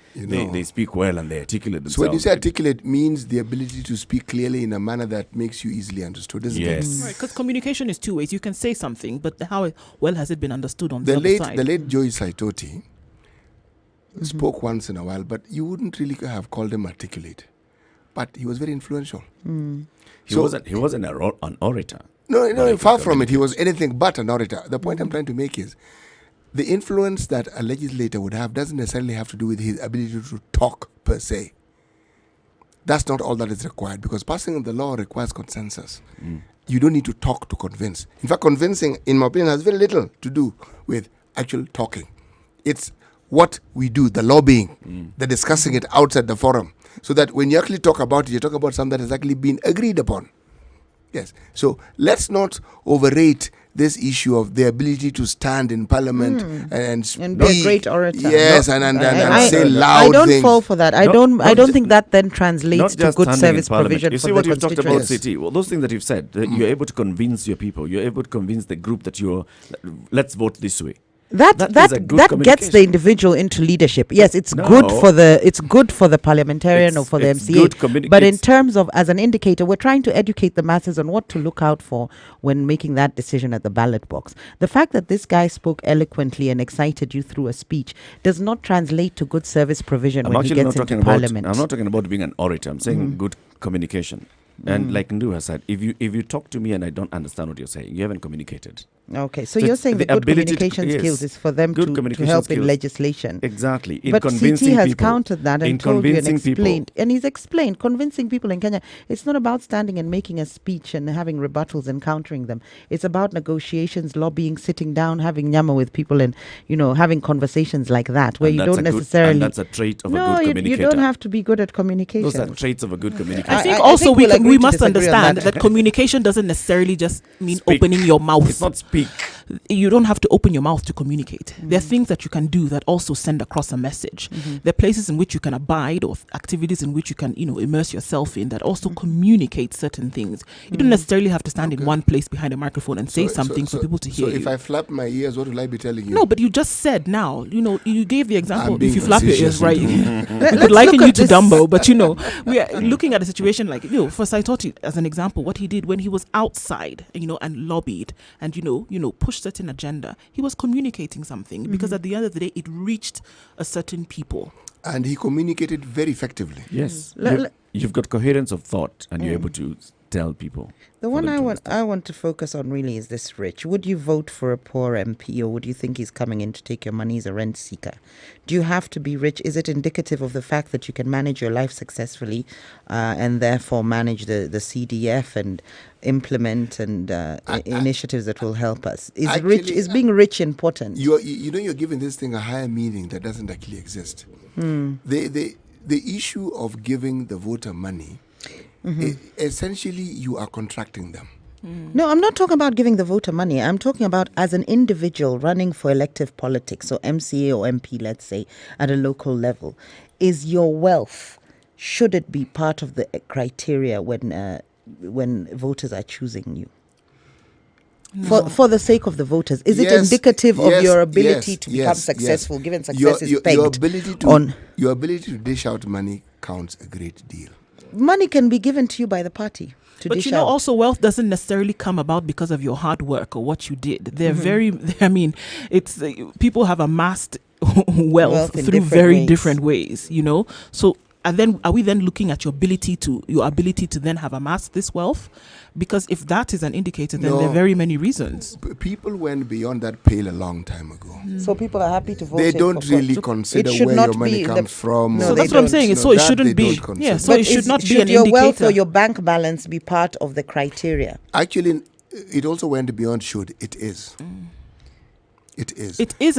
S3: speak well and they articulate themselves.
S2: So when you say articulate, means the ability to speak clearly in a manner that makes you easily understood, isn't it?
S1: Yes. Right, because communication is two ways. You can say something, but how well has it been understood on the other side?
S2: The late Joy Saitoti spoke once in a while, but you wouldn't really have called him articulate. But he was very influential.
S3: He wasn't an orator.
S2: No, far from it. He was anything but an orator. The point I'm trying to make is the influence that a legislator would have doesn't necessarily have to do with his ability to talk per se. That's not all that is required, because passing the law requires consensus. You don't need to talk to convince. In fact, convincing, in my opinion, has very little to do with actual talking. It's what we do, the lobbying, the discussing it outside the forum, so that when you actually talk about it, you talk about something that has actually been agreed upon. Yes. So let's not overrate this issue of the ability to stand in Parliament and speak.
S4: And be a great orator.
S2: Yes, and say loud things.
S4: I don't fall for that. I don't think that then translates to good service provision.
S3: You see what you've talked about, City? Well, those things that you've said, you're able to convince your people. You're able to convince the group that let's vote this way.
S4: That gets the individual into leadership. Yes, it's good for the parliamentarian or for the MCA. But in terms of as an indicator, we're trying to educate the masses on what to look out for when making that decision at the ballot box. The fact that this guy spoke eloquently and excited you through a speech does not translate to good service provision when he gets into Parliament.
S3: I'm not talking about being an orator. I'm saying good communication. And like Ndu has said, if you talk to me and I don't understand what you're saying, you haven't communicated.
S4: Okay, so you're saying the good communication skills is for them to help in legislation.
S3: Exactly.
S4: But CT has countered that and told you and explained. And he's explained, convincing people in Kenya, it's not about standing and making a speech and having rebuttals and countering them. It's about negotiations, lobbying, sitting down, having nyama with people and, having conversations like that where you don't necessarily...
S3: And that's a trait of a good communicator.
S4: You don't have to be good at communication.
S3: Those are traits of a good communicator.
S1: I think also we must understand that communication doesn't necessarily just mean opening your mouth.
S3: It's not speak.
S1: You don't have to open your mouth to communicate. There are things that you can do that also send across a message. There are places in which you can abide or activities in which you can, immerse yourself in that also communicate certain things. You don't necessarily have to stand in one place behind a microphone and say something for people to hear you.
S2: So if I flap my ears, what will I be telling you?
S1: No, but you just said now, you gave the example. If you flap your ears, right?
S4: Let's
S1: could liken you to Dumbo, but we are looking at a situation like, for Saitoti as an example, what he did when he was outside, and lobbied and, pushed certain agenda, he was communicating something because at the end of the day, it reached a certain people.
S2: And he communicated very effectively.
S3: Yes. You've got coherence of thought and you're able to tell people.
S4: The one I want to focus on really is this, Rich. Would you vote for a poor MP or would you think he's coming in to take your money as a rent seeker? Do you have to be rich? Is it indicative of the fact that you can manage your life successfully and therefore manage the CDF and implement and initiatives that will help us? Is being rich important?
S2: You're giving this thing a higher meaning that doesn't actually exist. The issue of giving the voter money, essentially you are contracting them.
S4: No, I'm not talking about giving the voter money. I'm talking about as an individual running for elective politics, so MCA or MP, let's say, at a local level. Is your wealth, should it be part of the criteria when voters are choosing you? No. For the sake of the voters, is it indicative of your ability to become successful, given success is pegged
S2: your ability to dish out money counts a great deal.
S4: Money can be given to you by the party.
S1: But also wealth doesn't necessarily come about because of your hard work or what you did. They're it's people have amassed wealth through very different ways, So are we then looking at your ability to then have amassed this wealth? Because if that is an indicator, then there are very many reasons.
S2: People went beyond that pale a long time ago.
S4: So people are happy to vote.
S2: They don't really consider where your money comes from.
S1: So that's what I'm saying. So it shouldn't be. Yeah. So it should not be an indicator.
S4: Should your wealth or your bank balance be part of the criteria?
S2: Actually, it also went beyond should. It is. It is.
S1: It is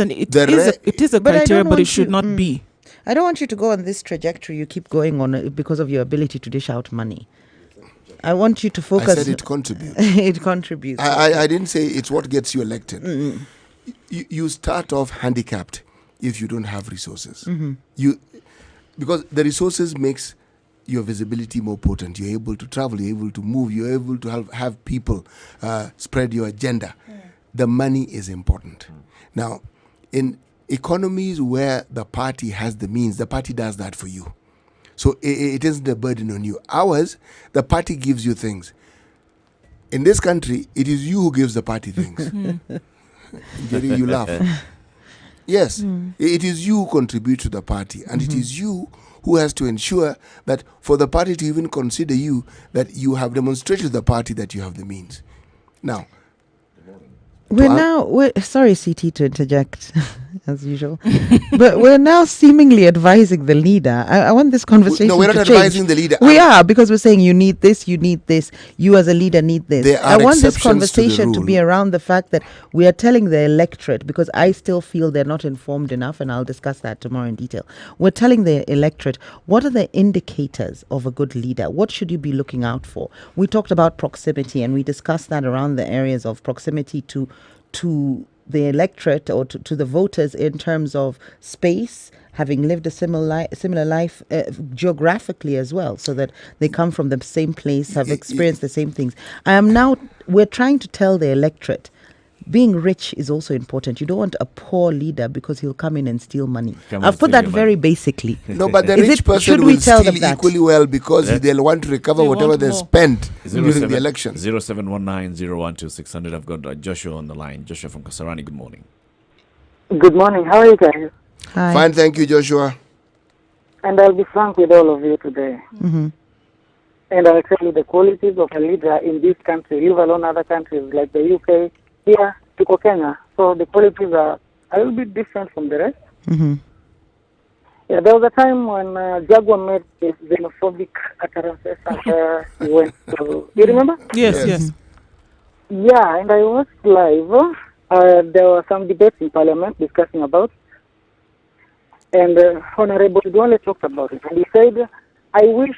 S1: a criteria, but it should not be.
S4: I don't want you to go on this trajectory you keep going on because of your ability to dish out money. I want you to focus.
S2: I said it contributes.
S4: It contributes.
S2: I didn't say it's what gets you elected. You start off handicapped if you don't have resources. Because the resources makes your visibility more potent. You're able to travel, you're able to move, you're able to have people spread your agenda. The money is important. Now, in economies where the party has the means, the party does that for you. So it isn't a burden on you. Ours, the party gives you things. In this country, it is you who gives the party things. Jerry, you laugh. Yes, it is you who contribute to the party, and it is you who has to ensure that for the party to even consider you, that you have demonstrated to the party that you have the means. Now,
S4: sorry, CT, to interject, as usual, but we're now seemingly advising the leader. I want this conversation
S2: No, we're not advising the leader.
S4: We are, because we're saying you need this, you as a leader need this. I want this conversation to be around the fact that we are telling the electorate, because I still feel they're not informed enough, and I'll discuss that tomorrow in detail. We're telling the electorate, what are the indicators of a good leader? What should you be looking out for? We talked about proximity, and we discussed that around the areas of proximity to the electorate or to the voters in terms of space, having lived a similar life geographically as well, so that they come from the same place, have experienced the same things. We're trying to tell the electorate, being rich is also important. You don't want a poor leader because he'll come in and steal money. I've put that very basically.
S2: No, but the rich person will steal equally well because they'll want to recover whatever they spent during the election.
S3: 0719-012-600. I've got Joshua on the line. Joshua from Kasarani, good morning.
S14: Good morning. How are you guys?
S4: Hi.
S2: Fine, thank you, Joshua.
S14: And I'll be frank with all of you today. And I'll tell you the qualities of a leader in this country, leave alone other countries like the UK. Here, tuko Kenya, so the politics are a little bit different from the rest.
S4: Mm-hmm.
S14: Yeah, there was a time when Jaguar made his xenophobic utterances and he went to... You remember?
S1: Yes.
S14: Yeah, and I watched live. There were some debates in Parliament discussing about, and Honorable Duale talked about it. And he said, I wish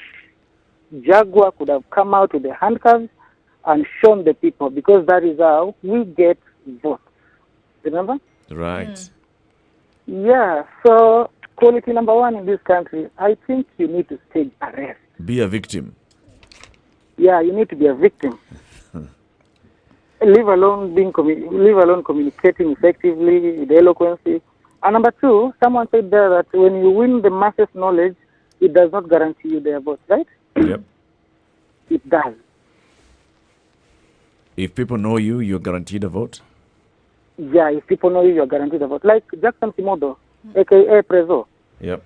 S14: Jaguar could have come out with the handcuffs and shown the people, because that is how we get votes. Remember?
S3: Right.
S14: Yeah, so quality number one in this country, I think you need to stage arrest.
S3: Be a victim.
S14: Yeah, you need to be a victim. Leave alone communicating effectively with eloquency. And number two, someone said there that when you win the masses' knowledge, it does not guarantee you their vote, right?
S3: Yep.
S14: It does.
S3: If people know you, you're guaranteed a vote?
S14: Yeah, if people know you, you're guaranteed a vote. Like Jackson Simodo, a.k.a. Prezo.
S3: Yep.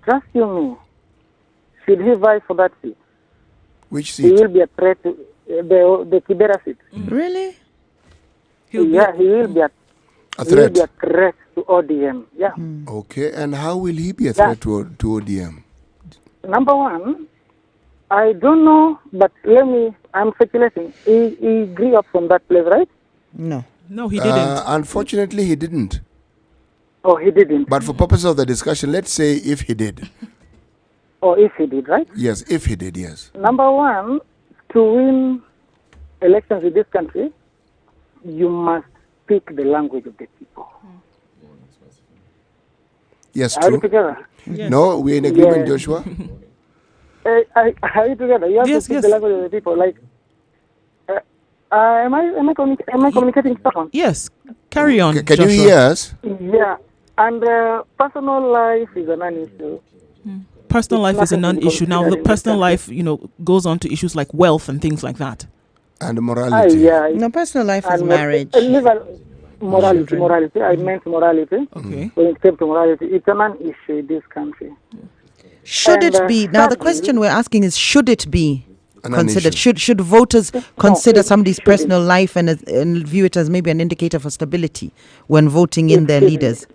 S14: Trust you me, should he vie for that seat?
S2: Which
S14: He
S2: seat?
S14: will be a threat to the Kibera seat.
S4: Really?
S14: He will be a
S2: threat.
S14: He will be a threat to ODM. Yeah.
S2: Okay, and how will he be a threat to ODM?
S14: Number one, I don't know, but I'm speculating. He grew up from that place, right?
S4: No.
S1: No, he didn't.
S2: Unfortunately, he didn't.
S14: Oh, he didn't.
S2: But for purposes of the discussion, let's say if he did.
S14: Or if he did, right?
S2: Yes, if he did, yes.
S14: Number one, to win elections in this country, you must speak the language of the people.
S2: Yes,
S14: Are we
S2: true.
S14: together?
S1: Yes.
S2: No, we're in agreement,
S14: Yeah.
S2: Joshua.
S14: Are you together? You have to speak the language of the people. Like, am I communicating to someone?
S1: Yes. Carry on.
S2: Can you
S1: Joshua.
S2: hear us?
S14: Yeah. And personal life is a non-issue.
S1: Personal life is a
S14: nothing to be
S1: non-issue. Now, the
S14: considered in this
S1: personal
S14: country.
S1: life, goes on to issues like wealth and things like that.
S2: And morality.
S14: Yeah.
S4: No, personal life is
S14: And
S4: marriage.
S14: Morality. I meant morality.
S1: Okay.
S14: When it came to morality, it's a non-issue in this country.
S4: Should
S14: And,
S4: it be? Now, the
S14: sadly-
S4: question we're asking is, should it be
S2: An
S4: considered?
S2: issue.
S4: Should voters consider
S14: it
S4: somebody's
S14: shouldn't.
S4: personal life and view it as maybe an indicator for stability when voting in
S14: It
S4: their
S14: shouldn't.
S4: leaders?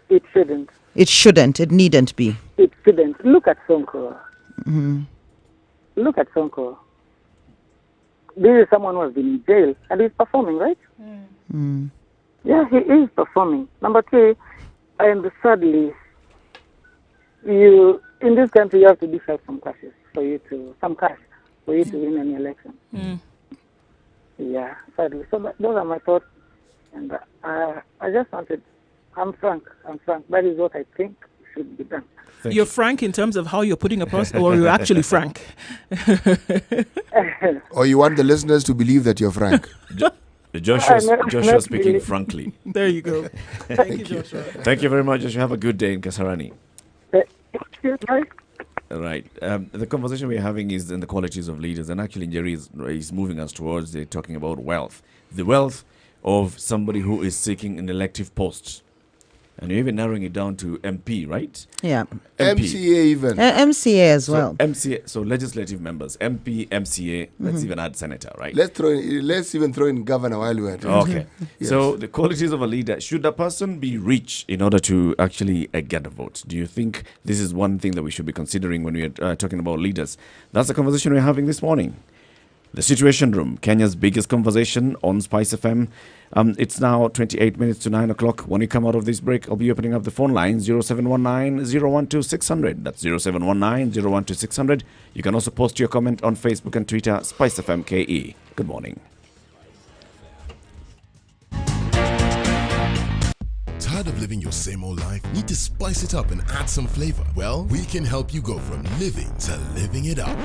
S14: It shouldn't.
S4: It shouldn't. It needn't be.
S14: It shouldn't. Look at Sonko.
S4: Mm-hmm.
S14: Look at Sonko. This is someone who has been in jail and he's performing, right?
S4: Mm.
S14: Yeah, he is performing. Number two, and sadly, in this country you have to dish out some cash for you to win any election. Yeah, sadly. So those are my thoughts, and I just wanted. I'm frank. That is what I think should be done.
S1: You're frank in terms of how you're putting across, or you're actually frank?
S2: Or you want the listeners to believe that you're frank?
S3: Joshua speaking frankly.
S1: There you go. Thank you, Joshua.
S3: Thank you very much, Joshua. Have a good day in Kasarani. Right. The conversation we're having is in the qualities of leaders, and actually Jerry is moving us towards talking about wealth. The wealth of somebody who is seeking an elective post. And you're even narrowing it down to MP, right?
S4: Yeah.
S2: MCA even.
S4: MCA as well.
S3: MCA, so legislative members, MP, MCA, let's even add senator, right?
S2: Let's even throw in governor while we're at it.
S3: Okay.
S2: Yes.
S3: So the qualities of a leader, should a person be rich in order to actually get a vote? Do you think this is one thing that we should be considering when we are talking about leaders? That's the conversation we're having this morning. The Situation Room, Kenya's biggest conversation on Spice FM. It's now 28 minutes to 9 o'clock. When we come out of this break, I'll be opening up the phone line 0719-012-600. That's 0719-012-600. You can also post your comment on Facebook and Twitter, Spice FM KE. Good morning.
S5: Tired of living your same old life? Need to spice it up and add some flavor? Well, we can help you go from living to living it up.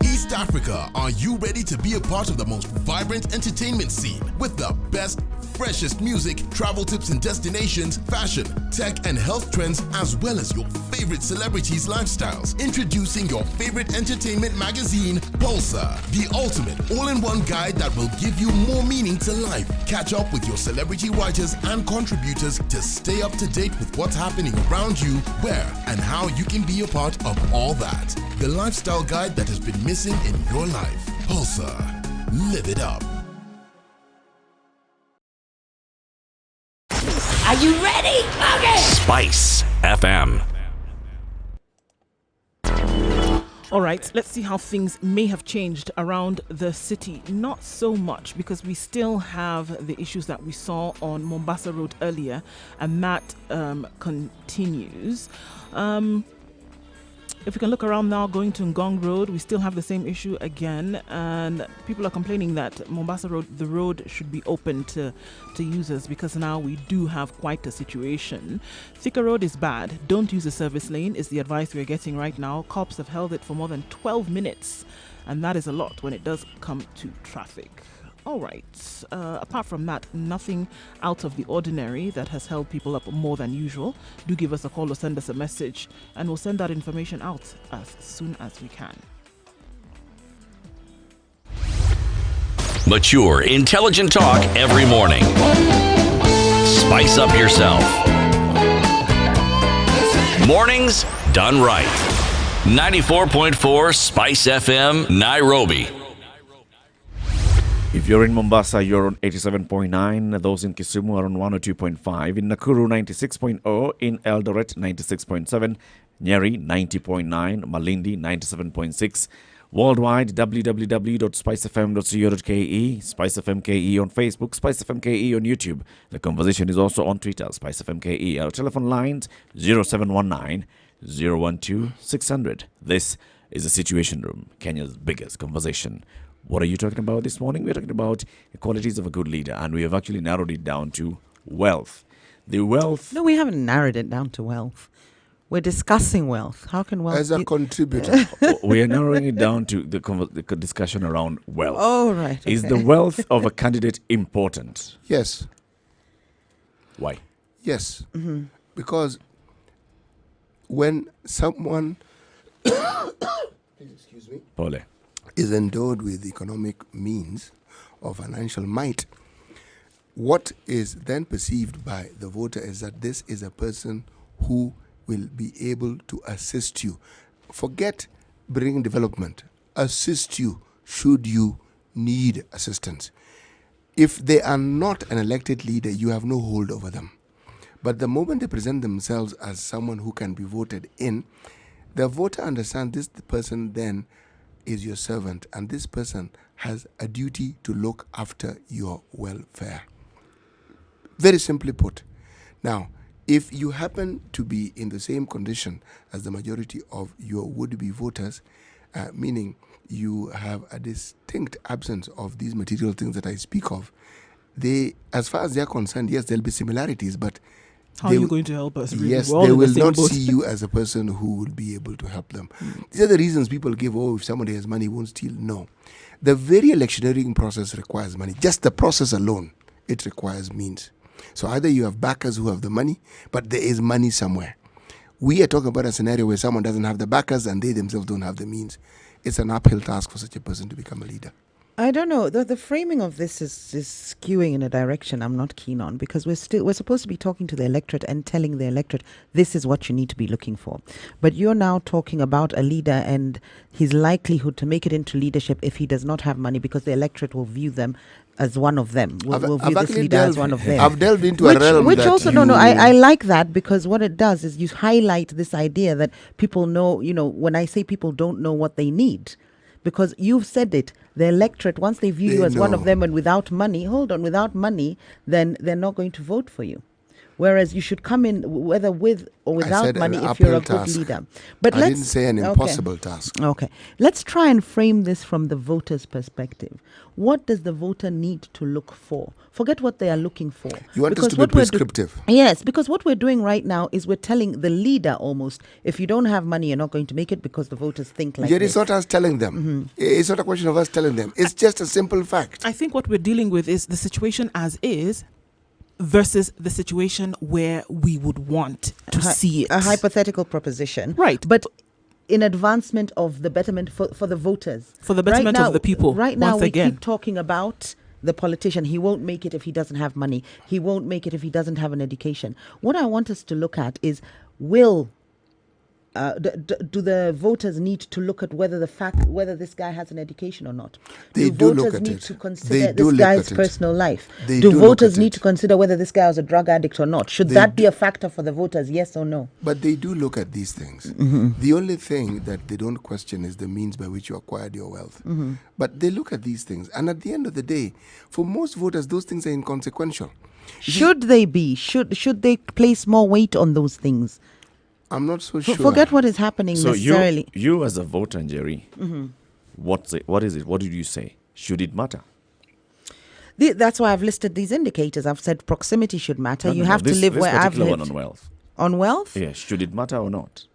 S5: East Africa, are you ready to be a part of the most vibrant entertainment scene with the best, freshest music, travel tips and destinations, fashion, tech and health trends, as well as your favorite celebrities' lifestyles? Introducing your favorite entertainment magazine, Pulsar, the ultimate all-in-one guide that will give you more meaning to life. Catch up with your celebrity writers and contributors to stay up to date with what's happening around you, where and how you can be a part of all that. The lifestyle guide that has been missing in your life. Pulsar. Live it up.
S6: Are you ready? Okay.
S7: Spice FM.
S1: All right, let's see how things may have changed around the city. Not so much, because we still have the issues that we saw on Mombasa Road earlier, and that continues. If we can look around now, going to Ngong Road, we still have the same issue again, and people are complaining that Mombasa Road, the road should be open to users, because now we do have quite a situation. Thika Road is bad. Don't use the service lane is the advice we're getting right now. Cops have held it for more than 12 minutes, and that is a lot when it does come to traffic. All right. Apart from that, nothing out of the ordinary that has held people up more than usual. Do give us a call or send us a message, and we'll send that information out as soon as we can.
S7: Mature, intelligent talk every morning. Spice up yourself. Mornings done right. 94.4 Spice FM, Nairobi.
S3: If you're in Mombasa, you're on 87.9. Those in Kisumu are on 102.5. In Nakuru, 96.0. In Eldoret, 96.7. Nyeri, 90.9. Malindi, 97.6. Worldwide, www.spicefm.co.ke. Spice FM KE on Facebook. Spice FM KE on YouTube. The conversation is also on Twitter. Spice FM KE. Our telephone lines, 0719 012 600. This is the Situation Room, Kenya's biggest conversation. What are you talking about this morning? We're talking about the qualities of a good leader, and we have actually narrowed it down to wealth. The wealth...
S4: No, we haven't narrowed it down to wealth. We're discussing wealth. How can wealth...
S2: As a contributor.
S3: We are narrowing it down to the discussion around wealth.
S4: Oh, right. Okay.
S3: Is the wealth of a candidate important?
S2: Yes.
S3: Why?
S2: Yes. Mm-hmm. Because when someone... Excuse me.
S3: Pole.
S2: Is endowed with economic means or financial might, what is then perceived by the voter is that this is a person who will be able to assist you. Forget bringing development. Assist you should you need assistance. If they are not an elected leader, you have no hold over them. But the moment they present themselves as someone who can be voted in, the voter understands this person then is your servant, and this person has a duty to look after your welfare. Very simply put. Now, if you happen to be in the same condition as the majority of your would-be voters, meaning you have a distinct absence of these material things that I speak of, they, as far as they are concerned, yes, there'll be similarities, but
S1: how are you going to help us? Really?
S2: Yes, they will not see you as a person who will be able to help them. These are the reasons people give, if somebody has money, he won't steal. No. The very electioneering process requires money. Just the process alone, it requires means. So either you have backers who have the money, but there is money somewhere. We are talking about a scenario where someone doesn't have the backers and they themselves don't have the means. It's an uphill task for such a person to become a leader.
S4: I don't know. The framing of this is skewing in a direction I'm not keen on, because we're supposed to be talking to the electorate and telling the electorate this is what you need to be looking for. But you're now talking about a leader and his likelihood to make it into leadership if he does not have money, because the electorate will view them as one of them. Will view this leader as one of them.
S2: I've delved into a realm
S4: which
S2: that
S4: also I like that, because what it does is you highlight this idea that people know. When I say people don't know what they need. Because you've said it, the electorate, once they view you as one of them and without money, then they're not going to vote for you. Whereas you should come in whether with or without money if you're a good leader. But
S2: I didn't say an impossible task.
S4: Okay. Let's try and frame this from the voter's perspective. What does the voter need to look for? Forget what they are looking for.
S2: You want us to be prescriptive?
S4: Yes, because what we're doing right now is we're telling the leader almost, if you don't have money, you're not going to make it, because the voters think like this.
S2: It's not us telling them. Mm-hmm. It's not a question of us telling them. It's just a simple fact.
S1: I think what we're dealing with is the situation as is versus the situation where we would want to see it.
S4: A hypothetical proposition.
S1: Right.
S4: But in advancement of the betterment for the voters.
S1: For the betterment of the people.
S4: Right now, we keep talking about the politician. He won't make it if he doesn't have money. He won't make it if he doesn't have an education. What I want us to look at is, will do the voters need to look at whether this guy has an education or not?
S2: They
S4: do
S2: look
S4: voters
S2: at
S4: need
S2: it.
S4: to
S2: They
S4: consider
S2: do
S4: this
S2: look
S4: guy's
S2: at it.
S4: personal life?
S2: They
S4: Do
S2: do look
S4: voters
S2: at
S4: need
S2: it.
S4: to consider whether this guy was a drug addict or not? Should
S2: They
S4: that be
S2: do-
S4: a factor for the voters, yes or no?
S2: But they do look at these things.
S4: Mhm.
S2: The only thing that they don't question is the means by which you acquired your wealth.
S4: Mhm.
S2: But they look at these things. And at the end of the day, for most voters, those things are inconsequential.
S4: Should they be? Should they place more weight on those things?
S2: I'm not so sure.
S4: Forget what is happening
S3: So
S4: necessarily.
S3: you as a voter, Jerry,
S4: Mhm.
S3: what is it? What did you say? Should it matter?
S4: That's why I've listed these indicators. I've said proximity should matter.
S3: No,
S4: you
S3: no,
S4: have
S3: this,
S4: to live
S3: this
S4: where I've
S3: particular
S4: lived.
S3: one on wealth.
S4: On wealth?
S3: Yes. Should it matter or not?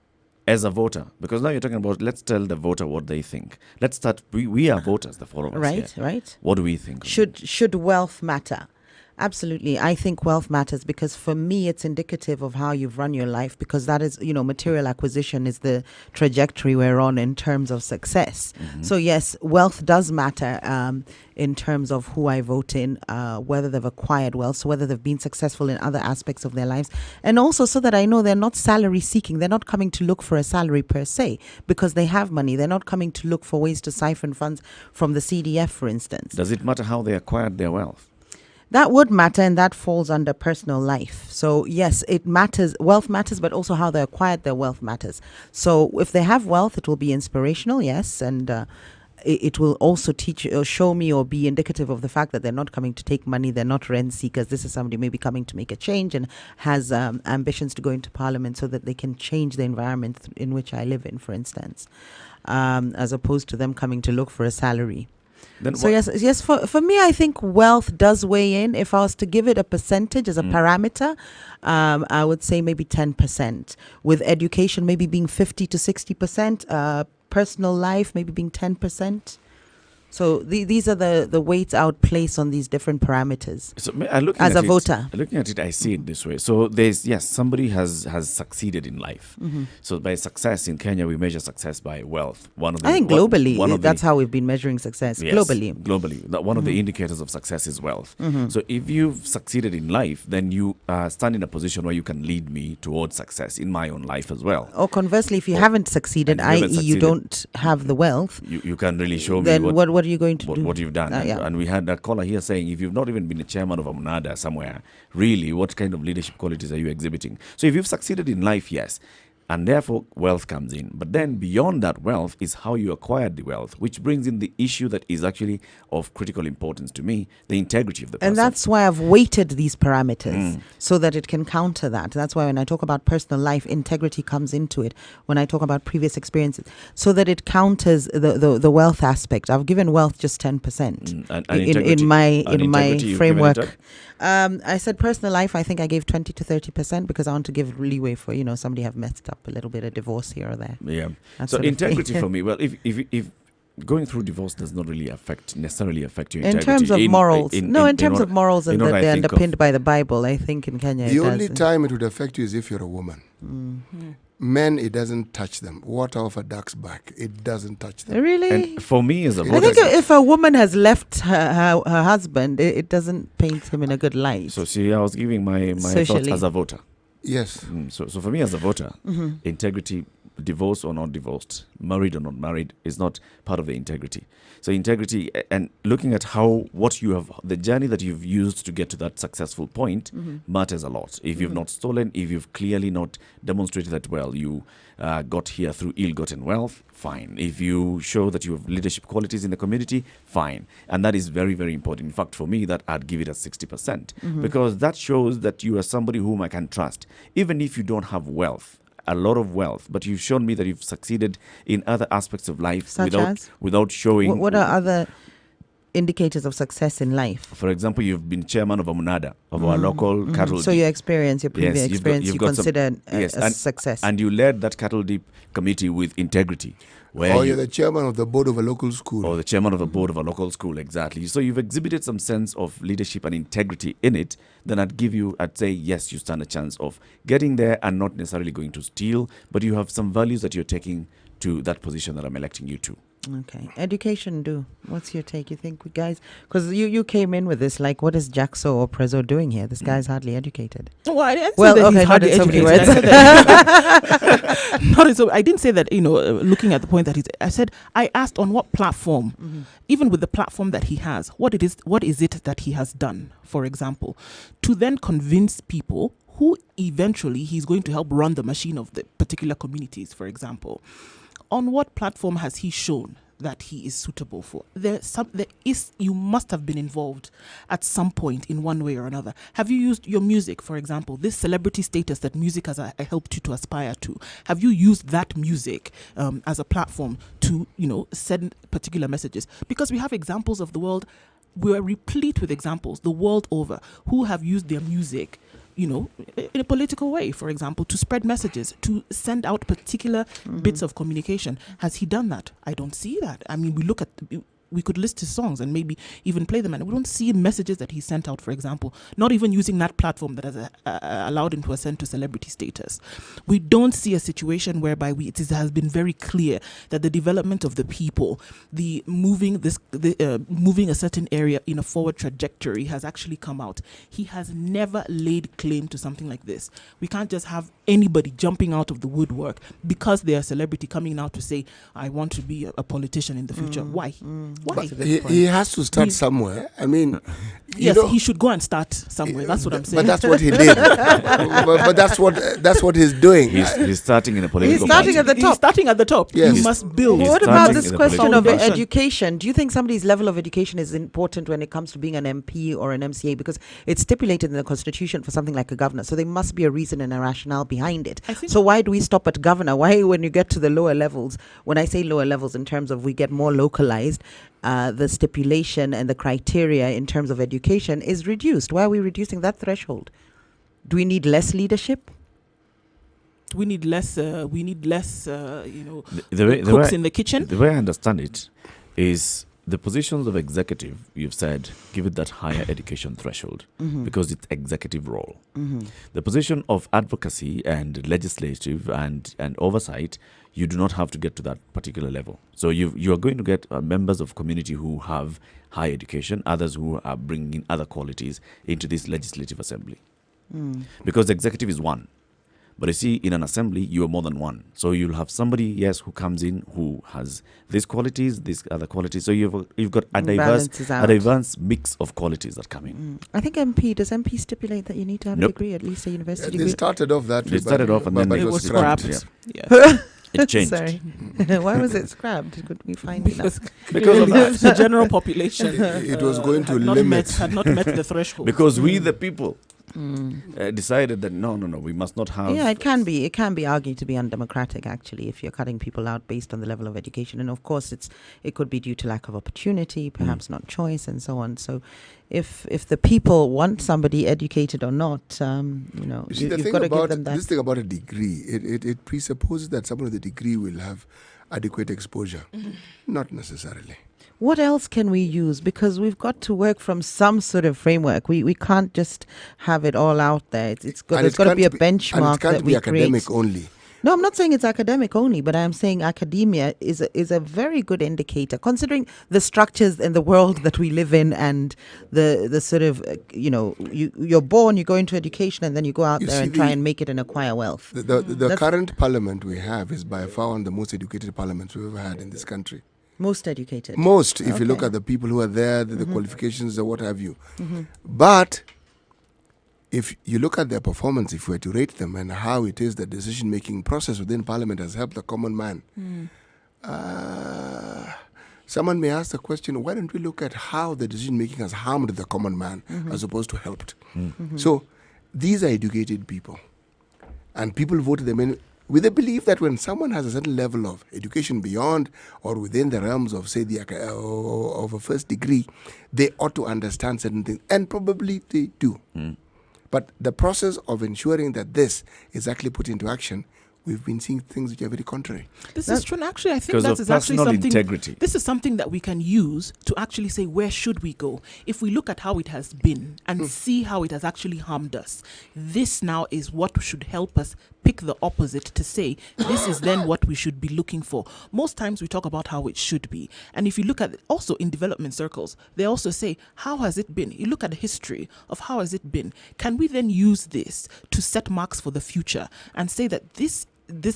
S3: As a voter, because now you're talking about, let's tell the voter what they think. Let's start. We are voters, the four of us.
S4: Right,
S3: here.
S4: right.
S3: What do we think?
S4: Should wealth matter? Absolutely. I think wealth matters because for me, it's indicative of how you've run your life, because that is, material acquisition is the trajectory we're on in terms of success.
S3: Mm-hmm.
S4: So yes, wealth does matter in terms of who I vote in, whether they've acquired wealth, so whether they've been successful in other aspects of their lives. And also so that I know they're not salary seeking. They're not coming to look for a salary per se because they have money. They're not coming to look for ways to siphon funds from the CDF, for instance.
S3: Does it matter how they acquired their wealth?
S4: That would matter, and that falls under personal life. So yes, it matters. Wealth matters, but also how they acquired their wealth matters. So if they have wealth, it will be inspirational, yes, and it will also teach or show me or be indicative of the fact that they're not coming to take money. They're not rent seekers. This is somebody maybe coming to make a change and has ambitions to go into parliament so that they can change the environment in which I live in, for instance, as opposed to them coming to look for a salary.
S3: Then
S4: So yes. For me, I think wealth does weigh in. If I was to give it a percentage as a parameter, I would say maybe 10%. With education, maybe being 50 to 60%. Personal life, maybe being 10%. So these are the weights I would place on these different parameters.
S3: So
S4: as a voter.
S3: Looking at it, I see it this way. So somebody has succeeded in life.
S4: Mhm.
S3: So by success in Kenya, we measure success by wealth.
S4: I think globally, that's how we've been measuring success.
S3: Yes,
S4: globally.
S3: One of the
S4: Mhm.
S3: indicators of success is wealth.
S4: Mhm.
S3: So if you've succeeded in life, then you stand in a position where you can lead me towards success in my own life as well.
S4: Or conversely, if you haven't succeeded,
S3: and you haven't
S4: i.e. you
S3: succeeded,
S4: don't have the wealth,
S3: you can really show me
S4: then what are you going to do?
S3: what you've done.
S4: Yeah.
S3: And we had a caller here saying, if you've not even been a chairman of a monada somewhere, really, what kind of leadership qualities are you exhibiting? So if you've succeeded in life, yes, and therefore wealth comes in. But then beyond that wealth is how you acquired the wealth, which brings in the issue that is actually of critical importance to me, the integrity of the person.
S4: And that's why I've weighted these parameters so that it can counter that. That's why when I talk about personal life, integrity comes into it. When I talk about previous experiences, so that it counters the wealth aspect. I've given wealth just 10% in my framework. I said personal life, I think I gave 20 to 30% because I want to give leeway for, somebody have messed up a little bit of divorce here or there.
S3: Yeah.
S4: That
S3: So
S4: sort of
S3: integrity
S4: thing.
S3: for me, well, if going through divorce does not really necessarily affect your
S4: In
S3: integrity.
S4: terms of morals. In terms
S3: what-
S4: of morals and
S3: in what
S4: that
S3: I
S4: they're
S3: think of.
S4: underpinned by the Bible, I think in Kenya
S2: The
S4: it
S2: only
S4: does.
S2: time it would affect you is if you're a woman. Men, it doesn't touch them. Water off a duck's back, it doesn't touch them.
S4: Really?
S3: And for me as a
S4: I
S3: voter,
S4: think if a woman has left her husband, it doesn't paint him in a good light.
S3: so see, I was giving my thoughts
S4: Socially.
S3: as a voter.
S2: Yes.
S3: So for me as a voter,
S4: Mhm.
S3: integrity, divorced or not divorced, married or not married, is not part of the integrity. So integrity and looking at what you have, the journey that you've used to get to that successful point matters a lot. If you've not stolen, if you've clearly not demonstrated that, well, you got here through ill-gotten wealth, fine. If you show that you have leadership qualities in the community, fine. And that is very, very important. In fact, for me, that I'd give it a 60% because that shows that you are somebody whom I can trust. Even if you don't have wealth, a lot of wealth, but you've shown me that you've succeeded in other aspects of life
S4: Such as?
S3: without showing.
S4: What are other indicators of success in life?
S3: For example, you've been chairman of a monada, of our local cattle.
S4: So your experience, your previous
S3: Yes,
S4: experience,
S3: you've
S4: you
S3: got some-
S4: consider
S3: yes,
S4: a success.
S3: And you led that cattle dip committee with integrity.
S2: Or you're the chairman of the board of a local school.
S3: Or the chairman of the board of a local school, exactly. So you've exhibited some sense of leadership and integrity in it. Then I'd say, yes, you stand a chance of getting there and not necessarily going to steal, but you have some values that you're taking to that position that I'm electing you to.
S4: Okay. Education, do. What's your take? You think we guys, because you came in with this, like, what is Jackso or Prezzo doing here? This guy's hardly educated.
S1: Well, I didn't say that he's hardly educated. I didn't say that, looking at the point that I asked on what platform, even with the platform that he has, what is it that he has done, for example, to then convince people who eventually he's going to help run the machine of the particular communities, for example. On what platform has he shown that he is suitable for? You must have been involved at some point in one way or another. Have you used your music, for example, this celebrity status that music has helped you to aspire to? Have you used that music as a platform to, send particular messages? Because we have examples of the world, we're replete with examples the world over who have used their music in a political way, for example, to spread messages, to send out particular bits of communication. Has he done that? I don't see that. I mean, we could list his songs and maybe even play them, and we don't see messages that he sent out, for example, not even using that platform that has allowed him to ascend to celebrity status. We don't see a situation whereby it has been very clear that the development of the people, the moving a certain area in a forward trajectory has actually come out. He has never laid claim to something like this. We can't just have anybody jumping out of the woodwork because they are a celebrity coming out to say, I want to be a politician in the future. Why?
S2: But he has to start somewhere. I mean,
S1: yes, he should go and start somewhere. That's what I'm saying.
S2: But that's what he did. but that's what he's doing.
S3: He's starting in a political.
S4: He's starting at the top.
S1: He's starting at the top.
S2: Yes.
S1: You must build.
S4: What about this question of education? Do you think somebody's level of education is important when it comes to being an MP or an MCA? Because it's stipulated in the Constitution for something like a governor. So there must be a reason and a rationale behind it. So why do we stop at governor? Why, when you get to the lower levels, when I say lower levels in terms of we get more localized, the stipulation and the criteria in terms of education is reduced? Why are we reducing that threshold? Do we need less leadership?
S1: We need less. Cooks in the kitchen.
S3: The way I understand it is the positions of executive. You've said give it that higher education threshold because it's executive role. The position of advocacy and legislative and oversight, you do not have to get to that particular level. So you are going to get members of community who have high education, others who are bringing in other qualities into this legislative assembly. Because the executive is one. But you see, in an assembly, you are more than one. So you'll have somebody, yes, who comes in who has these qualities, these other qualities. So you've got a diverse mix of qualities that come in.
S4: I think does MP stipulate that you need to have a degree, at least a university degree?
S2: They started off that way.
S3: They started off and then
S1: it was scrapped.
S3: Yeah. It changed.
S4: Sorry. Why was it scrabbed? Could we find it out?
S1: Because of that. The general population
S2: it was going to
S1: had not met the threshold.
S3: Because we, the people, decided that no, we must not have.
S4: Yeah, it can be argued to be undemocratic actually if you're cutting people out based on the level of education, and of course it could be due to lack of opportunity, perhaps not choice, and so on. So if the people want somebody educated or not, you've got to give them that.
S2: This thing about a degree, it presupposes that someone with a degree will have adequate exposure. Not necessarily.
S4: What else can we use? Because we've got to work from some sort of framework. We can't just have it all out there. There's got to be a benchmark that we create.
S2: And it can't be academic only.
S4: No, I'm not saying it's academic only, but I'm saying academia is a very good indicator, considering the structures in the world that we live in and the sort of, you're born, you go into education, and then you go out there and try and make it and acquire wealth.
S2: The current parliament we have is by far one of the most educated parliaments we've ever had in this country.
S4: Most educated.
S2: Most, if you look at the people who are there, the qualifications or what have you. But if you look at their performance, if we were to rate them and how it is the decision-making process within Parliament has helped the common man, someone may ask the question, why don't we look at how the decision-making has harmed the common man as opposed to helped? So these are educated people. And people voted them in with the belief that when someone has a certain level of education beyond or within the realms of, say, of a first degree, they ought to understand certain things. And probably they do. But the process of ensuring that this is actually put into action, we've been seeing things which are very contrary.
S1: This is true. And actually, I think that is actually something. Integrity. This is something that we can use to actually say, where should we go? If we look at how it has been and see how it has actually harmed us, this now is what should help us pick the opposite to say, this is then what we should be looking for. Most times we talk about how it should be. And if you look at also in development circles, they also say, how has it been? You look at the history of how has it been. Can we then use this to set marks for the future and say that this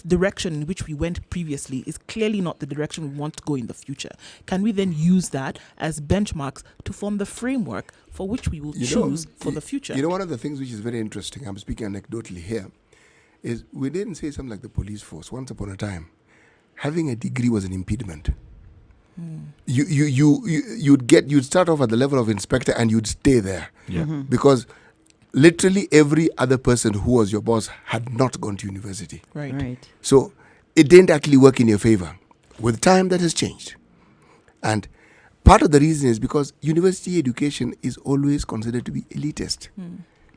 S1: direction in which we went previously is clearly not the direction we want to go in the future? Can we then use that as benchmarks to form the framework for which we will choose for the future?
S2: You know, one of the things which is very interesting, I'm speaking anecdotally here, is we didn't say something like the police force. Once upon a time, having a degree was an impediment. You'd start off at the level of inspector and you'd stay there. Because literally every other person who was your boss had not gone to university.
S1: Right.
S2: So it didn't actually work in your favor. With time, that has changed. And part of the reason is because university education is always considered to be elitist.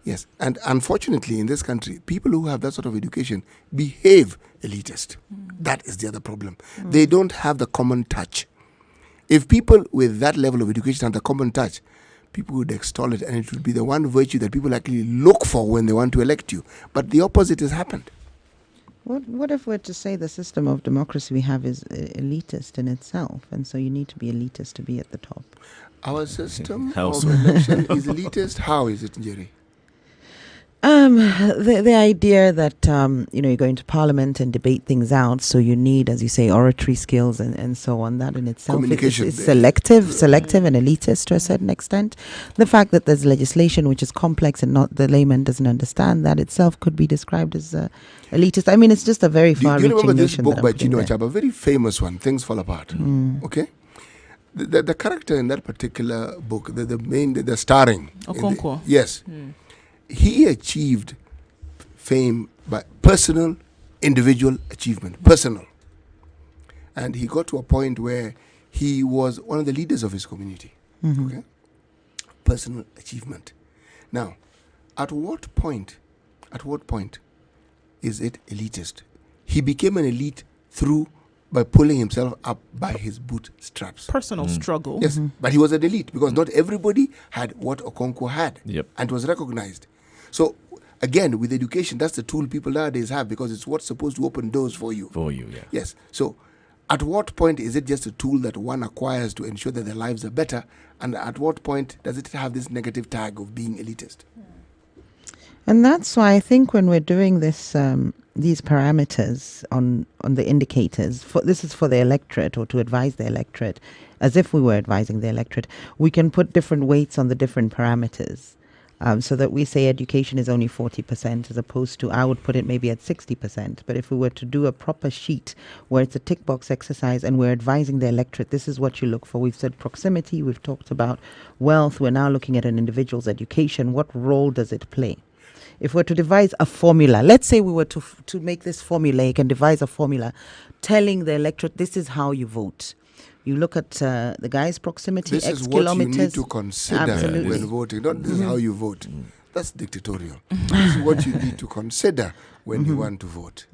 S2: Yes. And unfortunately, in this country, people who have that sort of education behave elitist. That is the other problem. They don't have the common touch. If people with that level of education had the common touch, people would extol it, and it would be the one virtue that people actually look for when they want to elect you. But the opposite has happened.
S4: What if we're to say the system of democracy we have is elitist in itself, and so you need to be elitist to be at the top?
S2: Our system of election is elitist. How is it, Jerry?
S4: The idea that you go into parliament and debate things out, so you need, as you say, oratory skills and so on. That in itself is selective and elitist to a certain extent. The fact that there's legislation which is complex and not the layman doesn't understand, that itself could be described as elitist. I mean, it's just a very far-reaching notion.
S2: Do you remember this book by Chinua Achebe, a very famous one, Things Fall Apart? Okay. The character in that particular book, the starring,
S1: Okonkwo.
S2: Yes. He achieved fame by personal, individual achievement. Personal. And he got to a point where he was one of the leaders of his community. Okay? Personal achievement. Now, at what point is it elitist? He became an elite by pulling himself up by his bootstraps.
S1: Personal struggle.
S2: Yes, but he was an elite because not everybody had what Okonkwo had. And was recognized. So, again, with education, that's the tool people nowadays have because it's what's supposed to open doors for you. Yes. So, at what point is it just a tool that one acquires to ensure that their lives are better? And at what point does it have this negative tag of being elitist?
S4: And that's why I think when we're doing this, these parameters on the indicators, this is for the electorate or to advise the electorate, as if we were advising the electorate, we can put different weights on the different parameters. So that we say education is only 40% as opposed to, I would put it maybe at 60%. But if we were to do a proper sheet where it's a tick box exercise and we're advising the electorate, this is what you look for. We've said proximity, we've talked about wealth, we're now looking at an individual's education. What role does it play? If we're to devise a formula, let's say we were to make this formulaic and devise a formula telling the electorate, this is how you vote. You look at the guy's proximity,
S2: this is what you need to consider when voting. Not this is how you vote. That's dictatorial. This is what you need to consider when you want to vote.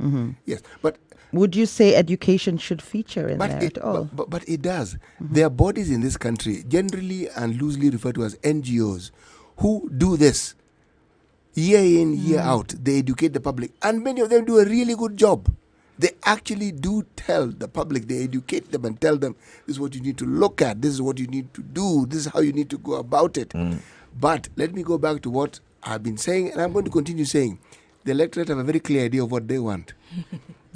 S2: Yes, but
S4: would you say education should feature in there at all?
S2: But it does. There are bodies in this country, generally and loosely referred to as NGOs, who do this year in, year out. They educate the public, and many of them do a really good job. They actually do tell the public, they educate them and tell them, this is what you need to look at, this is what you need to do, this is how you need to go about it. But let me go back to what I've been saying, and I'm going to continue saying. The electorate have a very clear idea of what they want.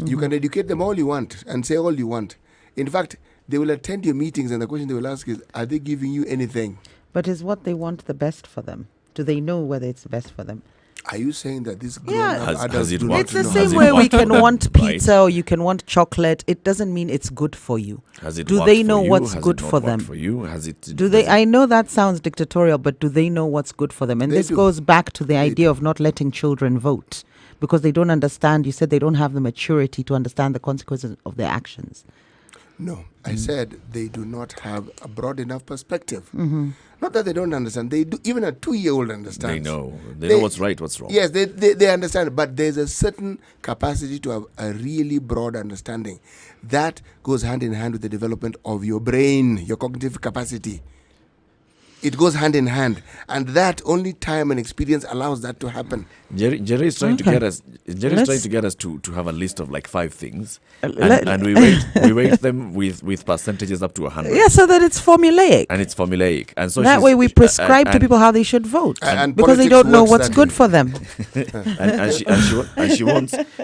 S2: You can educate them all you want and say all you want. In fact, they will attend your meetings and the question they will ask is, are they giving you anything?
S4: But is what they want the best for them? Do they know whether it's the best for them?
S2: Are you saying that this grown-up adults do not
S4: It's the
S2: know?
S4: same way we can want pizza or you can want chocolate. It doesn't mean it's good for you. Do they know what's good for them? Do they? I know that sounds dictatorial, but do they know what's good for them? And this goes back to the idea of not letting children vote because they don't understand. You said they don't have the maturity to understand the consequences of their actions.
S2: No, I said they do not have a broad enough perspective. Not that they don't understand. They do. Even a 2-year-old understands.
S3: They know. They know what's right, what's wrong.
S2: Yes, they understand. But there's a certain capacity to have a really broad understanding. That goes hand in hand with the development of your brain, your cognitive capacity. It goes hand in hand. And that only time and experience allows that to happen.
S3: Jerry is trying to get us Jerry's trying to get us to have a list of like 5 things, and we rate them with percentages up to 100.
S4: Yeah, so that it's formulaic.
S3: And it's formulaic, and so
S4: that way we prescribe to people how they should vote,
S2: and
S4: because they don't know what's good for them.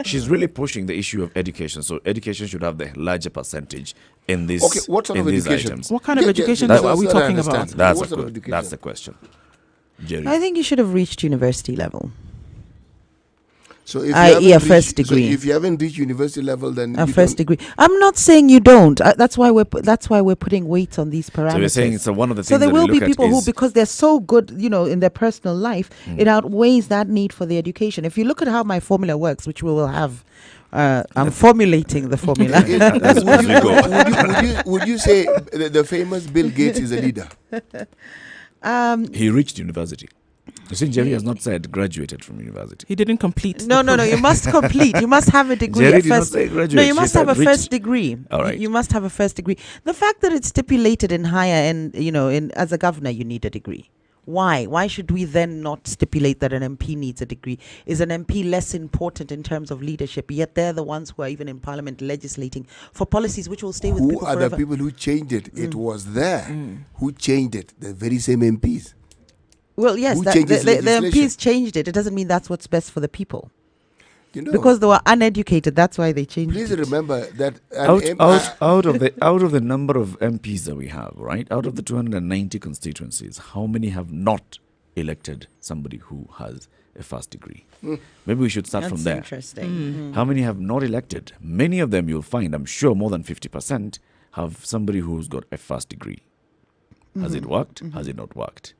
S3: She's really pushing the issue of education. So education should have the larger percentage in this.
S2: Okay, what sort of education?
S3: Items.
S1: What kind of education are we talking about?
S3: That's the question. Jerry.
S4: I think you should have reached university level.
S2: So if
S4: i.e. a first degree.
S2: So if you haven't reached university level, then
S4: a first degree. I'm not saying you don't. That's why we're putting weight on these parameters.
S3: So you're saying one of the things.
S4: So there
S3: that
S4: will
S3: we
S4: be people who, because they're so good, in their personal life, it outweighs that need for the education. If you look at how my formula works, which we will have. I'm formulating the formula.
S2: Would you say the famous Bill Gates is a leader?
S3: He reached university. You see, Jerry has not said graduated from university.
S1: He didn't complete.
S4: No. You must complete. You must have a degree.
S3: Jerry did not say graduate.
S4: No, you must have a first degree.
S3: All right.
S4: You must have a first degree. The fact that it's stipulated in higher and as a governor you need a degree. Why? Why should we then not stipulate that an MP needs a degree? Is an MP less important in terms of leadership? Yet they're the ones who are even in Parliament legislating for policies which will stay with people forever.
S2: Who are the people who changed it? It was there. Who changed it? The very same MPs.
S4: Well, yes, the MPs changed it. It doesn't mean that's what's best for the people. Because they were uneducated, that's why they changed it.
S2: Please remember that
S3: out of the number of MPs that we have, right? Out of the 290 constituencies, how many have not elected somebody who has a first degree? Maybe we should start from there.
S4: That's interesting.
S3: How many have not elected? Many of them you'll find, I'm sure more than 50%, have somebody who's got a first degree. Has it worked? Has it not worked?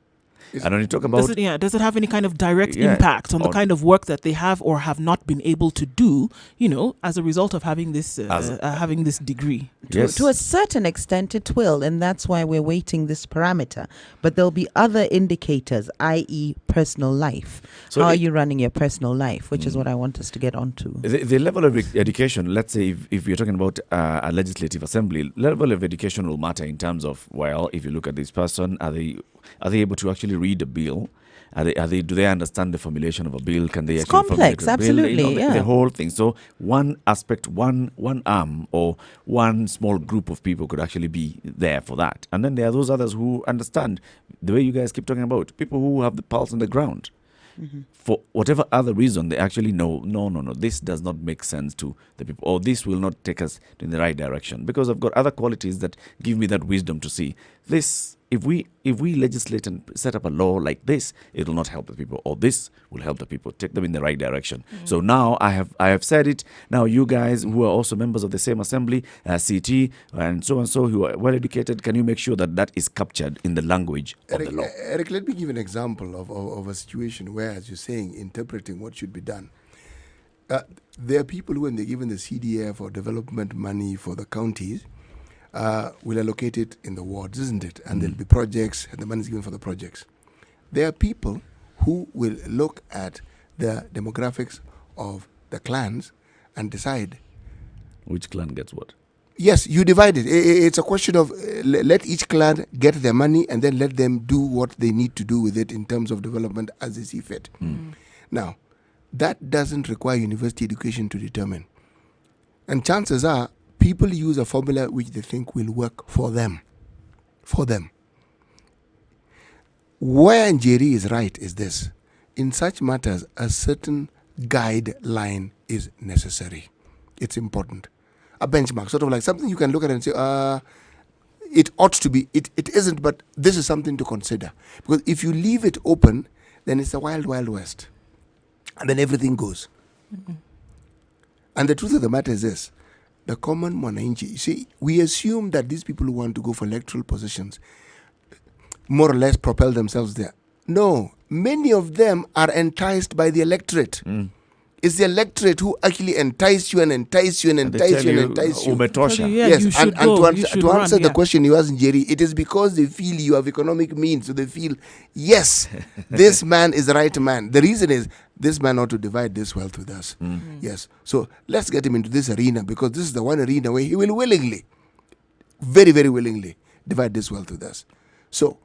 S3: And when you talk about
S1: does it have any kind of direct impact on the kind of work that they have or have not been able to do, as a result of having this degree?
S3: Yes.
S4: To a certain extent it will, and that's why we're weighting this parameter. But there'll be other indicators, i.e. personal life. So how are you running your personal life, which is what I want us to get onto.
S3: The level of education, let's say if we're talking about a legislative assembly, level of education will matter in terms of, if you look at this person, are they able to actually read a bill? Do they understand the formulation of a bill? Can they
S4: it's
S3: actually
S4: complex,
S3: formulate a bill?
S4: absolutely,
S3: The whole thing. So one aspect, one arm or one small group of people could actually be there for that. And then there are those others who understand the way you guys keep talking about, people who have the pulse on the ground. For whatever other reason, they actually know, no, this does not make sense to the people, or this will not take us in the right direction, because I've got other qualities that give me that wisdom to see this. If we legislate and set up a law like this, it will not help the people, or this will help the people, take them in the right direction. So now I have said it. Now you guys who are also members of the same assembly, CT, and so, who are well educated, can you make sure that is captured in the language of the law?
S2: Eric, let me give an example of a situation where, as you're saying, interpreting what should be done. There are people who, when they're given the CDF or development money for the counties, will allocate it in the wards, isn't it? And there'll be projects, and the money is given for the projects. There are people who will look at the demographics of the clans and decide
S3: which clan gets what.
S2: Yes, you divide it. It's a question of let each clan get their money and then let them do what they need to do with it in terms of development as they see fit. Now, that doesn't require university education to determine. And chances are, people use a formula which they think will work for them. Where Njeri is right is this. In such matters, a certain guideline is necessary. It's important. A benchmark, sort of like something you can look at and say, it ought to be, it isn't, but this is something to consider. Because if you leave it open, then it's a wild, wild west. And then everything goes. And the truth of the matter is this. The common mwananchi, you see, we assume that these people who want to go for electoral positions more or less propel themselves there. No, many of them are enticed by the electorate. It's the electorate who actually entice you and entice you and entice you and entice you. Yes, and to answer the question you asked, Jerry, it is because they feel you have economic means, so they feel, yes, this man is the right man. The reason is, this man ought to divide this wealth with us. Yes, so let's get him into this arena, because this is the one arena where he will willingly, very, very willingly, divide this wealth with us. So,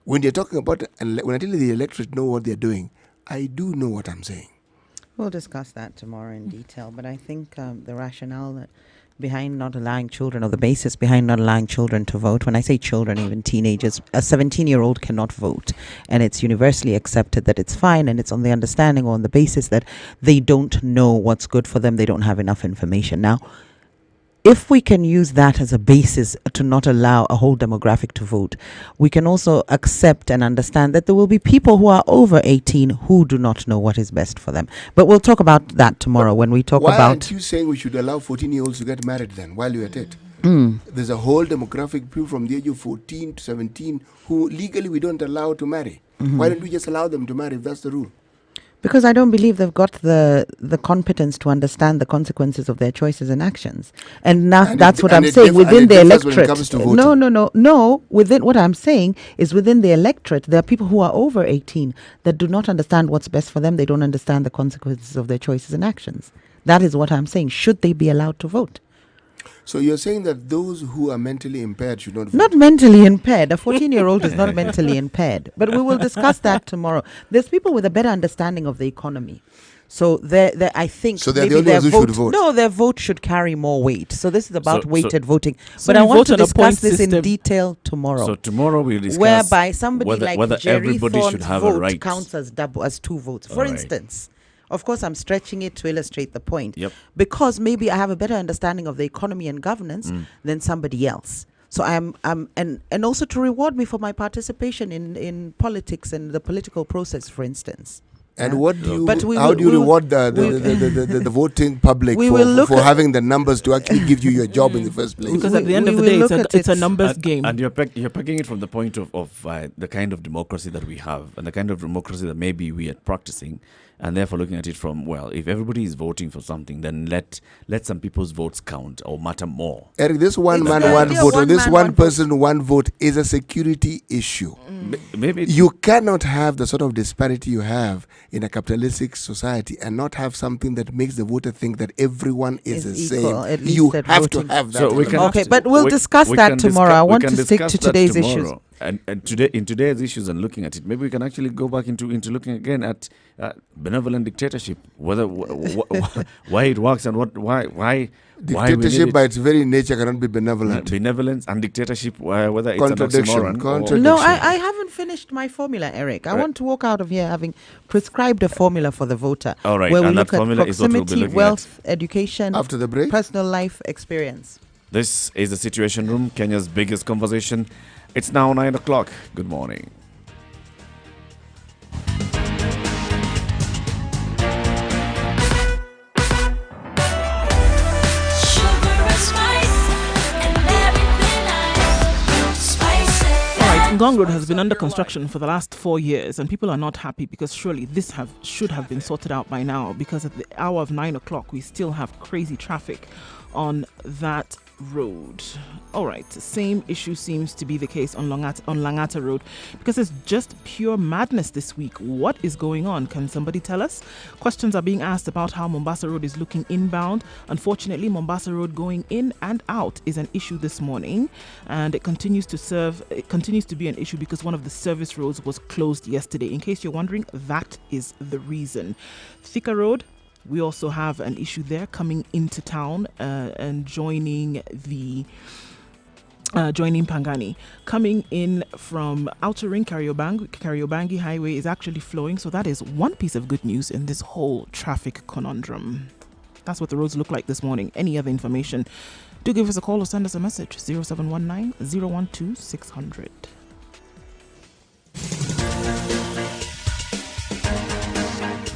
S2: when you're talking about, and when I tell you the electorate know what they're doing, I do know what I'm saying.
S4: We'll discuss that tomorrow in detail, but I think the rationale behind not allowing children, or the basis behind not allowing children to vote, when I say children, even teenagers, a 17-year-old cannot vote, and it's universally accepted that it's fine, and it's on the understanding or on the basis that they don't know what's good for them, they don't have enough information. Now, if we can use that as a basis to not allow a whole demographic to vote, we can also accept and understand that there will be people who are over 18 who do not know what is best for them. But we'll talk about that tomorrow when we talk
S2: Why
S4: about...
S2: aren't you saying we should allow 14-year-olds to get married then, while you're at it?
S4: Mm.
S2: There's a whole demographic people from the age of 14 to 17 who legally we don't allow to marry.
S4: Mhm.
S2: Why don't we just allow them to marry if that's the rule?
S4: Because I don't believe they've got the competence to understand the consequences of their choices and actions. And now that's what I'm saying. Within the electorate. No. Within what I'm saying is within the electorate, there are people who are over 18 that do not understand what's best for them. They don't understand the consequences of their choices and actions. That is what I'm saying. Should they be allowed to vote?
S2: So you're saying that those who are mentally impaired should not vote?
S4: Not mentally impaired. A 14-year-old is not mentally impaired. But we will discuss that tomorrow. There's people with a better understanding of the economy. So I think
S2: so they're
S4: maybe
S2: the only
S4: their
S2: ones who should vote.
S4: No, their vote should carry more weight. So this is about weighted voting.
S1: So
S4: But I
S1: we
S4: want to
S1: vote on a point
S4: discuss this in
S1: system.
S4: detail tomorrow.
S3: So tomorrow we'll discuss
S4: whereby somebody like
S3: whether
S4: Jerry
S3: everybody
S4: Thorne's
S3: should have a
S4: vote
S3: right.
S4: counts as two votes. For
S3: All right.
S4: instance, of course, I'm stretching it to illustrate the point.
S3: Yep.
S4: Because maybe I have a better understanding of the economy and governance than somebody else. So and also to reward me for my participation in politics and the political process, for instance.
S2: And what do you?
S4: But
S2: how do you reward the voting public for having the numbers to actually give you your job in the first place?
S1: Because at the end of the day, it's a numbers game.
S3: And you're pegging it from the point of the kind of democracy that we have and the kind of democracy that maybe we are practicing, and therefore looking at it from, well, if everybody is voting for something, then let some people's votes count or matter more.
S2: Eric, this one man, one vote, or this one person, one vote is a security issue.
S3: Maybe
S2: you cannot have the sort of disparity you have in a capitalistic society and not have something that makes the voter think that everyone is the
S4: equal,
S2: same.
S4: at least
S2: You
S4: at
S2: have
S4: voting.
S2: to have that.
S3: So we can,
S4: okay, but we'll discuss that tomorrow. I want to stick to today's issues.
S3: And today, in today's issues and looking at it, maybe we can actually go back into looking again at benevolent dictatorship, whether why it works and why
S2: dictatorship by its very nature cannot be benevolent.
S3: Benevolence and dictatorship, whether it's
S2: Contradiction.
S4: No, I haven't finished my formula, Eric. I want to walk out of here having prescribed a formula for the voter.
S3: All right,
S4: where we
S3: and
S4: look
S3: that formula
S4: at proximity,
S3: is what we'll be looking
S4: wealth, education,
S2: after the break,
S4: personal life experience.
S3: This is the Situation Room, Kenya's biggest conversation. It's now 9 o'clock. Good morning.
S1: Ngong Road has been under construction for the last 4 years, and people are not happy because surely this should have been sorted out by now, because at the hour of 9 o'clock we still have crazy traffic on that road. All right, same issue seems to be the case on Langata Road, because it's just pure madness this week. What is going on? Can somebody tell us? Questions are being asked about how Mombasa Road is looking inbound. Unfortunately, Mombasa Road going in and out is an issue this morning, and it continues to be an issue because one of the service roads was closed yesterday. In case you're wondering, that is the reason. Thika Road, we also have an issue there coming into town and joining Pangani. Coming in from Outer Ring, Kariobangi Highway is actually flowing. So that is one piece of good news in this whole traffic conundrum. That's what the roads look like this morning. Any other information, do give us a call or send us a message. 0719 012 600.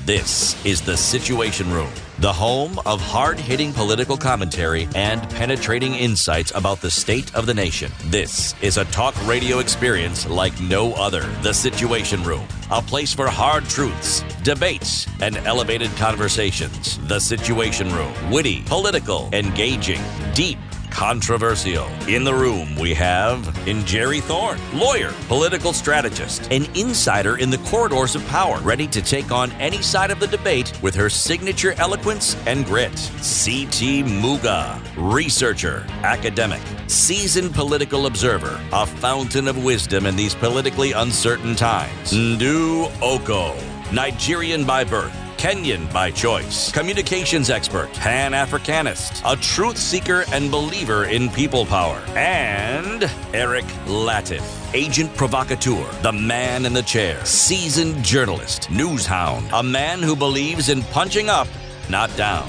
S7: This is The Situation Room, the home of hard-hitting political commentary and penetrating insights about the state of the nation. This is a talk radio experience like no other. The Situation Room, a place for hard truths, debates, and elevated conversations. The Situation Room, witty, political, engaging, deep, controversial. In the room, we have Jerry Thorne, lawyer, political strategist, an insider in the corridors of power, ready to take on any side of the debate with her signature eloquence and grit. C.T. Muga, researcher, academic, seasoned political observer, a fountain of wisdom in these politically uncertain times. Ndu Oko, Nigerian by birth, Kenyan by choice, communications expert, Pan-Africanist, a truth seeker and believer in people power, and Eric Latif, agent provocateur, the man in the chair, seasoned journalist, news hound, a man who believes in punching up, not down.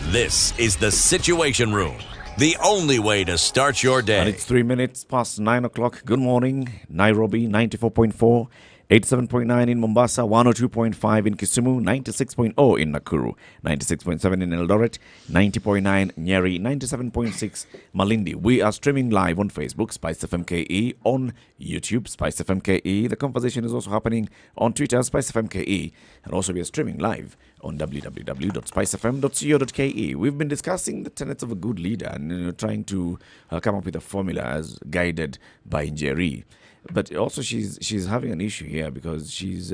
S7: This is the Situation Room, the only way to start your day.
S3: And it's 3 minutes past 9 o'clock. Good morning, Nairobi, 94.4. 87.9 in Mombasa, 102.5 in Kisumu, 96.0 in Nakuru, 96.7 in Eldoret, 90.9 Nyeri, 97.6 Malindi. We are streaming live on Facebook, Spice FM KE, on YouTube, Spice FM KE. The conversation is also happening on Twitter, Spice FM KE, and also we are streaming live on www.spicefm.co.ke. We've been discussing the tenets of a good leader and trying to come up with a formula as guided by Njeri. But also she's having an issue here because she's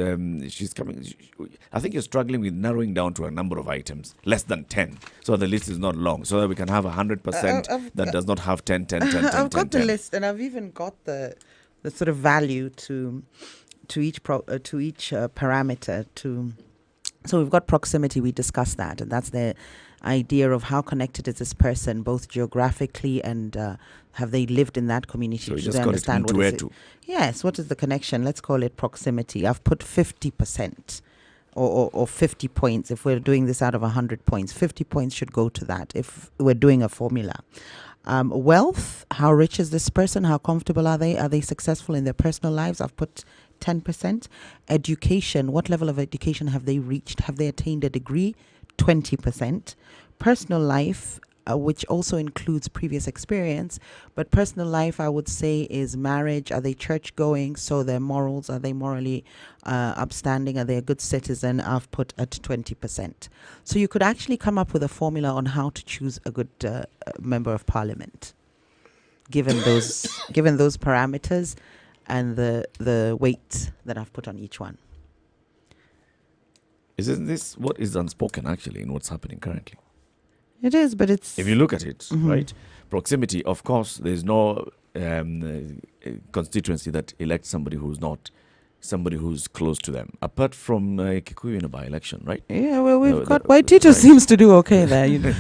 S3: coming. I think you're struggling with narrowing down to a number of items, less than 10. So the list is not long, so that we can have 100% that does not have 10, 10, 10, 10, 10.
S4: I've got the list, and I've even got the sort of value to each parameter. So we've got proximity. We discussed that, and that's the idea of how connected is this person, both geographically and have they lived in that community?
S3: So you
S4: Do
S3: just
S4: they
S3: call
S4: understand
S3: it
S4: what is it?
S3: Mtuetu.
S4: Yes, what is the connection? Let's call it proximity. I've put 50% or 50 points. If we're doing this out of 100 points, 50 points should go to that if we're doing a formula. Wealth, how rich is this person? How comfortable are they? Are they successful in their personal lives? I've put 10%. Education, what level of education have they reached? Have they attained a degree? 20%. Personal life, which also includes previous experience, but personal life, I would say, is marriage. Are they church going? So their morals, are they morally upstanding? Are they a good citizen? I've put at 20%. So you could actually come up with a formula on how to choose a good member of parliament, given those parameters and the weight that I've put on each one.
S3: Isn't this what is unspoken actually in what's happening currently?
S4: It is, but it's...
S3: If you look at it, right, proximity, of course, there's no constituency that elects somebody who's close to them, apart from Kikuyu in a by-election, right?
S4: Yeah, well, we've got... Waitito seems to do okay there. You know.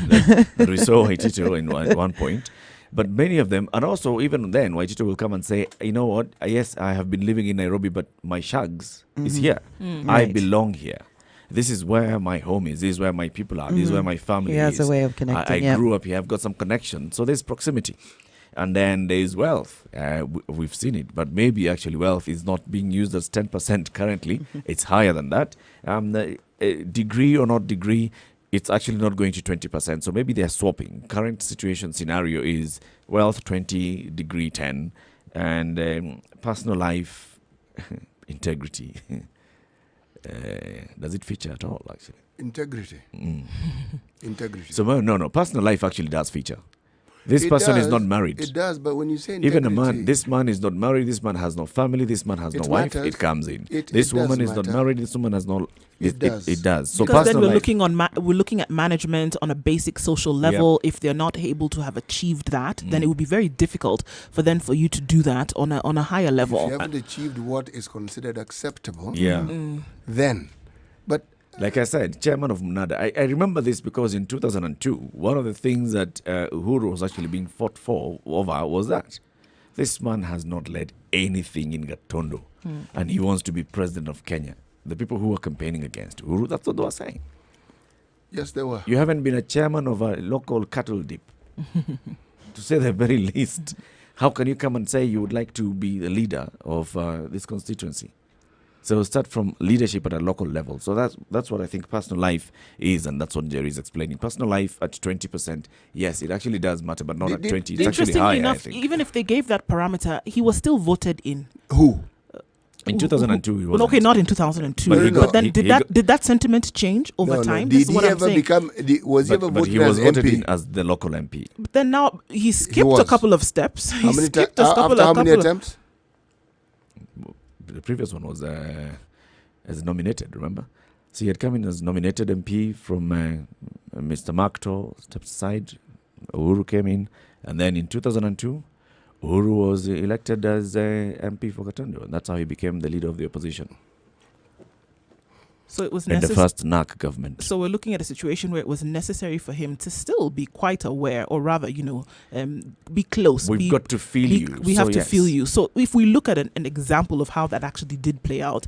S3: We saw Waitito in one point. But many of them, and also even then, Waitito will come and say, you know what, yes, I have been living in Nairobi, but my shags is here. I belong here. This is where my home is. This is where my people are. This is where my family is.
S4: He has a way of connecting.
S3: I grew up here. I've got some connection. So there's proximity. And then there's wealth. We've seen it. But maybe actually wealth is not being used as 10% currently. It's higher than that. Degree or not degree, it's actually not going to 20%. So maybe they're swapping. Current situation scenario is wealth 20, degree 10. And personal life, integrity. Does it feature at all, actually?
S2: Integrity. Integrity.
S3: So, no. Personal life actually does feature. This person is not married.
S2: It does, but when you say integrity...
S3: Even a man, this man is not married, this man has no family, this man has no wife, it comes in. This woman is not married, this woman has no... It does. So
S1: because then we're looking at management on a basic social level.
S3: Yep.
S1: If they're not able to have achieved that, then it would be very difficult for you to do that on a higher level.
S2: If you haven't achieved what is considered acceptable, then... But
S3: like I said, chairman of MNADA, I remember this because in 2002, one of the things that Uhuru was actually being fought over was that this man has not led anything in Gatondo, and he wants to be president of Kenya. The people who were campaigning against Uhuru, that's what they were saying.
S2: Yes, they were.
S3: You haven't been a chairman of a local cattle dip, to say the very least. How can you come and say you would like to be the leader of this constituency? So start from leadership at a local level. So that's what I think personal life is, and that's what Jerry is explaining. Personal life at 20%, yes, it actually does matter, but not at 20. It's actually higher,
S1: enough,
S3: I think.
S1: Even if they gave that parameter, he was still voted in.
S2: Who?
S3: In 2002, he was
S1: okay, not in 2002. But then did that sentiment change over time?
S2: Did he ever become? Was he ever voted as MP?
S3: He was voted in as the local MP.
S1: But then now he skipped a couple of steps.
S2: How many attempts?
S3: The previous one was as nominated, remember? So he had come in as nominated MP from Mr. Makto, stepped aside, Uhuru came in, and then in 2002, Uhuru was elected as MP for Gatondo, and that's how he became the leader of the opposition.
S1: So it was
S3: in the
S1: necessary.
S3: first NAC government.
S1: So we're looking at a situation where it was necessary for him to still be quite aware, or rather, be close.
S3: We've got to feel you.
S1: We have to feel you. So if we look at an example of how that actually did play out,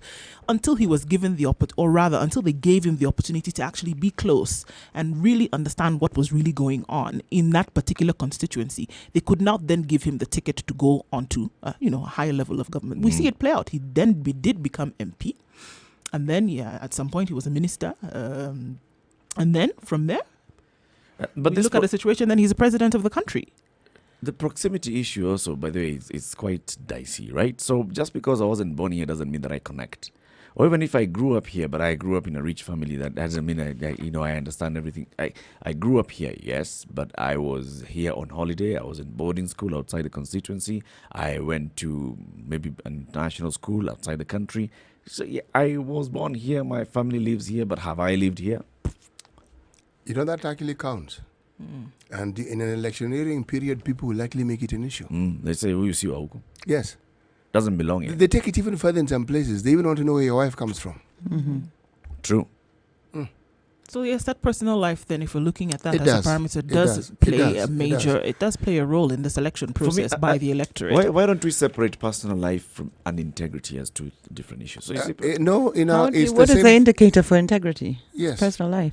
S1: until he was given until they gave him the opportunity to actually be close and really understand what was really going on in that particular constituency, they could not then give him the ticket to go onto, a higher level of government. We see it play out. He then did become MP. And then, at some point, he was a minister. And then, from there, we look at the situation, then he's the president of the country.
S3: The proximity issue also, by the way, is quite dicey, right? So just because I wasn't born here doesn't mean that I connect. Or even if I grew up here, but I grew up in a rich family, that doesn't mean I understand everything. I grew up here, yes, but I was here on holiday. I was in boarding school outside the constituency. I went to maybe a national school outside the country. So yeah, I was born here. My family lives here, but have I lived here?
S2: That actually counts. And in an electioneering period, people will likely make it an issue.
S3: They say, who you see, Auku?
S2: Yes.
S3: Doesn't belong here.
S2: They take it even further in some places. They even want to know where your wife comes from.
S1: Mm-hmm.
S3: True.
S1: So yes, that personal life, then, if we're looking at that
S2: It
S1: as
S2: does.
S1: a parameter,
S2: It
S1: does
S2: does.
S1: play
S2: It does.
S1: a major, it does play a role in the selection process by the electorate.
S3: Why don't we separate personal life from and integrity as two different issues? So
S2: No, it's
S4: what
S2: the
S4: is
S2: same.
S4: the indicator for integrity?
S2: Yes.
S4: Personal life.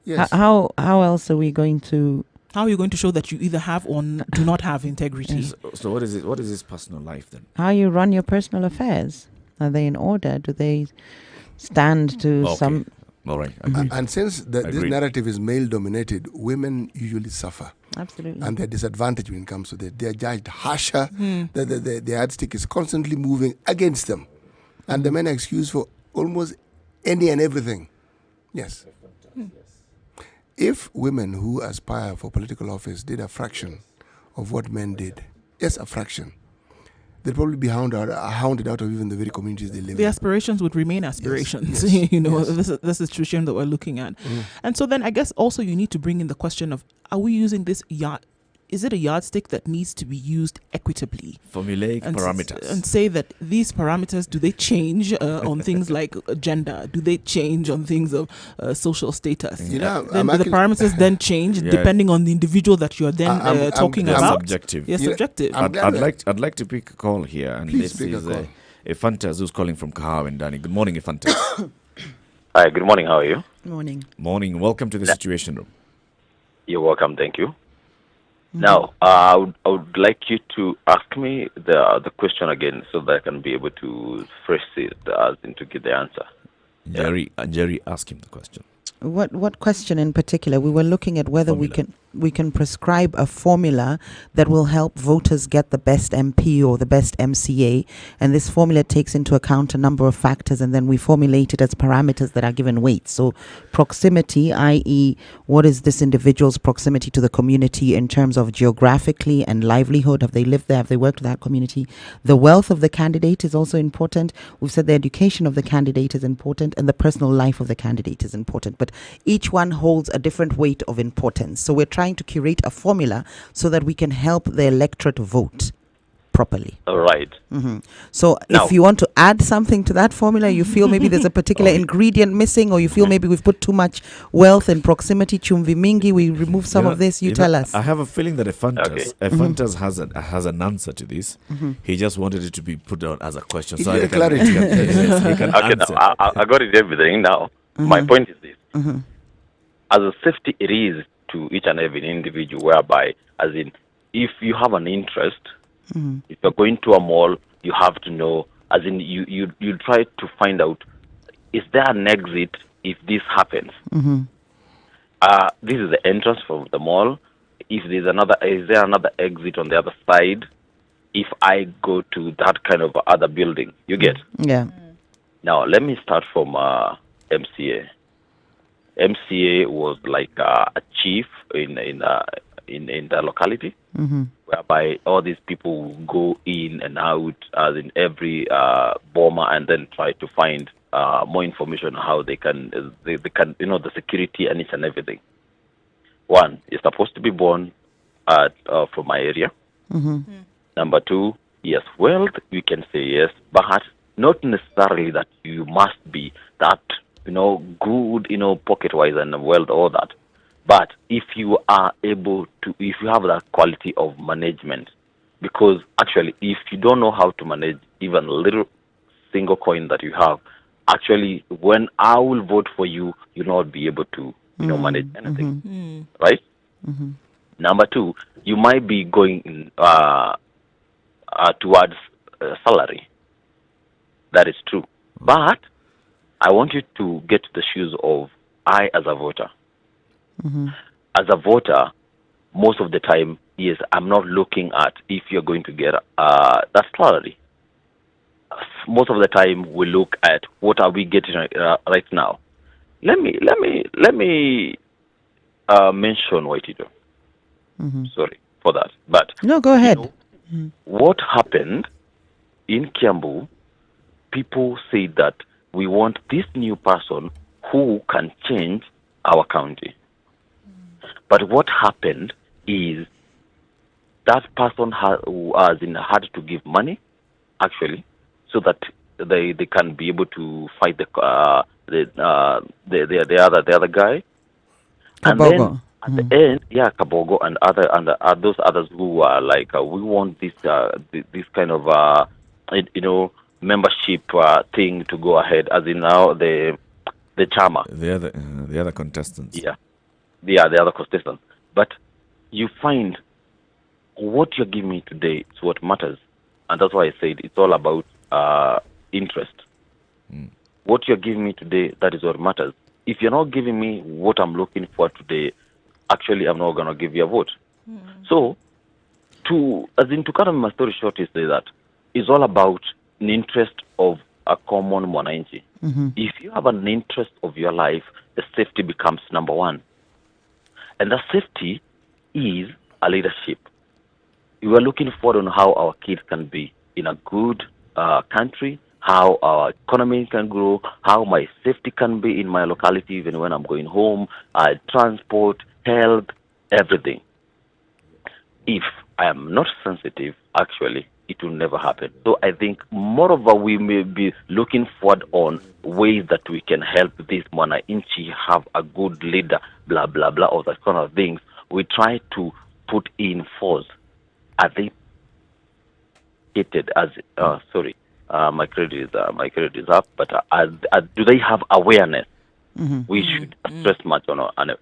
S2: Yes.
S4: How else are we going to...
S1: How are you going to show that you either have or do not have integrity?
S3: So what is it? What is this personal life then?
S4: How you run your personal affairs? Are they in order? Do they stand to some...
S3: All right.
S2: And since this narrative is male-dominated, women usually suffer.
S4: Absolutely.
S2: And they're disadvantaged when it comes to that. They're judged harsher. The yardstick is constantly moving against them. And the men are excused for almost any and everything. Yes. If women who aspire for political office did a fraction of what men did, a fraction, they'd probably be hounded out of even the very communities they live in.
S1: The aspirations would remain aspirations.
S2: Yes.
S1: This is the situation that we're looking at. And so then I guess also you need to bring in the question of, are we using this is it a yardstick that needs to be used equitably?
S3: Formulaic parameters.
S1: And say that these parameters, do they change on things like gender? Do they change on things of social status? Then do the parameters then change depending on the individual that you're then talking about?
S3: Subjective.
S1: Yes, subjective.
S3: I'd like to pick a call here. And
S2: Please
S3: this
S2: pick a
S3: is
S2: call.
S3: Efantas, who's calling from Kahawa and Dani. Good morning, Efantas.
S19: Hi, good morning. How are you?
S4: Morning.
S3: Morning. Welcome to the Situation Room.
S19: You're welcome. Thank you. Now, I would like you to ask me the question again so that I can be able to phrase it to get the answer.
S3: Jerry, ask him the question.
S4: What question in particular? We were looking at whether we can prescribe a formula that will help voters get the best MP or the best MCA, and this formula takes into account a number of factors, and then we formulate it as parameters that are given weight. So proximity, i.e. what is this individual's proximity to the community in terms of geographically and livelihood? Have they lived there? Have they worked with that community? The wealth of the candidate is also important. We've said the education of the candidate is important, and the personal life of the candidate is important. But each one holds a different weight of importance. So we're trying to curate a formula so that we can help the electorate vote properly.
S19: All right.
S4: So if you want to add something to that formula, you feel maybe there's a particular ingredient missing, or you feel maybe we've put too much wealth and proximity, chumvi mingi, we remove some of this, you tell us.
S3: I have a feeling that Efantas has an answer to this. He just wanted it to be put out as a question. So he can answer.
S19: Now, I got it everything now. My point is this. As a safety it is to each and every individual, whereby, as in, if you have an interest, if you're going to a mall, you have to know, as in, you try to find out, is there an exit if this happens? This is the entrance from the mall. If is there another exit on the other side? If I go to that kind of other building, you get?
S4: Yeah.
S19: Now, let me start from MCA. MCA was like a chief in the locality, whereby all these people will go in and out as in every boma, and then try to find more information on how they can the security and each and everything. One, you're supposed to be born from my area. Number two, yes, wealth, we can say yes, but not necessarily that you must be that, good, pocket-wise and well, all that. But if you are able to, if you have that quality of management, because actually, if you don't know how to manage even a little single coin that you have, actually, when I will vote for you, you'll not be able to, manage anything, right? Number two, you might be going towards salary. That is true. But I want you to get to the shoes of I as a voter. As a voter, most of the time, yes, I'm not looking at if you're going to get that salary. Most of the time, we look at what are we getting right now. Let me mention Waitito. Sorry for that, but
S4: no, go ahead.
S19: What happened in Kiambu? People say that we want this new person who can change our county. But what happened is that person had to give money, actually, so that they can be able to fight the other guy.
S4: Kabogo.
S19: And then at the end, Kabogo and those others who are like, we want this kind of membership thing to go ahead, as in now the charmer.
S3: The other contestants.
S19: The other contestants. But you find what you're giving me today is what matters, and that's why I said it's all about interest. What you're giving me today, that is what matters. If you're not giving me what I'm looking for today, actually, I'm not going to give you a vote. So, to cut my story short, is that it's all about an interest of a common mwananchi. If you have an interest of your life, the safety becomes number one. And the safety is a leadership. We are looking forward on how our kids can be in a good country, how our economy can grow, how my safety can be in my locality, even when I'm going home, transport, health, everything. If I am not sensitive, actually, it will never happen. So I think moreover, we may be looking forward on ways that we can help this Mwananchi have a good leader, blah, blah, blah, all that kind of things. We try to put in force. Are they hated as, my credit is up, but do they have awareness? We should stress much on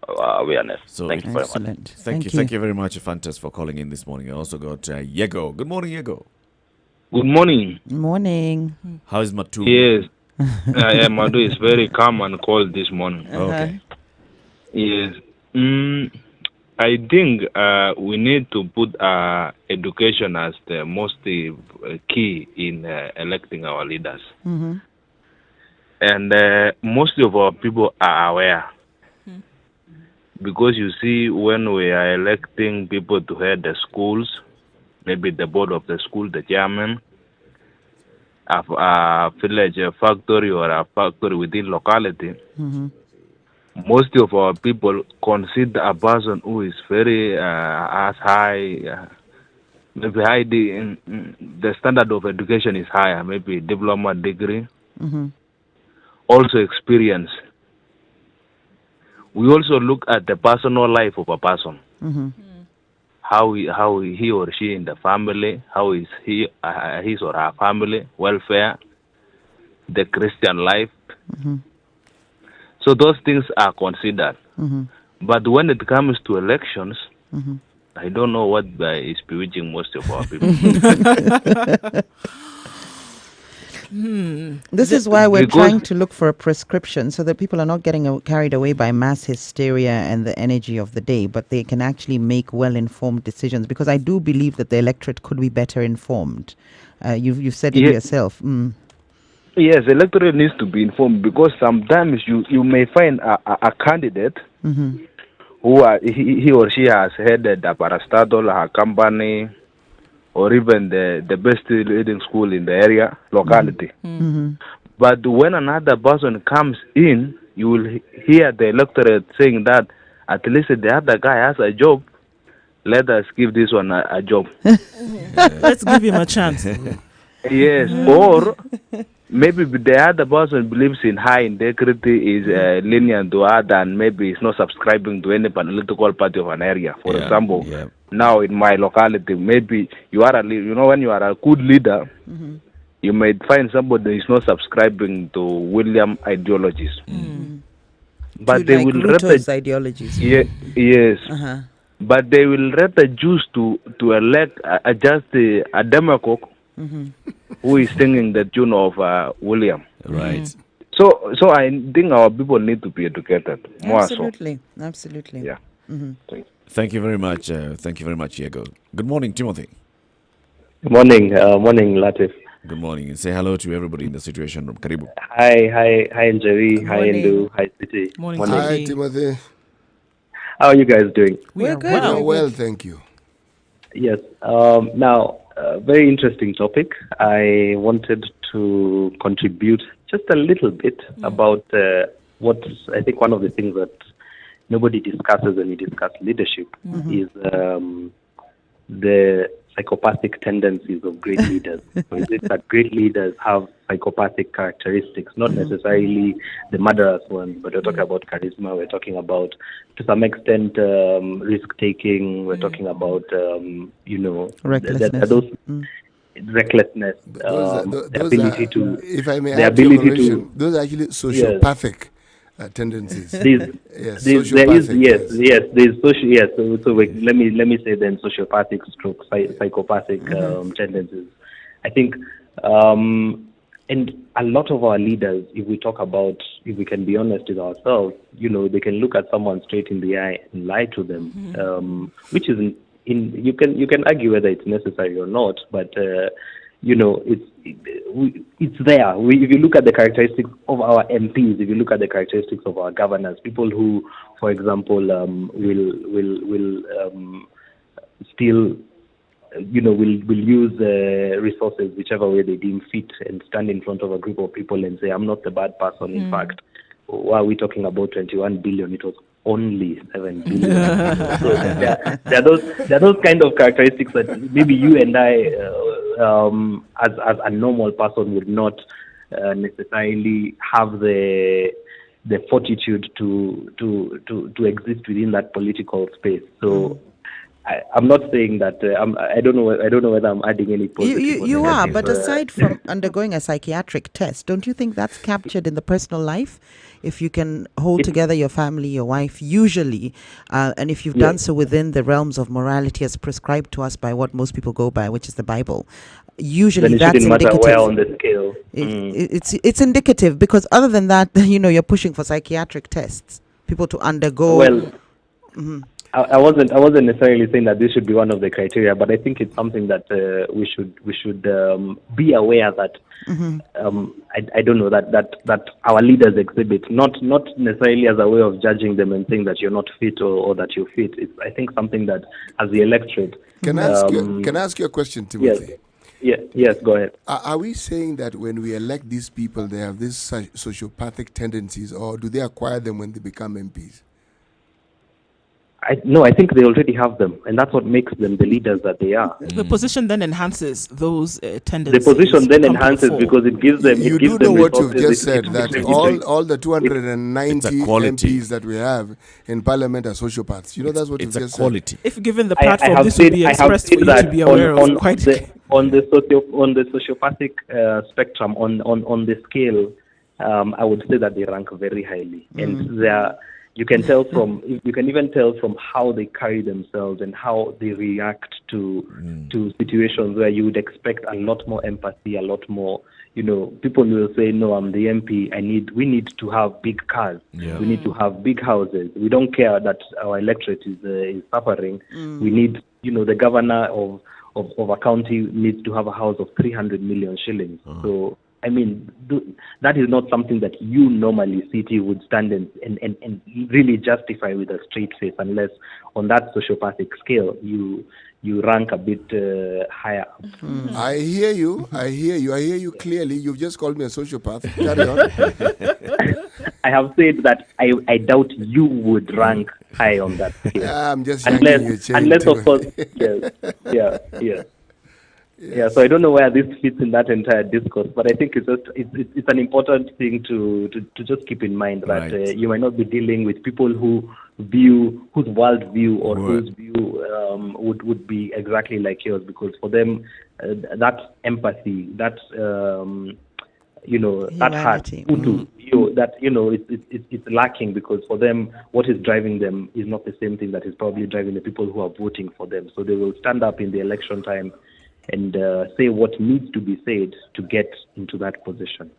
S19: awareness.
S3: So
S19: thank you very much.
S3: Thank you very much, Fantas, for calling in this morning. I also got Yego. Good morning, Yego.
S20: Good morning.
S4: Morning.
S3: How is Matu?
S20: Yes. Madu is very calm and cold this morning.
S3: Okay.
S20: Yes. I think we need to put education as the most key in electing our leaders. And most of our people are aware. Because you see, when we are electing people to head the schools, maybe the board of the school, the chairman, a village, a factory, or a factory within locality, most of our people consider a person who is very as high, maybe high, the standard of education is higher, maybe diploma degree, also experience. We also look at the personal life of a person. How he or she in the family, how is his or her family, welfare, the Christian life. So those things are considered. But when it comes to elections, I don't know what is bewitching most of our people.
S4: This is why we're trying to look for a prescription so that people are not getting carried away by mass hysteria and the energy of the day, but they can actually make well-informed decisions, because I do believe that the electorate could be better informed. You've said it yourself.
S20: Yes, the electorate needs to be informed, because sometimes you may find a candidate who he or she has headed a parastatal, her company, or even the best leading school in the area, locality. But when another person comes in, you will hear the electorate saying that at least the other guy has a job. Let us give this one a job.
S1: Let's give him a chance.
S20: Yes, or maybe the other person believes in high integrity, is lenient to other, and maybe is not subscribing to any political party of an area. For example, now in my locality, maybe you are when you are a good leader, you might find somebody who is not subscribing to William ideologies. But they will
S4: Ruto's ideologies.
S20: Yes. But they will rather choose to elect just a demagogue who is singing the tune of William.
S3: Right.
S20: So I think our people need to be educated more.
S4: Absolutely.
S20: Yeah.
S3: Thank you very much. Thank you very much, Diego. Good morning, Timothy.
S21: Good morning. Morning, Latif.
S3: Good morning. Say hello to everybody in the Situation Room. Karibu.
S21: Hi, Njeri. Hi, Indu. Hi, City.
S1: Morning.
S2: Hi, Timothy.
S21: How are you guys doing?
S1: We're
S2: good. Well, thank you.
S21: Yes. Now, very interesting topic. I wanted to contribute just a little bit about what I think one of the things that nobody discusses when you discuss leadership is the psychopathic tendencies of great leaders. So is it that great leaders have psychopathic characteristics, not necessarily the murderous ones, but we're talking about charisma, we're talking about, to some extent, risk-taking, we're talking about,
S4: recklessness.
S21: Recklessness, the ability to...
S2: If I may
S21: the
S2: add
S21: ability
S2: to
S21: to...
S2: those are actually sociopathic tendencies.
S21: There's social, so let me say then sociopathic stroke psychopathic tendencies. I think and a lot of our leaders, if we can be honest with ourselves, they can look at someone straight in the eye and lie to them, which is you can argue whether it's necessary or not, but it's there. If you look at the characteristics of our MPs, if you look at the characteristics of our governors, people who, for example, will still, will use resources whichever way they deem fit and stand in front of a group of people and say, I'm not the bad person. In fact, why are we talking about 21 billion? It was only 7 billion. So there are those kind of characteristics that maybe you and I, as a normal person, would not necessarily have the fortitude to exist within that political space. So I'm not saying that I don't know whether I'm adding any positive.
S4: You are, but aside from undergoing a psychiatric test, don't you think that's captured in the personal life? If you can hold together your family, your wife, usually, and if you've done so within the realms of morality as prescribed to us by what most people go by, which is the Bible, usually that's indicative.
S21: Where on the scale.
S4: It's indicative, because other than that, you're pushing for psychiatric tests, people to undergo.
S21: Well, I wasn't necessarily saying that this should be one of the criteria, but I think it's something that we should be aware that I don't know that our leaders exhibit, not necessarily as a way of judging them and saying that you're not fit or that you're fit. It's, I think, something that as the electorate.
S2: Can I ask you a question, Timothy?
S21: Yes, go ahead.
S2: Are we saying that when we elect these people, they have these sociopathic tendencies, or do they acquire them when they become MPs?
S21: No, I think they already have them, and that's what makes them the leaders that they are.
S1: The position then enhances those tendencies.
S21: The position then enhances because it gives them.
S2: You do know what you've just said, that all the 290 MPs that we have in Parliament are sociopaths. That's what you've just said.
S1: If given the platform, this would be expressed for you to be aware of.
S21: On the sociopathic spectrum, on the scale, I would say that they rank very highly, and they are. You can even tell from how they carry themselves and how they react to situations where you would expect a lot more empathy, a lot more, people will say, no, I'm the MP. We need to have big cars. Yeah. We need to have big houses. We don't care that our electorate is suffering. We need, the governor of a county needs to have a house of 300 million shillings. So, I mean, that is not something that you normally city would stand and really justify with a straight face, unless on that sociopathic scale you rank a bit higher.
S2: I hear you clearly. You've just called me a sociopath. Carry on.
S21: I have said that I doubt you would rank high on that scale.
S2: I'm just
S21: unless of course, yes. Yeah, so I don't know where this fits in that entire discourse, but I think it's an important thing to just keep in mind that you might not be dealing with people whose world view or whose view would be exactly like yours, because for them that empathy, that that heart, it's lacking, because for them what is driving them is not the same thing that is probably driving the people who are voting for them. So they will stand up in the election time and say what needs to be said to get into that position.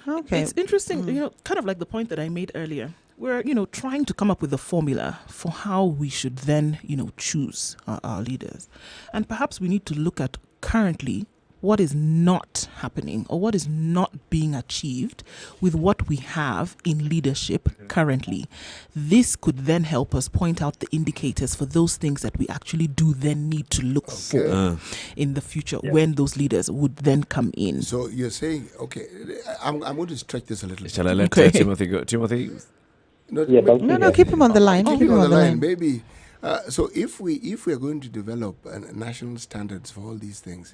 S1: Okay. It's interesting, kind of like the point that I made earlier. We're, trying to come up with a formula for how we should then, choose our leaders. And perhaps we need to look at currently what is not happening or what is not being achieved with what we have in leadership currently. This could then help us point out the indicators for those things that we actually do then need to look for in the future when those leaders would then come in.
S2: So you're saying, okay, I'm going to stretch this a little bit.
S3: Shall I let Timothy go? Timothy?
S4: No, keep him on the line. Keep him on the line.
S2: Maybe. So if we are going to develop national standards for all these things,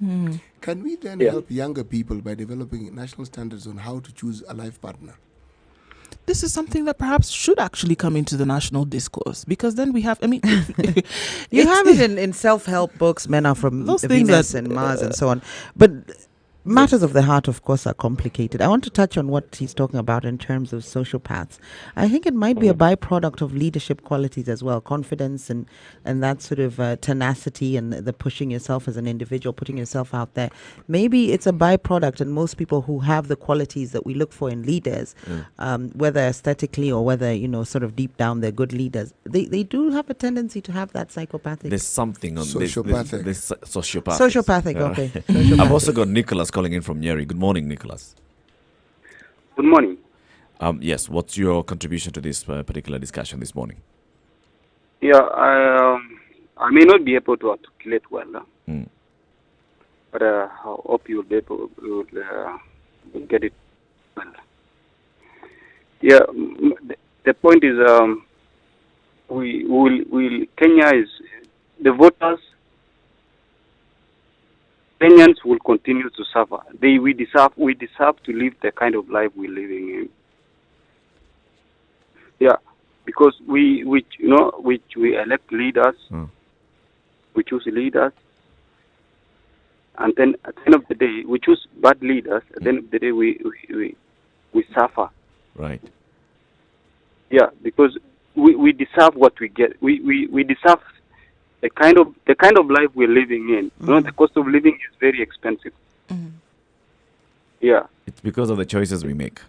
S2: can we then help younger people by developing national standards on how to choose a life partner?
S1: This is something that perhaps should actually come into the national discourse, because then we have, you
S4: have it in self-help books, Men Are From Venus and Mars and so on. But matters of the heart, of course, are complicated. I want to touch on what he's talking about in terms of sociopaths. I think it might be a byproduct of leadership qualities as well, confidence and that sort of tenacity and the pushing yourself as an individual, putting yourself out there. Maybe it's a byproduct, and most people who have the qualities that we look for in leaders, whether aesthetically or whether, sort of deep down they're good leaders, they do have a tendency to have that psychopathic.
S3: There's something on
S2: sociopathic.
S3: This sociopathic.
S4: Sociopathic, okay.
S3: I've also got Nicholas calling in from Nyeri. Good morning, Nicholas.
S9: Good morning.
S3: Yes, what's your contribution to this particular discussion this morning?
S9: Yeah, I may not be able to articulate well, but I hope you'll be able to get it well. Yeah, the point is, Kenya is the voters. Kenyans will continue to suffer. We deserve to live the kind of life we're living in. Yeah, because we elect leaders, we choose leaders, and then at the end of the day, we choose bad leaders. At the end of the day, we suffer.
S3: Right.
S9: Yeah, because we deserve what we get. We deserve the kind of life we're living in. The cost of living is very expensive. Yeah.
S3: It's because of the choices we make.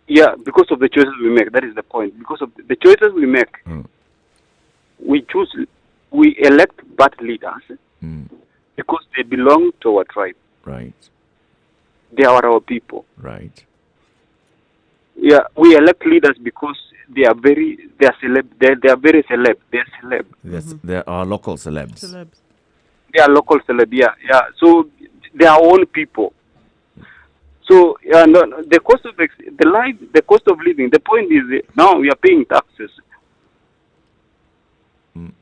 S9: Yeah, because of the choices we make. That is the point. Because of the choices we make, we elect bad leaders because they belong to our tribe.
S3: Right.
S9: They are our people.
S3: Right.
S9: Yeah, we elect leaders because they are very celeb. They are very celeb. They are celeb.
S3: Yes, they are local celebs.
S9: They are local celeb. Yeah. So they are own people. So the cost of the cost of living. The point is now we are paying taxes.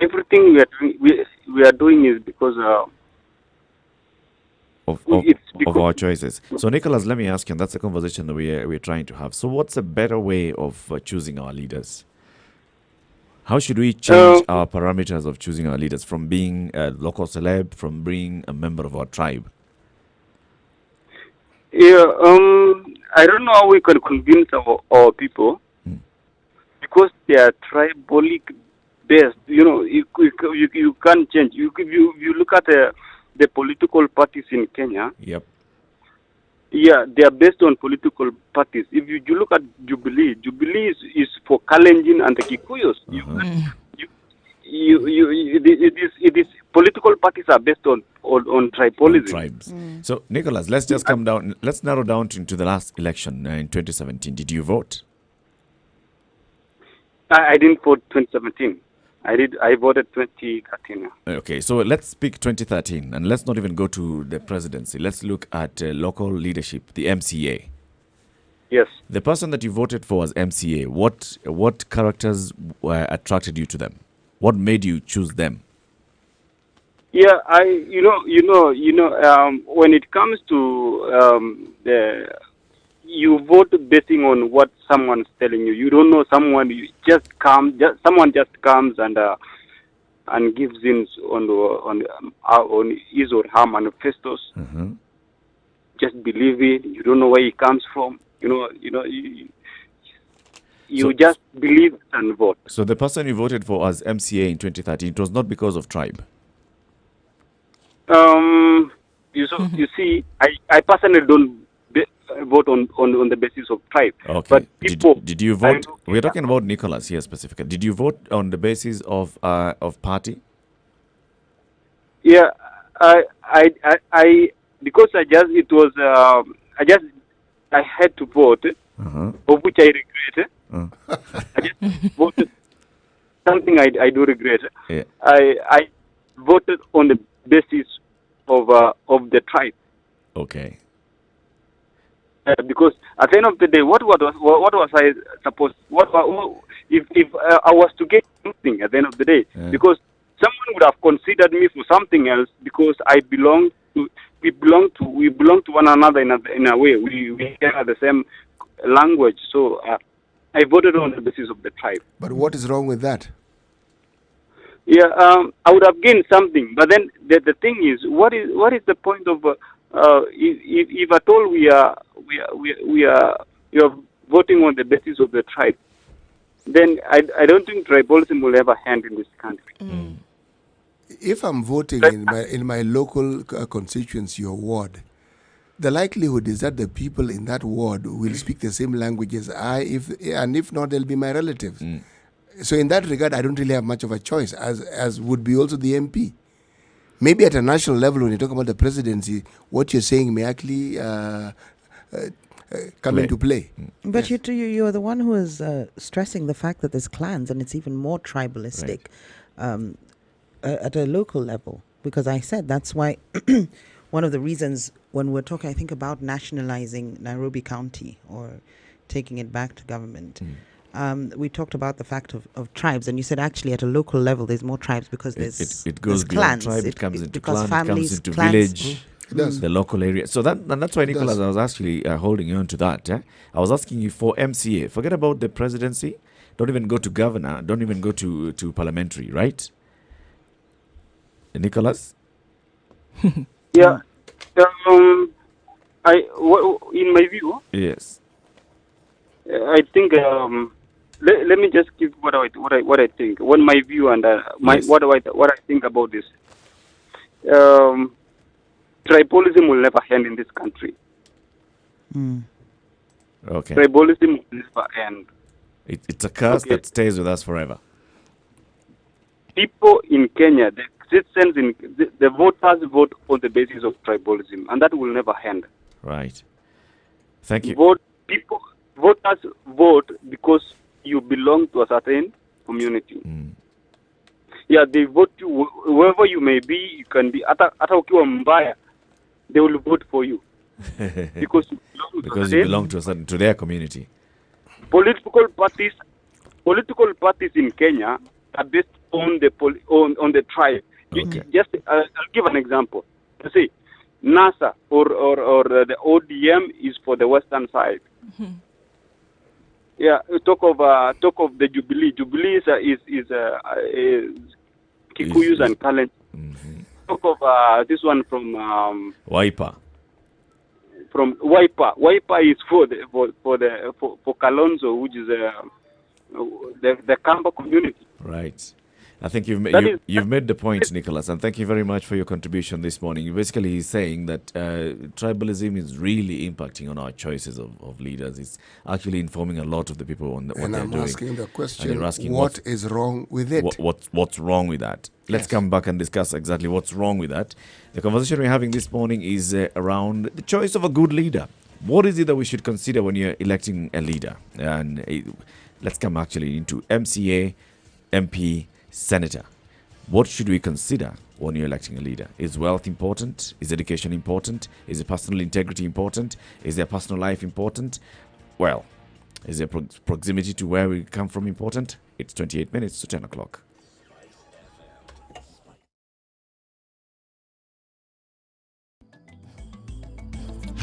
S9: Everything we are doing is because
S3: of our choices. So, Nicholas, let me ask you, and that's a conversation that we're trying to have. So, what's a better way of choosing our leaders? How should we change our parameters of choosing our leaders from being a local celeb, from being a member of our tribe?
S9: Yeah, I don't know how we can convince our people because they are tribally based. You can't change. You look at the political parties in Kenya.
S3: Yep.
S9: Yeah, they are based on political parties. If you look at Jubilee is for Kalenjin and the Kikuyos. It is political parties are based on tribalism.
S3: Tribes. So, Nicholas, let's just come down. Let's narrow down into the last election in 2017. Did you vote?
S9: I didn't vote 2017. I voted 2013.
S3: Okay, so let's speak 2013, and let's not even go to the presidency. Let's look at local leadership, the MCA.
S9: Yes.
S3: The person that you voted for as MCA, what characters attracted you to them? What made you choose them?
S9: Yeah, when it comes to you vote basing on what someone's telling you. You don't know someone. Someone just comes and gives in on his or her manifestos.
S3: Mm-hmm.
S9: Just believe it. You don't know where he comes from. You just believe and vote.
S3: So the person you voted for as MCA in 2013, it was not because of tribe.
S9: You see, I personally don't vote on the basis of tribe.
S3: Okay.
S9: But people,
S3: did you vote? We're talking about Nicholas here specifically. Did you vote on the basis of party?
S9: Yeah, I because I had to vote, of which I regret. I just voted something I do regret.
S3: Yeah.
S9: I voted on the basis of the tribe.
S3: Okay.
S9: Because at the end of the day, what was I supposed? If I was to get something at the end of the day?
S3: Yeah.
S9: Because someone would have considered me for something else because we belong to one another in a way. We share the same language. So I voted on the basis of the tribe.
S2: But what is wrong with that?
S9: Yeah, I would have gained something. But then the thing is, what is the point of if at all we are voting on the basis of the tribe? Then I don't think tribalism will ever end in this country.
S2: Mm. If I'm voting in my local constituency or ward, the likelihood is that the people in that ward will speak the same language as I, if not, they'll be my relatives.
S3: Mm.
S2: So in that regard, I don't really have much of a choice, as would be also the MP. Maybe at a national level, when you talk about the presidency, what you're saying may actually come into play.
S4: But you're the one who is stressing the fact that there's clans, and it's even more tribalistic at a local level. Because I said that's why one of the reasons when we're talking, I think, about nationalizing Nairobi County or taking it back to government, we talked about the fact of tribes, and you said actually at a local level there's more tribes because
S3: it goes
S4: beyond
S3: clans. Tribe, it comes into
S4: because
S3: clan,
S4: families,
S3: it comes into
S4: clans,
S3: village,
S2: It does.
S3: the local area. So that's why, Nicholas, I was actually holding on to that. I was asking you for MCA. Forget about the presidency. Don't even go to governor. Don't even go to parliamentary, right? Nicholas?
S9: Yeah. In my view,
S3: yes.
S9: I think let me just give what I think. What my view and what I think about this. Tribalism will never end in this country.
S3: Okay.
S9: Tribalism will never end.
S3: It's a curse that stays with us forever.
S9: People in Kenya, the citizens the voters vote on the basis of tribalism, and that will never end.
S3: Right. Thank you.
S9: Voters vote because you belong to a certain community. Yeah, they vote you wherever you may be. You can be hata ukiwa mbaya, they will vote for you because you belong
S3: to their community.
S9: Political parties in Kenya are based on the tribe.
S3: Okay.
S9: I'll give an example. Let's say NASA or the ODM is for the western side. Yeah, talk of the Jubilee. Jubilee is Kikuyus and Kalens. Talk of this one from
S3: Wiper.
S9: From Wiper. Wiper is for Kalonzo, which is the Kamba community.
S3: Right. I think you've made the point, Nicholas, and thank you very much for your contribution this morning. You basically saying that tribalism is really impacting on our choices of leaders. It's actually informing a lot of the people on what they're doing.
S2: And I'm asking the question,
S3: asking
S2: what is wrong with it?
S3: What's wrong with that? Let's come back and discuss exactly what's wrong with that. The conversation we're having this morning is around the choice of a good leader. What is it that we should consider when you're electing a leader? And let's come actually into MCA, MP, Senator. What should we consider when you're electing a leader? Is wealth important? Is education important? Is their personal integrity important? Is their personal life important? Well, is their proximity to where we come from important? It's 28 minutes to 10 o'clock.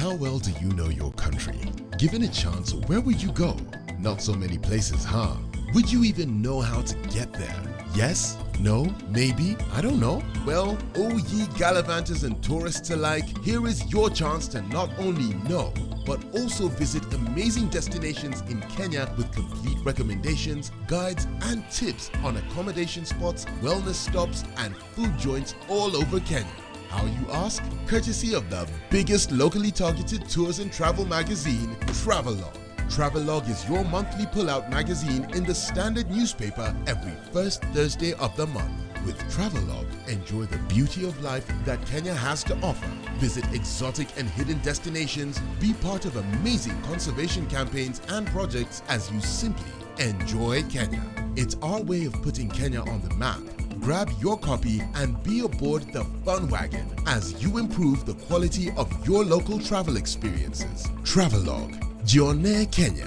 S5: How well do you know your country? Given a chance, where would you go? Not so many places, huh? Would you even know how to get there? Yes? No? Maybe? I don't know. Well, oh ye gallivanters and tourists alike, here is your chance to not only know, but also visit amazing destinations in Kenya with complete recommendations, guides, and tips on accommodation spots, wellness stops, and food joints all over Kenya. How, you ask? Courtesy of the biggest locally targeted tours and travel magazine, Travelog. Travelog is your monthly pull-out magazine in the Standard newspaper every first Thursday of the month. With Travelog, enjoy the beauty of life that Kenya has to offer. Visit exotic and hidden destinations, be part of amazing conservation campaigns and projects as you simply enjoy Kenya. It's our way of putting Kenya on the map. Grab your copy and be aboard the fun wagon as you improve the quality of your local travel experiences. Travelog, Jione Kenya.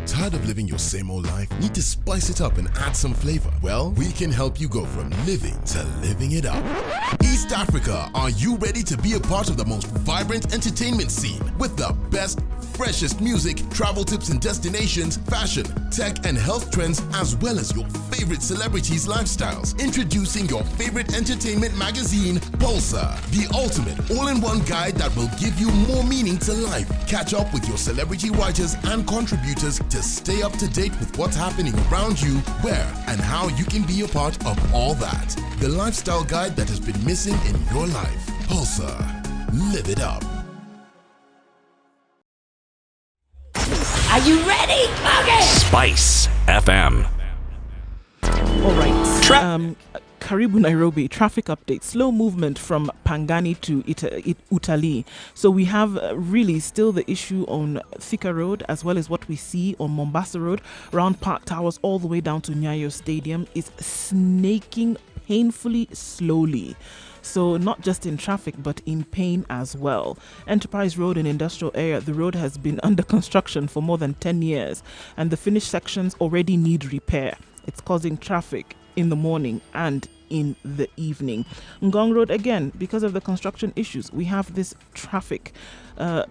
S5: Tired of living your same old life? Need to spice it up and add some flavor? Well, we can help you go from living to living it up. East Africa, are you ready to be a part of the most vibrant entertainment scene with the best, freshest music, travel tips and destinations, fashion, tech and health trends, as well as your favorite celebrities' lifestyles? Introducing your favorite entertainment magazine, Pulsar, the ultimate all-in-one guide that will give you more meaning to life. Catch up with your celebrity writers and contributors to stay up to date with what's happening around you, where and how you can be a part of all that. The lifestyle guide that has been missing in your life. Pulsar. Live it up.
S6: Are you ready? Okay.
S7: Spice FM.
S1: All right. Karibu Nairobi, traffic update. Slow movement from Pangani to Utalii. So we have really still the issue on Thika Road, as well as what we see on Mombasa Road, around Park Towers, all the way down to Nyayo Stadium, is snaking painfully slowly. So not just in traffic, but in pain as well. Enterprise Road in industrial area, the road has been under construction for more than 10 years, and the finished sections already need repair. It's causing traffic in the morning and in the evening. Ngong Road, again, because of the construction issues, we have this traffic,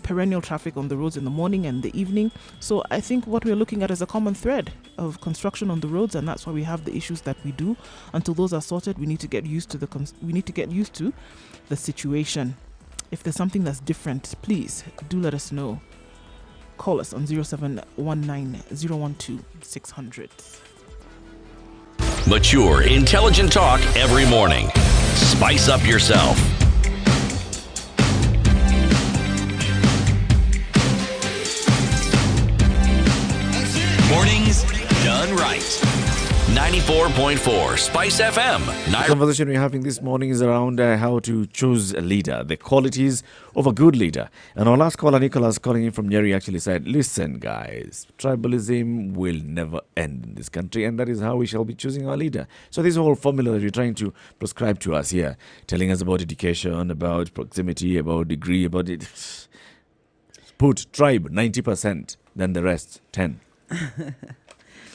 S1: perennial traffic on the roads in the morning and the evening. So I think what we're looking at is a common thread of construction on the roads, and that's why we have the issues that we do. Until those are sorted, we need to get used to the situation. If there's something that's different, please do let us know. Call us on 0719 012 600.
S7: Mature, intelligent talk every morning. Spice up yourself. Mornings done right. 94.4 Spice FM.
S3: The conversation we're having this morning is around how to choose a leader, the qualities of a good leader. And our last caller, Nicholas, calling in from Nyeri, actually said, listen, guys, tribalism will never end in this country, and that is how we shall be choosing our leader. So this whole formula that you're trying to prescribe to us here, telling us about education, about proximity, about degree, about it. Put tribe 90%, then the rest 10%.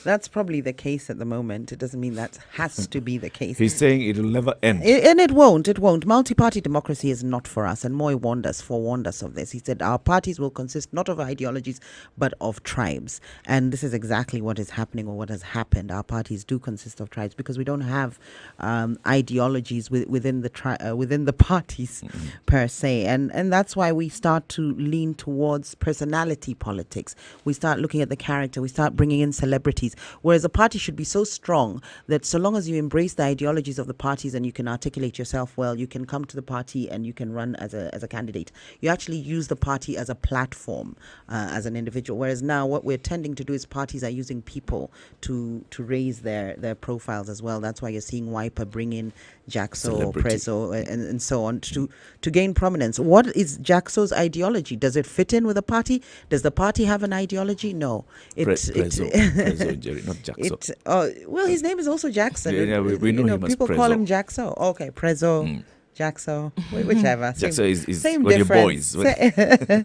S4: That's probably the case at the moment. It doesn't mean that has to be the case.
S3: He's saying it will never end.
S4: And it won't. It won't. Multi-party democracy is not for us. And Moy warned us of this. He said our parties will consist not of ideologies, but of tribes. And this is exactly what is happening, or what has happened. Our parties do consist of tribes because we don't have ideologies within the parties per se. And that's why we start to lean towards personality politics. We start looking at the character. We start bringing in celebrities. Whereas a party should be so strong that so long as you embrace the ideologies of the parties and you can articulate yourself well, you can come to the party and you can run as a candidate. You actually use the party as a platform, as an individual. Whereas now what we're tending to do is parties are using people to raise their profiles as well. That's why you're seeing Wiper bring in Jackso, Prezzo, and so on to gain prominence. What is Jackso's ideology? Does it fit in with the party? Does the party have an ideology? No.
S3: Prezzo, Jerry, not Jackso.
S4: Well, his name is also Jackson.
S3: Yeah, we know him as
S4: people
S3: Prezzo.
S4: call him Jackso. Okay, Prezzo. Jackso, whichever.
S3: Jackso is
S4: same
S3: when
S4: difference.
S3: You're boys.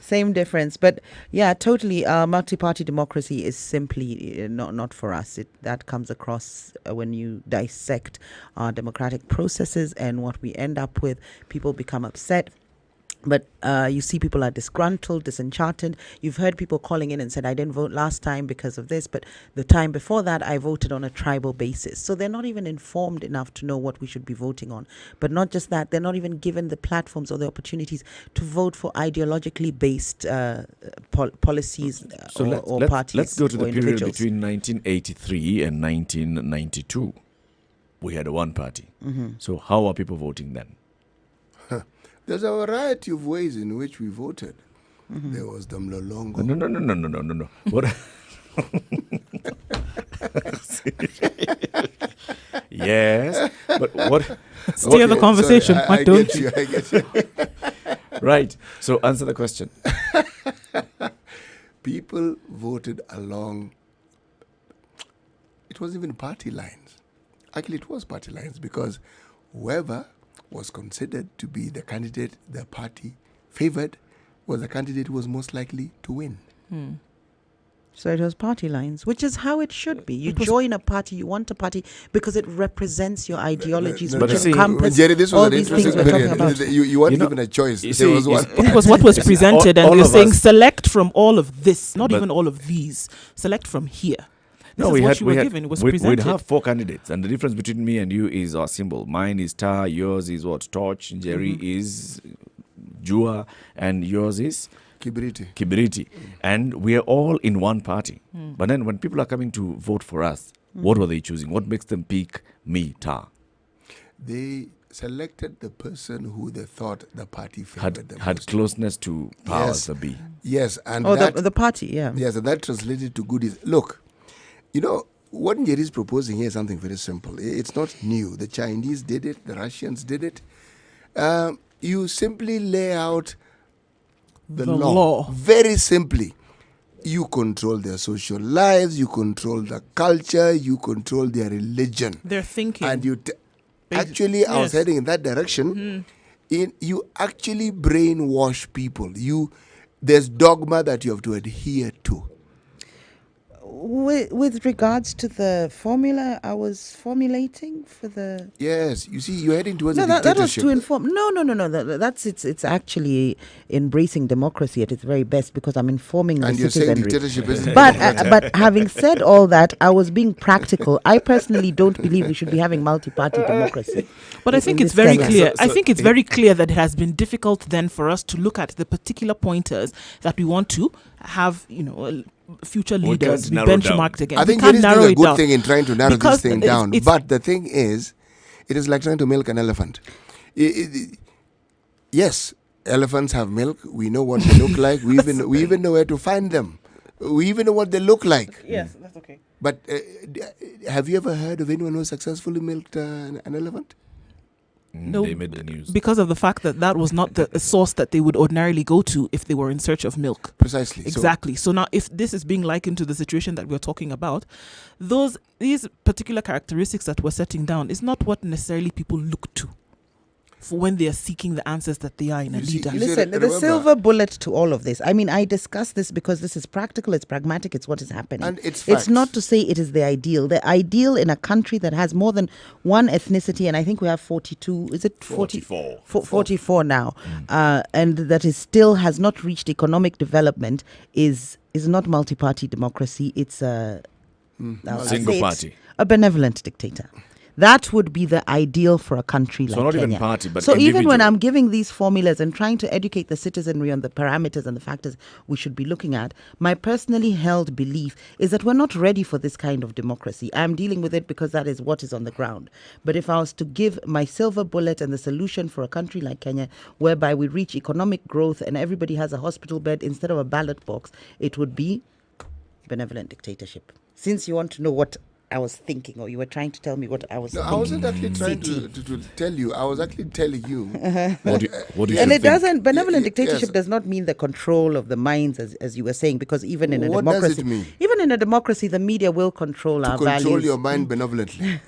S4: Same difference. But yeah, totally. Multi-party democracy is simply not for us. That comes across when you dissect our democratic processes, and what we end up with. People become upset. But you see people are disgruntled, disenchanted. You've heard people calling in and said, I didn't vote last time because of this, but the time before that, I voted on a tribal basis. So they're not even informed enough to know what we should be voting on. But not just that, they're not even given the platforms or the opportunities to vote for ideologically based policies or parties.
S3: Let's go to the period
S4: individuals.
S3: between 1983 and 1992. We had a one party. So how are people voting then?
S2: There's a variety of ways in which we voted. There was the Mlolongo.
S3: No. What? Yes, but what?
S1: Steer the conversation.
S2: Sorry, I get you.
S3: Right. So answer the question.
S2: People voted along. It wasn't even party lines. Actually, it was party lines because whoever was considered to be the candidate the party favored was the candidate who was most likely to win.
S4: So it was party lines, which is how it should be. You join a party, you want a party because it represents your ideologies, which encompass
S2: Jerry, this was
S4: all
S2: an
S4: these things
S2: interesting
S4: we're talking
S2: period.
S4: about.
S2: You weren't given a choice.
S3: It
S1: was what was presented, and you're saying
S3: us.
S1: select from all of this, not even all of these. Select from here. This is what you were given. It was presented.
S3: We'd have 4 candidates, and the difference between me and you is our symbol. Mine is tar, yours is what? Torch, Jerry is Jua, and yours is? Kibiriti. And we are all in one party. But then when people are coming to vote for us, what were they choosing? What makes them pick me, tar?
S2: They selected the person who they thought the party favored the
S3: had
S2: most.
S3: closeness to powers that be.
S2: Yes, and
S4: the party, yeah.
S2: Yes, and that translated to goodies. Look, what Njeri is proposing here is something very simple. It's not new. The Chinese did it. The Russians did it. You simply lay out the law. Very simply. You control their social lives. You control the culture. You control their religion.
S1: Their thinking.
S2: And you actually, I was heading in that direction. You actually brainwash people. There's dogma that you have to adhere to.
S4: With regards to the formula I was formulating for the...
S2: Yes, you see, you're heading towards a
S4: that was
S2: dictatorship.
S4: to inform. No. That's it's actually embracing democracy at its very best because I'm informing
S2: And
S4: the
S2: you're saying
S4: citizenry.
S2: dictatorship isn't
S4: But having said all that, I was being practical. I personally don't believe we should be having multi-party democracy.
S1: But I think it's very clear. I think it's very clear that it has been difficult then for us to look at the particular pointers that we want to have, future leaders be benchmarked against.
S2: I think it is a good thing in trying to narrow this thing down. But the thing is, it is like trying to milk an elephant. Yes, elephants have milk. We know what they look like. We even know where to find them. We even know what they look like.
S1: Yes, that's okay.
S2: But have you ever heard of anyone who successfully milked an elephant?
S1: No,
S3: they made the news.
S1: Because of the fact that was not the source that they would ordinarily go to if they were in search of milk.
S2: Precisely.
S1: Exactly. So now if this is being likened to the situation that we're talking about, these particular characteristics that we're setting down is not what necessarily people look to for when they are seeking the answers that they are in a leader.
S4: Listen, the silver bullet to all of this. I mean, I discuss this because this is practical, it's pragmatic, it's what is happening.
S2: And it's facts.
S4: It's not to say it is the ideal. The ideal in a country that has more than one ethnicity, and I think we have 42, is it
S3: 44?
S4: 44 now, and that is still has not reached economic development is not multi-party democracy. It's a
S3: single party.
S4: A benevolent dictator. That would be the ideal for a country like Kenya.
S3: So not even party, but
S4: so
S3: individual.
S4: Even when I'm giving these formulas and trying to educate the citizenry on the parameters and the factors we should be looking at, my personally held belief is that we're not ready for this kind of democracy. I'm dealing with it because that is what is on the ground. But if I was to give my silver bullet and the solution for a country like Kenya, whereby we reach economic growth and everybody has a hospital bed instead of a ballot box, it would be benevolent dictatorship. Since you want to know what I was thinking, or you were trying to tell me what I was
S2: No,
S4: thinking.
S2: I wasn't actually trying to tell you. I was actually telling you.
S3: What do you
S4: And it
S3: think?
S4: doesn't, benevolent dictatorship
S2: yes.
S4: does not mean the control of the minds, as you were saying, because even in a
S2: What does
S4: democracy,
S2: it mean?
S4: even in a democracy, the media will control our
S2: Control
S4: values.
S2: your mind benevolently.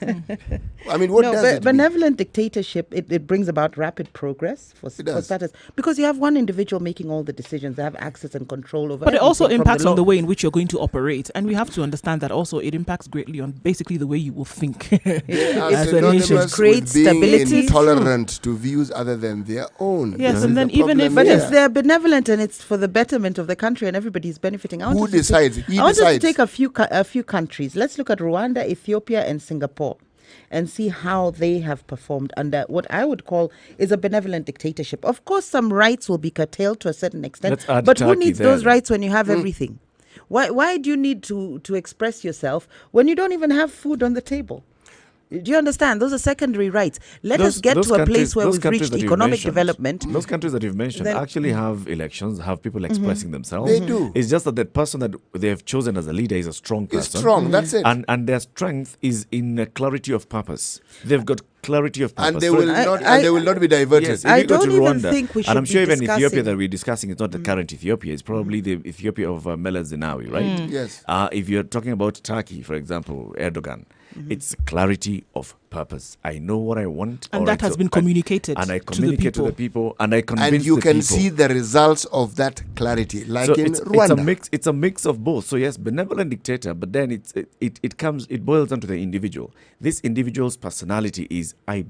S2: I mean, what does it mean?
S4: Benevolent dictatorship, it brings about rapid progress for status, because you have one individual making all the decisions. They have access and control over.
S1: But it also
S4: everything from
S1: impacts
S4: the
S1: on the
S4: law.
S1: way in which you're going to operate, and we have to understand that also it impacts greatly on basically the way you will think
S2: They are
S1: as a nation.
S2: synonymous with being intolerant to views other than their own.
S1: Yes,
S2: This
S1: and
S2: is
S1: then
S2: the
S1: even
S2: problem
S1: if
S4: But
S2: here.
S4: if they're benevolent and it's for the betterment of the country and everybody's benefiting, I
S2: Who
S4: want us to
S2: decides?
S4: take-
S2: He
S4: I want us to
S2: decides.
S4: take a few countries. Let's look at Rwanda, Ethiopia, and Singapore, and see how they have performed under what I would call is a benevolent dictatorship. Of course, some rights will be curtailed to a certain extent,
S3: Let's add
S4: but who
S3: Turkey
S4: needs
S3: there
S4: those
S3: then.
S4: rights when you have everything? Why do you need to express yourself when you don't even have food on the table? Do you understand? Those are secondary rights. Let us get to a place where we've reached economic development.
S3: Those countries that you've mentioned
S4: Then-
S3: actually have elections, have people expressing themselves.
S2: They do.
S3: It's just that the person that they have chosen as a leader is a strong
S2: It's
S3: person.
S2: strong, that's it.
S3: And their strength is in clarity of purpose. They've got clarity of purpose.
S2: And they will not be diverted.
S3: Yes, if
S4: I
S3: you go to
S4: don't even
S3: Rwanda,
S4: think we
S3: and I'm
S4: should
S3: sure
S4: be
S3: even Ethiopia
S4: discussing-
S3: that we're discussing is not the current Ethiopia. It's probably the Ethiopia of Meles Zenawi, right?
S2: Yes.
S3: If you're talking about Turkey, for example, Erdogan, it's clarity of purpose. I know what I want.
S1: And that has been communicated
S3: and I
S1: to the
S3: communicate to the people, and I convince
S2: And you
S3: the
S2: can
S3: people.
S2: see the results of that clarity, like
S3: So
S2: in
S3: it's
S2: Rwanda.
S3: It's a mix of both. So yes, benevolent dictator, but then it boils down to the individual. This individual's personality is, I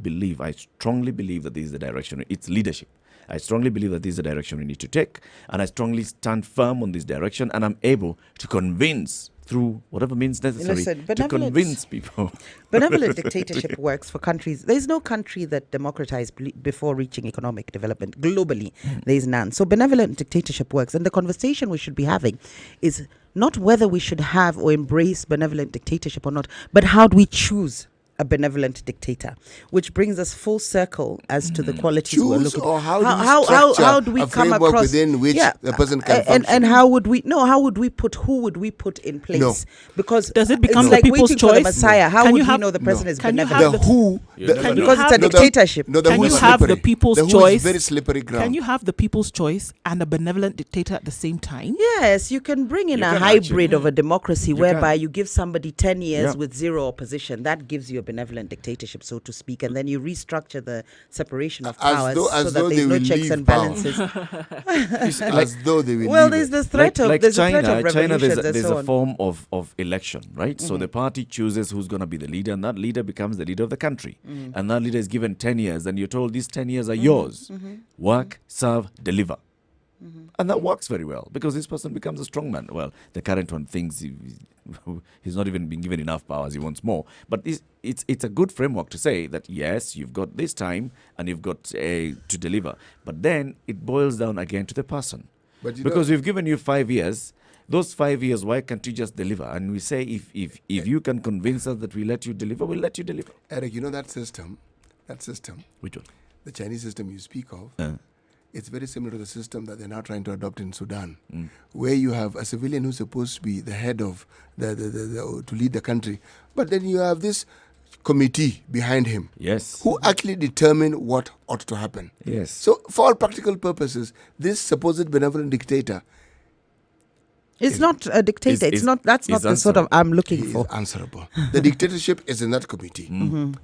S3: strongly believe that this is the direction. It's leadership. I strongly believe that this is the direction we need to take, and I strongly stand firm on this direction, and I'm able to convince through whatever means necessary
S4: Listen,
S3: to convince people.
S4: Benevolent dictatorship works for countries. There's no country that democratized before reaching economic development. Globally, there's none. So benevolent dictatorship works. And the conversation we should be having is not whether we should have or embrace benevolent dictatorship or not, but how do we choose a benevolent dictator, which brings us full circle as to the qualities we're
S2: Choose,
S4: looking
S2: or how do you structure
S4: how do we
S2: a
S4: come
S2: framework
S4: across
S2: within which the person can function?
S4: and how would we who would we put in place?
S2: No.
S4: Because
S1: Does it become
S4: it's
S1: the
S4: like
S1: people's
S4: waiting for the
S1: choice?
S4: Messiah. How
S1: Can
S4: would
S1: you
S4: we
S1: have-
S4: know the person is
S1: Can you
S4: benevolent?
S1: have
S2: The who,
S1: Can you
S4: because
S1: have
S4: it's a
S1: the-
S4: dictatorship.
S2: No, the
S1: Can
S2: who
S1: you
S2: is
S1: have the
S2: slippery.
S1: people's
S2: The who
S1: choice?
S2: is very slippery ground.
S1: Can you have the people's choice and a benevolent dictator at the same time?
S4: Yes, you can bring in
S3: You
S4: a
S3: can
S4: hybrid
S3: actually.
S4: of a democracy
S3: You
S4: whereby
S3: can.
S4: you give somebody 10 years
S3: Yeah.
S4: with zero opposition. That gives you a benevolent dictatorship, so to speak. And then you restructure the separation of
S2: As
S4: powers
S2: though-
S4: so
S2: as
S4: that
S2: though
S4: there's
S2: they
S4: no
S2: will
S4: checks
S2: leave
S4: and
S2: power.
S4: balances.
S2: As though they will
S4: Well,
S2: leave
S4: there's
S2: it.
S4: the threat of there's a threat of
S3: China,
S4: revolutions and
S3: there's
S4: so
S3: a
S4: on.
S3: form of election, right? So the party chooses who's going to be the leader, and that leader becomes the leader of the country. And that leader is given 10 years, and you're told these 10 years are yours. Work, serve, deliver. And that works very well because this person becomes a strong man. Well, the current one thinks he's not even been given enough powers, he wants more. But it's a good framework to say that, yes, you've got this time and you've got to deliver. But then it boils down again to the person.
S2: But you
S3: Because we've given you 5 years. Those 5 years, why can't you just deliver? And we say, if you can convince us that we let you deliver, we'll let you deliver.
S2: Eric, you know that system?
S3: Which one?
S2: The Chinese system you speak of, it's very similar to the system that they're now trying to adopt in Sudan, where you have a civilian who's supposed to be the head of to lead the country, but then you have this committee behind him,
S3: yes,
S2: who actually determine what ought to happen.
S3: Yes.
S2: So, for all practical purposes, this supposed benevolent dictator
S4: It's not a dictator. It's not. That's not the sort of I'm looking for.
S2: is answerable. The dictatorship is in that committee.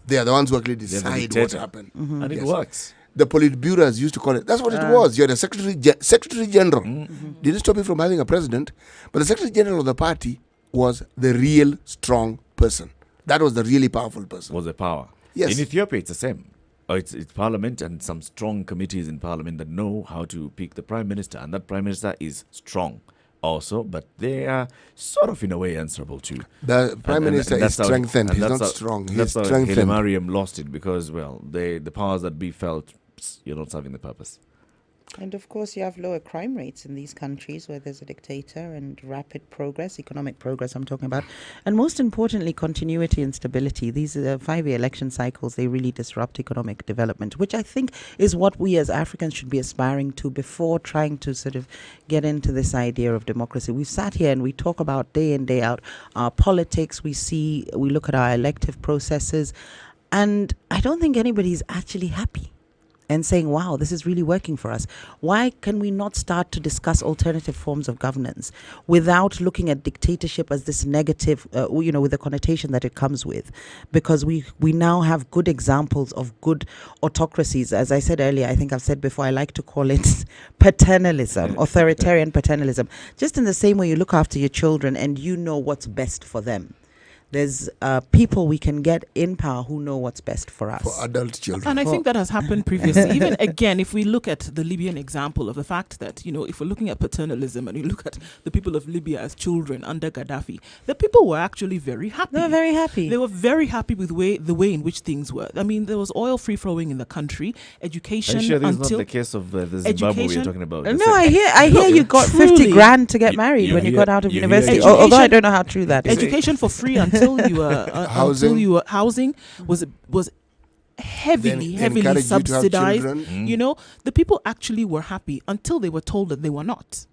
S2: They are the ones who actually decide what happened.
S3: And it works.
S2: The Politburos used to call it. That's what it was. You're the Secretary General. Didn't stop you from having a president, but the Secretary General of the party was the real strong person. That was the really powerful person.
S3: Was the power.
S2: Yes.
S3: In Ethiopia, it's the same. It's parliament and some strong committees in parliament that know how to pick the prime minister, and that prime minister is strong also, but they are sort of in a way answerable too.
S2: The prime minister is
S3: that's how-
S2: strengthened.
S3: and
S2: He's
S3: that's
S2: not
S3: how-
S2: strong. He's
S3: That's how
S2: strengthened.
S3: Haile Mariam lost it because, well, the powers that be felt, you're not serving the purpose.
S4: And of course, you have lower crime rates in these countries where there's a dictator, and rapid progress, economic progress I'm talking about. And most importantly, continuity and stability. These 5-year election cycles, they really disrupt economic development, which I think is what we as Africans should be aspiring to before trying to sort of get into this idea of democracy. We've sat here and we talk about day in, day out our politics. We look at our elective processes, and I don't think anybody's actually happy and saying, wow, this is really working for us. Why can we not start to discuss alternative forms of governance without looking at dictatorship as this negative, with the connotation that it comes with? Because we now have good examples of good autocracies. As I said earlier, I think I've said before, I like to call it paternalism, authoritarian paternalism. Just in the same way you look after your children and you know what's best for them. There's people we can get in power who know what's best for us.
S2: For adult children.
S1: And I think that has happened previously. Even again, if we look at the Libyan example of the fact that, if we're looking at paternalism and you look at the people of Libya as children under Gaddafi, the people were actually very happy.
S4: They were very happy.
S1: They were very happy with the way in which things were. I mean, there was oil free flowing in the country, education.
S3: Are you sure this is not the case of the Zimbabwe we're talking about?
S4: No, I hear you got 50 grand to get married when you got out of university. Although I don't know how true that is.
S1: Education for free until you were housing was heavily subsidized. The people actually were happy until they were told that they were not.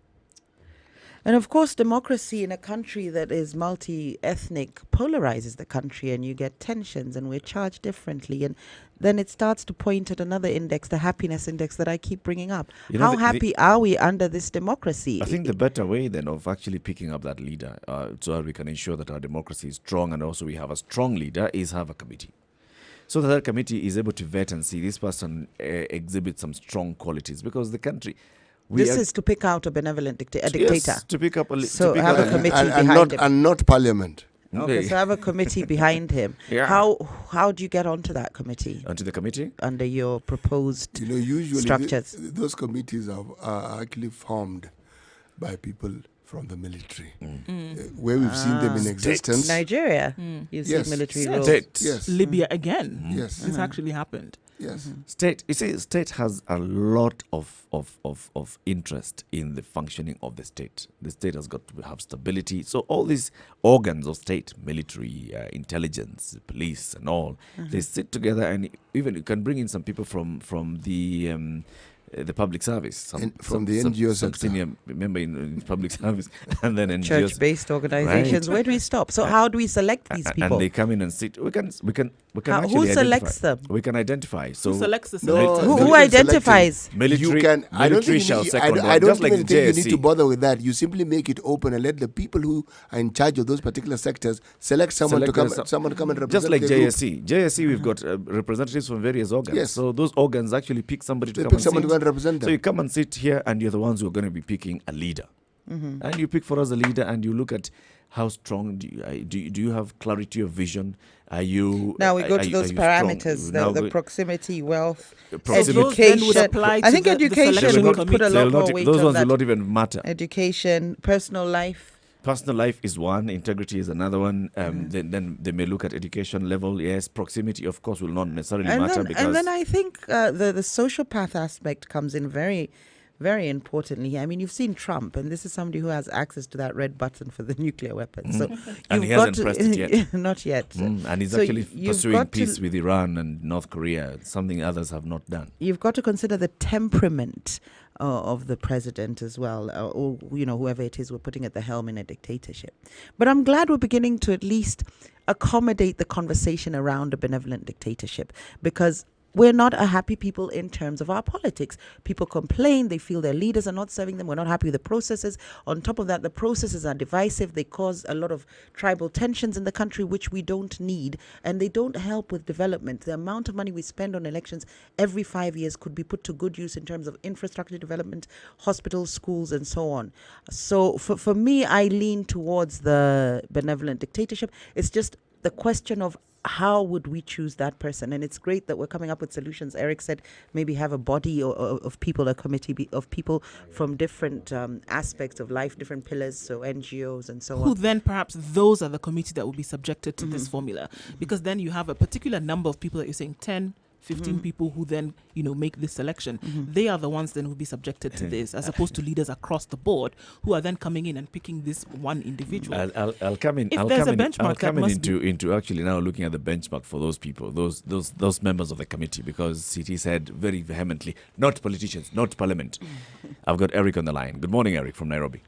S4: And of course, democracy in a country that is multi-ethnic polarizes the country, and you get tensions, and we're charged differently. And then it starts to point at another index, the happiness index that I keep bringing up. How happy are we under this democracy?
S3: I think the better way then of actually picking up that leader so that we can ensure that our democracy is strong and also we have a strong leader is have a committee. So that committee is able to vet and see this person exhibits some strong qualities, because the country...
S4: This is to pick out a benevolent dictator.
S3: Yes, to pick up
S4: so have a committee behind him.
S2: And not parliament.
S4: Okay, so have a committee behind him.
S3: Yeah.
S4: How do you get onto that committee?
S3: Onto the committee?
S4: Under your proposed
S2: usually
S4: structures.
S2: Those committees are actually formed by people from the military, where we've seen them in existence.
S4: Nigeria, you've seen military roles.
S2: Yes.
S1: Libya again.
S2: Yes.
S1: This actually happened.
S2: Yes.
S3: State has a lot of interest in the functioning of the state. The state has got to have stability. So all these organs of state, military, intelligence, police and all, they sit together, and even you can bring in some people from the public service,
S2: from the NGO sector.
S3: Senior member in public service, and then NGOs.
S4: Church-based organizations. Right. Where do we stop? So how do we select these people?
S3: And they come in and sit. We can actually
S4: who selects them?
S3: We can identify. So
S1: who selects the selectors?
S4: Who identifies?
S3: Military.
S2: I don't think you need to bother with that. You simply make it open and let the people who are in charge of those particular sectors select someone to come and represent.
S3: Just like
S2: JSC.
S3: JSC, we've got representatives from various organs.
S2: Yes.
S3: So those organs actually pick somebody to
S2: come and represent them.
S3: So you come and sit here, and you're the ones who are going to be picking a leader. And you pick for us a leader, and you look at how strong do you have clarity of vision? Are you
S4: now we go to those parameters, the proximity, wealth,
S1: education.
S4: I think education would put a lot more weight on that.
S3: Those ones will not even matter.
S4: Education, personal life.
S3: Personal life is one, integrity is another one. Then they may look at education level. Yes, proximity, of course, will not necessarily matter.
S4: And then I think the social path aspect comes in very, very importantly. I mean, you've seen Trump, and this is somebody who has access to that red button for the nuclear weapons. So
S3: and he hasn't pressed it yet.
S4: Not yet.
S3: And he's actually pursuing peace with Iran and North Korea, something others have not done.
S4: You've got to consider the temperament of the president as well, or whoever it is we're putting at the helm in a dictatorship. But I'm glad we're beginning to at least accommodate the conversation around a benevolent dictatorship, because we're not a happy people in terms of our politics. People complain, they feel their leaders are not serving them, we're not happy with the processes. On top of that, the processes are divisive, they cause a lot of tribal tensions in the country, which we don't need, and they don't help with development. The amount of money we spend on elections every 5 years could be put to good use in terms of infrastructure development, hospitals, schools, and so on. So for me, I lean towards the benevolent dictatorship. It's just the question of how would we choose that person? And it's great that we're coming up with solutions. Eric said maybe have a body of people, a committee of people from different aspects of life, different pillars, so NGOs and so on.
S1: Who then perhaps those are the committee that will be subjected to this formula. Because then you have a particular number of people that you're saying 10, 15 people who then, make this selection. They are the ones then who will be subjected to this, as opposed to leaders across the board who are then coming in and picking this one individual.
S3: I'll come in.
S1: If
S3: I'll
S1: there's
S3: come
S1: a
S3: in.
S1: benchmark,
S3: I'll come
S1: that
S3: in
S1: must
S3: into actually now looking at the benchmark for those people, those members of the committee, because CT said very vehemently, not politicians, not parliament. I've got Eric on the line. Good morning, Eric from Nairobi.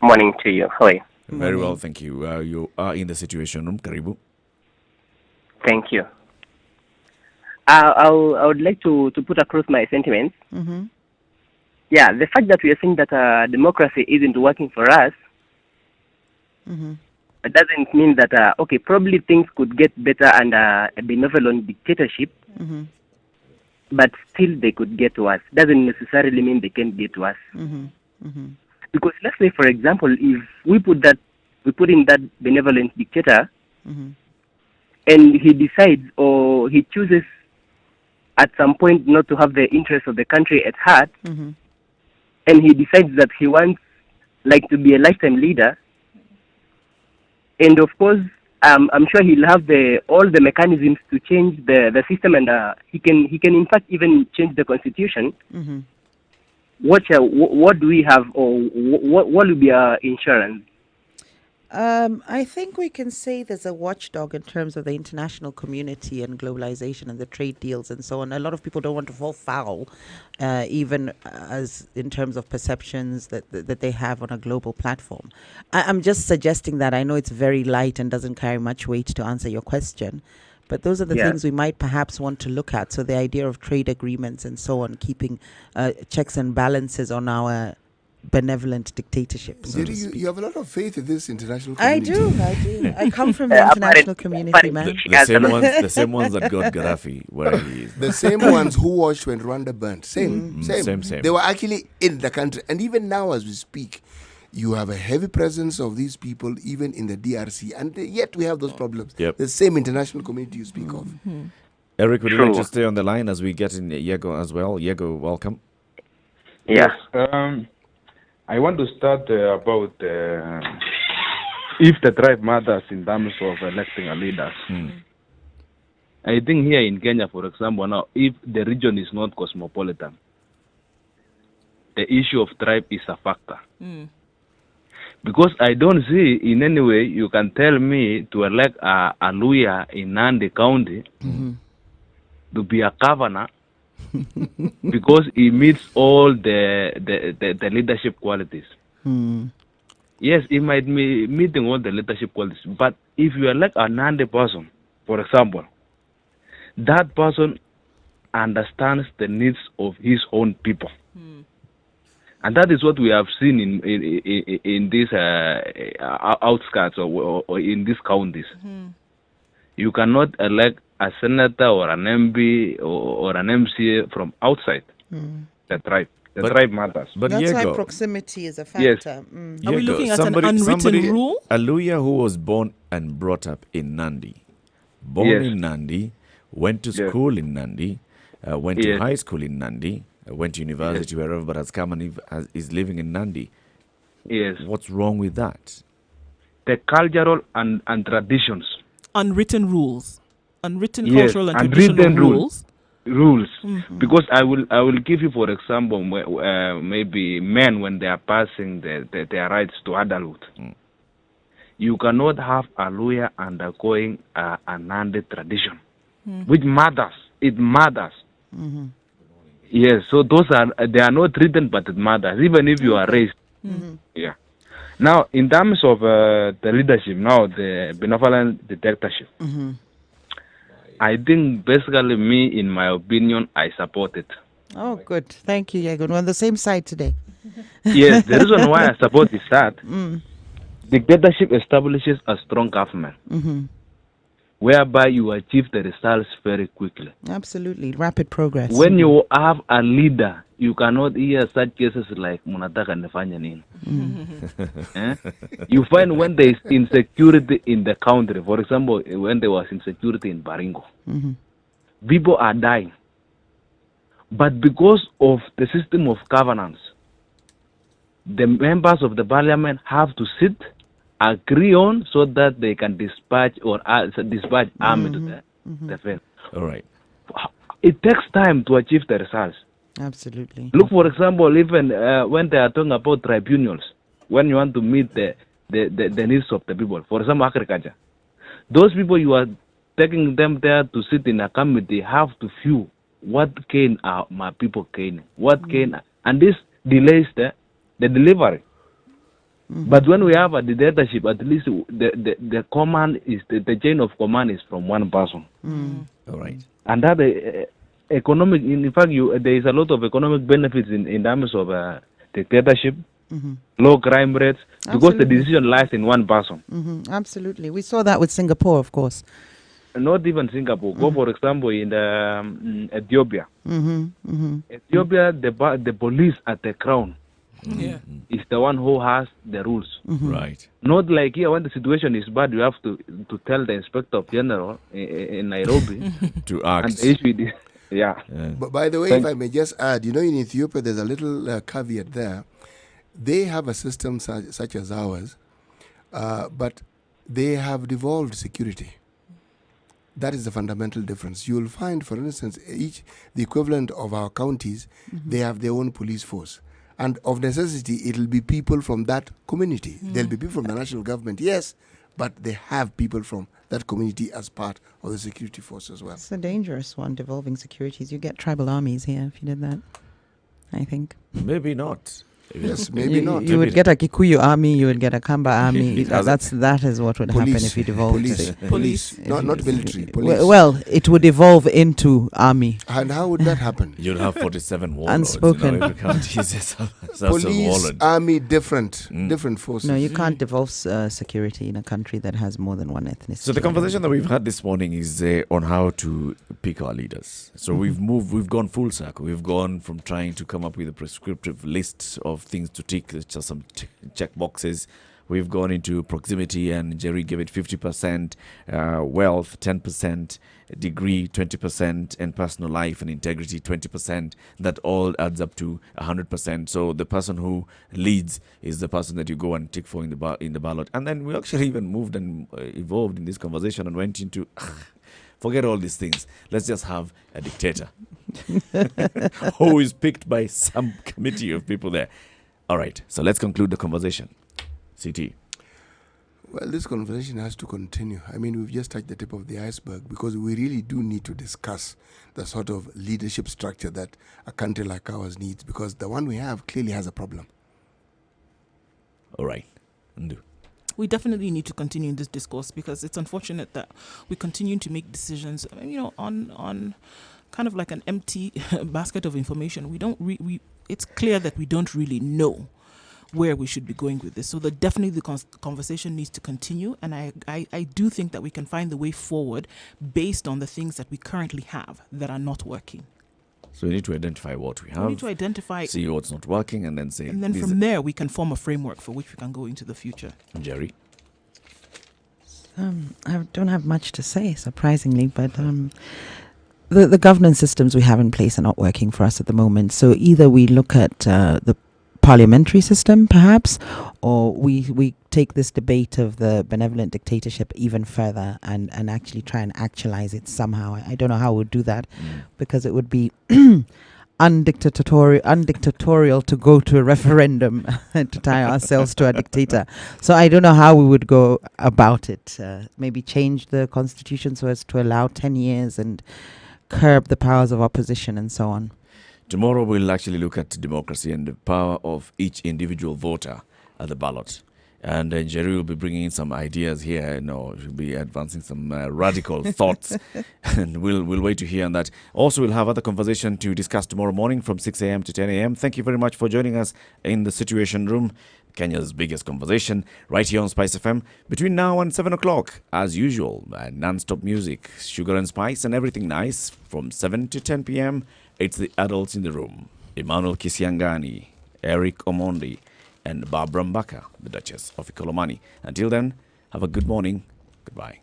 S10: Morning to you. How are you?
S3: Very well, thank you. You are in the Situation Room. Karibu.
S10: Thank you. I would like to put across my sentiments. Yeah, the fact that we are saying that democracy isn't working for us, it doesn't mean that, probably things could get better under a benevolent dictatorship, but still they could get to us. Doesn't necessarily mean they can get to us. Because let's say, for example, if we put in that benevolent dictator, and he decides or he chooses at some point not to have the interests of the country at heart, and he decides that he wants to be a lifetime leader, and of course I'm sure he'll have all the mechanisms to change the system, and he can in fact even change the constitution. What do we have, or what will be our insurance?
S4: I think we can say there's a watchdog in terms of the international community and globalization and the trade deals and so on. A lot of people don't want to fall foul, even as in terms of perceptions that they have on a global platform. I'm just suggesting that. I know it's very light and doesn't carry much weight to answer your question, but those are the things we might perhaps want to look at. So the idea of trade agreements and so on, keeping checks and balances on our benevolent dictatorship. So
S2: you have a lot of faith in this international community.
S4: I do. I come from the international community, man.
S3: The same ones that got Gaddafi where he is.
S2: The same ones who watched when Rwanda burnt. Same.
S3: They
S2: were actually in the country. And even now as we speak, you have a heavy presence of these people even in the DRC. And yet we have those problems. The same international community you speak of.
S3: Eric, would you like to stay on the line as we get in Yego as well? Yego, welcome.
S10: Yes.
S20: I want to start about if the tribe matters in terms of electing a leaders. I think here in Kenya, for example, now, if the region is not cosmopolitan, the issue of tribe is a factor. Because I don't see in any way you can tell me to elect a Luya in Nandi County to be a governor because he meets all the leadership qualities. Yes, he might be meeting all the leadership qualities, but if you elect a Nandi person, for example, that person understands the needs of his own people. And that is what we have seen in these outskirts or in these counties. You cannot elect a senator or an MP or an MCA from outside the tribe. The tribe matters.
S4: But that's why proximity is a factor.
S20: Yes.
S1: Are we looking at an unwritten rule?
S3: A Luya who was born and brought up in Nandi, in Nandi, went to school in Nandi, went to high school in Nandi, went to university wherever, but has come and is living in Nandi.
S20: Yes.
S3: What's wrong with that?
S20: The cultural and traditions.
S1: Unwritten rules. Unwritten cultural and traditional
S20: rules. Because I will give you, for example, maybe men when they are passing their rights to adulthood. You cannot have a lawyer undergoing a Nandi tradition, which matters. It matters. Yes, so they are not written, but it matters, even if you are raised. Yeah. Now, in terms of the leadership, now the benevolent dictatorship, I think basically me, in my opinion, I support it.
S4: Oh, good. Thank you, Yego. We're on the same side today.
S20: Yes, the reason why I support is that dictatorship establishes a strong government, whereby you achieve the results very quickly.
S4: Absolutely. Rapid progress.
S20: When you have a leader, you cannot hear such cases like Munataka Nefanya Nini. You find when there is insecurity in the country, for example, when there was insecurity in Baringo, people are dying. But because of the system of governance, the members of the parliament have to sit, agree on, so that they can dispatch army to the defense.
S3: All right.
S20: it takes time to achieve the results.
S4: Absolutely.
S20: Look, for example, even when they are talking about tribunals, when you want to meet the needs of the people, for example, agriculture, those people you are taking them there to sit in a committee have to view what gain are my people gaining, what gain, and this delays the delivery. But when we have a dictatorship, at least the command is the chain of command is from one person.
S3: All right.
S20: And that economic, in fact, there is a lot of economic benefits in terms of dictatorship, low crime rates, because the decision lies in one person.
S4: Absolutely. We saw that with Singapore, of course.
S20: Not even Singapore. Go, for example, in Ethiopia. Ethiopia, the police at the crown is the one who has the rules.
S3: Right.
S20: Not like here, when the situation is bad, you have to tell the Inspector General in Nairobi
S3: to act.
S20: And issue this. Yeah.
S2: But by the way, if I may just add, in Ethiopia, there's a little caveat there. They have a system such as ours, but they have devolved security. That is the fundamental difference. You will find, for instance, the equivalent of our counties, they have their own police force. And of necessity, it will be people from that community. There'll be people from the national government, yes, but they have people from that community as part of the security force as well.
S4: It's a dangerous one, devolving securities. You get tribal armies here if you did that, I think.
S3: Maybe not.
S2: Yes, maybe not.
S4: You would get a Kikuyu army, you would get a Kamba army. That is what would happen if you devolved.
S2: Police. Not military. Police.
S4: Well, it would evolve into army.
S2: And how would that happen?
S3: You'd have 47 warlords.
S4: Unspoken.
S3: Every county is
S2: police, army, different forces.
S4: No, you can't devolve security in a country that has more than one ethnicity.
S3: So the conversation that we've had this morning is on how to pick our leaders. So we've gone full circle. We've gone from trying to come up with a prescriptive list of things to tick, just some check boxes. We've gone into proximity, and Jerry gave it 50%, wealth 10%, degree 20%, and personal life and integrity 20%. That all adds up to 100%. So the person who leads is the person that you go and tick for in the ballot. And then we actually even moved and evolved in this conversation and went into forget all these things. Let's just have a dictator who is picked by some committee of people there. All right, so let's conclude the conversation. CT.
S2: Well, this conversation has to continue. I mean, we've just touched the tip of the iceberg because we really do need to discuss the sort of leadership structure that a country like ours needs, because the one we have clearly has a problem.
S3: All right. Ndu.
S1: We definitely need to continue in this discourse, because it's unfortunate that we continue to make decisions, on kind of like an empty basket of information. We don't it's clear that we don't really know where we should be going with this. So definitely the conversation needs to continue, and I do think that we can find the way forward based on the things that we currently have that are not working.
S3: So we need to identify what we have.
S1: We need to identify,
S3: see what's not working, and then say.
S1: And then from there we can form a framework for which we can go into the future.
S3: Jerry?
S4: I don't have much to say, surprisingly, but the governance systems we have in place are not working for us at the moment. So either we look at the parliamentary system, perhaps, or we take this debate of the benevolent dictatorship even further and actually try and actualize it somehow. I don't know how we'd do that, because it would be undictatorial to go to a referendum to tie ourselves to a dictator. So I don't know how we would go about it. Maybe change the constitution so as to allow 10 years and curb the powers of opposition and so on.
S3: Tomorrow we'll actually look at democracy and the power of each individual voter at the ballot. And Jerry will be bringing in some ideas here. She'll be advancing some radical thoughts. And we'll wait to hear on that. Also, we'll have other conversation to discuss tomorrow morning from 6 a.m. to 10 a.m. Thank you very much for joining us in the Situation Room, Kenya's biggest conversation, right here on Spice FM. Between now and 7 o'clock, as usual, non-stop music, sugar and spice and everything nice. From 7 to 10 p.m., it's the adults in the room. Emmanuel Kisiangani, Eric Omondi, and Barbara Mbaka, the Duchess of Ikolomani. Until then, have a good morning. Goodbye.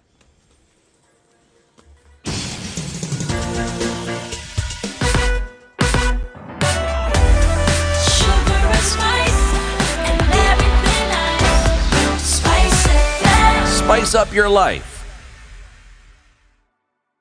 S7: Spice up your life